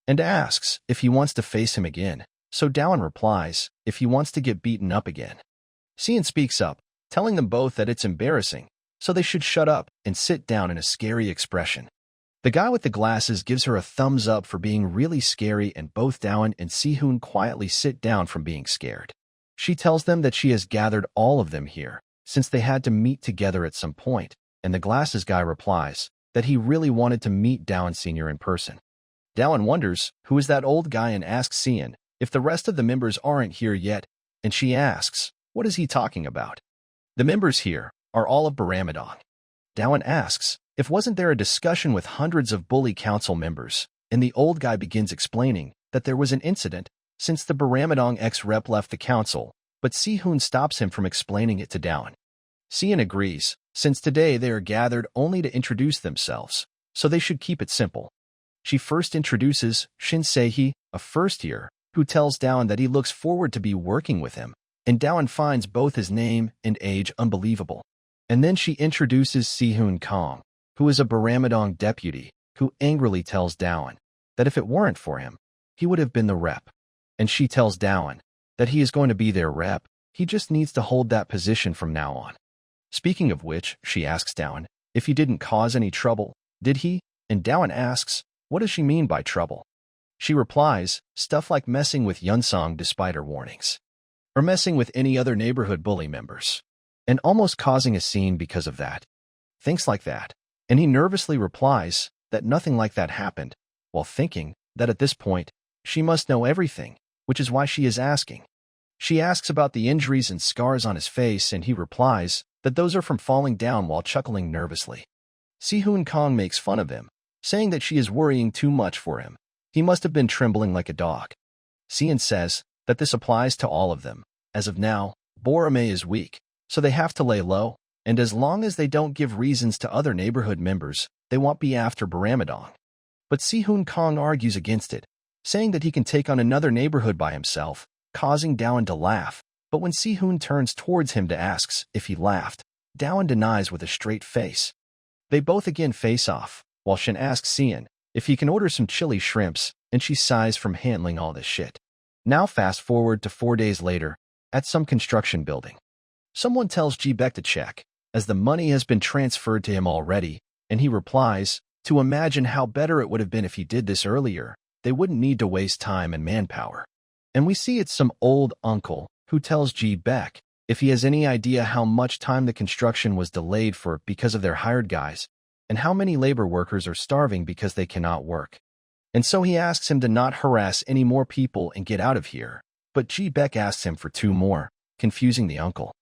and asks if he wants to face him again, so Dowan replies if he wants to get beaten up again. Seon speaks up, telling them both that it's embarrassing, so they should shut up and sit down in a scary expression. The guy with the glasses gives her a thumbs up for being really scary, and both Dowan and Sehun quietly sit down from being scared. She tells them that she has gathered all of them here, since they had to meet together at some point, and the glasses guy replies that he really wanted to meet Dowan Sr. in person. Dowan wonders who is that old guy and asks Seon if the rest of the members aren't here yet, and she asks, what is he talking about? The members here are all of Baramadong. Dowan asks if wasn't there a discussion with hundreds of bully council members, and the old guy begins explaining that there was an incident since the Baramadong ex-rep left the council, but Sehun stops him from explaining it to Dowan. Seon agrees, since today they are gathered only to introduce themselves, so they should keep it simple. She first introduces Shin Se-hee, a first year, who tells Dowan that he looks forward to be working with him, and Dowan finds both his name and age unbelievable. And then she introduces Sehun Kong, who is a Baramadong deputy, who angrily tells Dowan that if it weren't for him, he would have been the rep. And she tells Dowan that he is going to be their rep, he just needs to hold that position from now on. Speaking of which, she asks Dowan if he didn't cause any trouble, did he? And Dowan asks, what does she mean by trouble? She replies, stuff like messing with Yunsong despite her warnings, or messing with any other neighborhood bully members, and almost causing a scene because of that. Things like that. And he nervously replies that nothing like that happened, while thinking that at this point, she must know everything, which is why she is asking. She asks about the injuries and scars on his face, and he replies that those are from falling down while chuckling nervously. Sehun Kong makes fun of him, saying that she is worrying too much for him. He must have been trembling like a dog. Seon says that this applies to all of them. As of now, Borame is weak, so they have to lay low, and as long as they don't give reasons to other neighborhood members, they won't be after Baramadong. But Sehun Kong argues against it, saying that he can take on another neighborhood by himself, causing Dowan to laugh. But when Sehun turns towards him to ask if he laughed, Dowan denies with a straight face. They both again face off, while Shin asks Seon if he can order some chili shrimps, and she sighs from handling all this shit. Now fast forward to 4 days later, at some construction building. Someone tells Ji-Baek to check, as the money has been transferred to him already, and he replies to imagine how better it would have been if he did this earlier. They wouldn't need to waste time and manpower. And we see it's some old uncle who tells Ji-Baek if he has any idea how much time the construction was delayed for because of their hired guys, and how many labor workers are starving because they cannot work. And so he asks him to not harass any more people and get out of here, but Ji-Baek asks him for 2 more, confusing the uncle.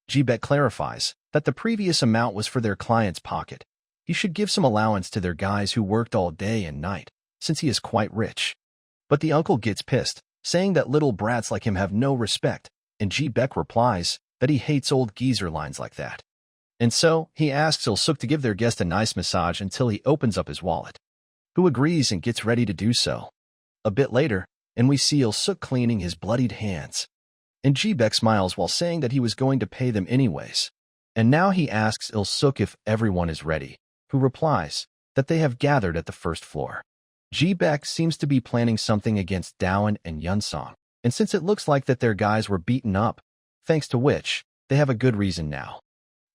Ji-Baek clarifies that the previous amount was for their client's pocket. He should give some allowance to their guys who worked all day and night, since he is quite rich. But the uncle gets pissed, saying that little brats like him have no respect, and Ji-Baek replies that he hates old geezer lines like that. And so, he asks Il-suk to give their guest a nice massage until he opens up his wallet, who agrees and gets ready to do so. A bit later, and we see Il-suk cleaning his bloodied hands. And Ji-Baek smiles while saying that he was going to pay them anyways. And now he asks Il-suk if everyone is ready, who replies that they have gathered at the first floor. Ji-Beck seems to be planning something against Dowan and Yunsong, and since it looks like that their guys were beaten up, thanks to which, they have a good reason now.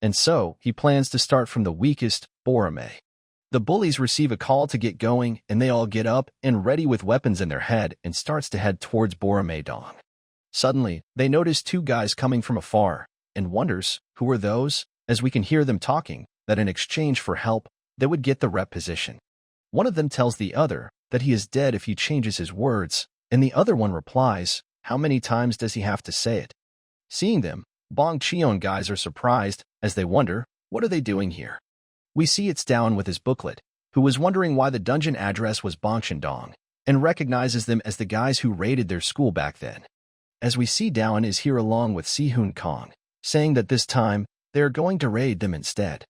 And so, he plans to start from the weakest, Borome. The bullies receive a call to get going, and they all get up and ready with weapons in their head and starts to head towards Borome Dong. Suddenly, they notice two guys coming from afar, and wonders, who are those, as we can hear them talking, that in exchange for help, they would get the rep position. One of them tells the other that he is dead if he changes his words, and the other one replies, how many times does he have to say it? Seeing them, Bong Cheon guys are surprised, as they wonder, what are they doing here? We see it's Dowan with his booklet, who was wondering why the dungeon address was Bongshandong, and recognizes them as the guys who raided their school back then. As we see Dowan is here along with Si Hoon Kong, saying that this time, they are going to raid them instead.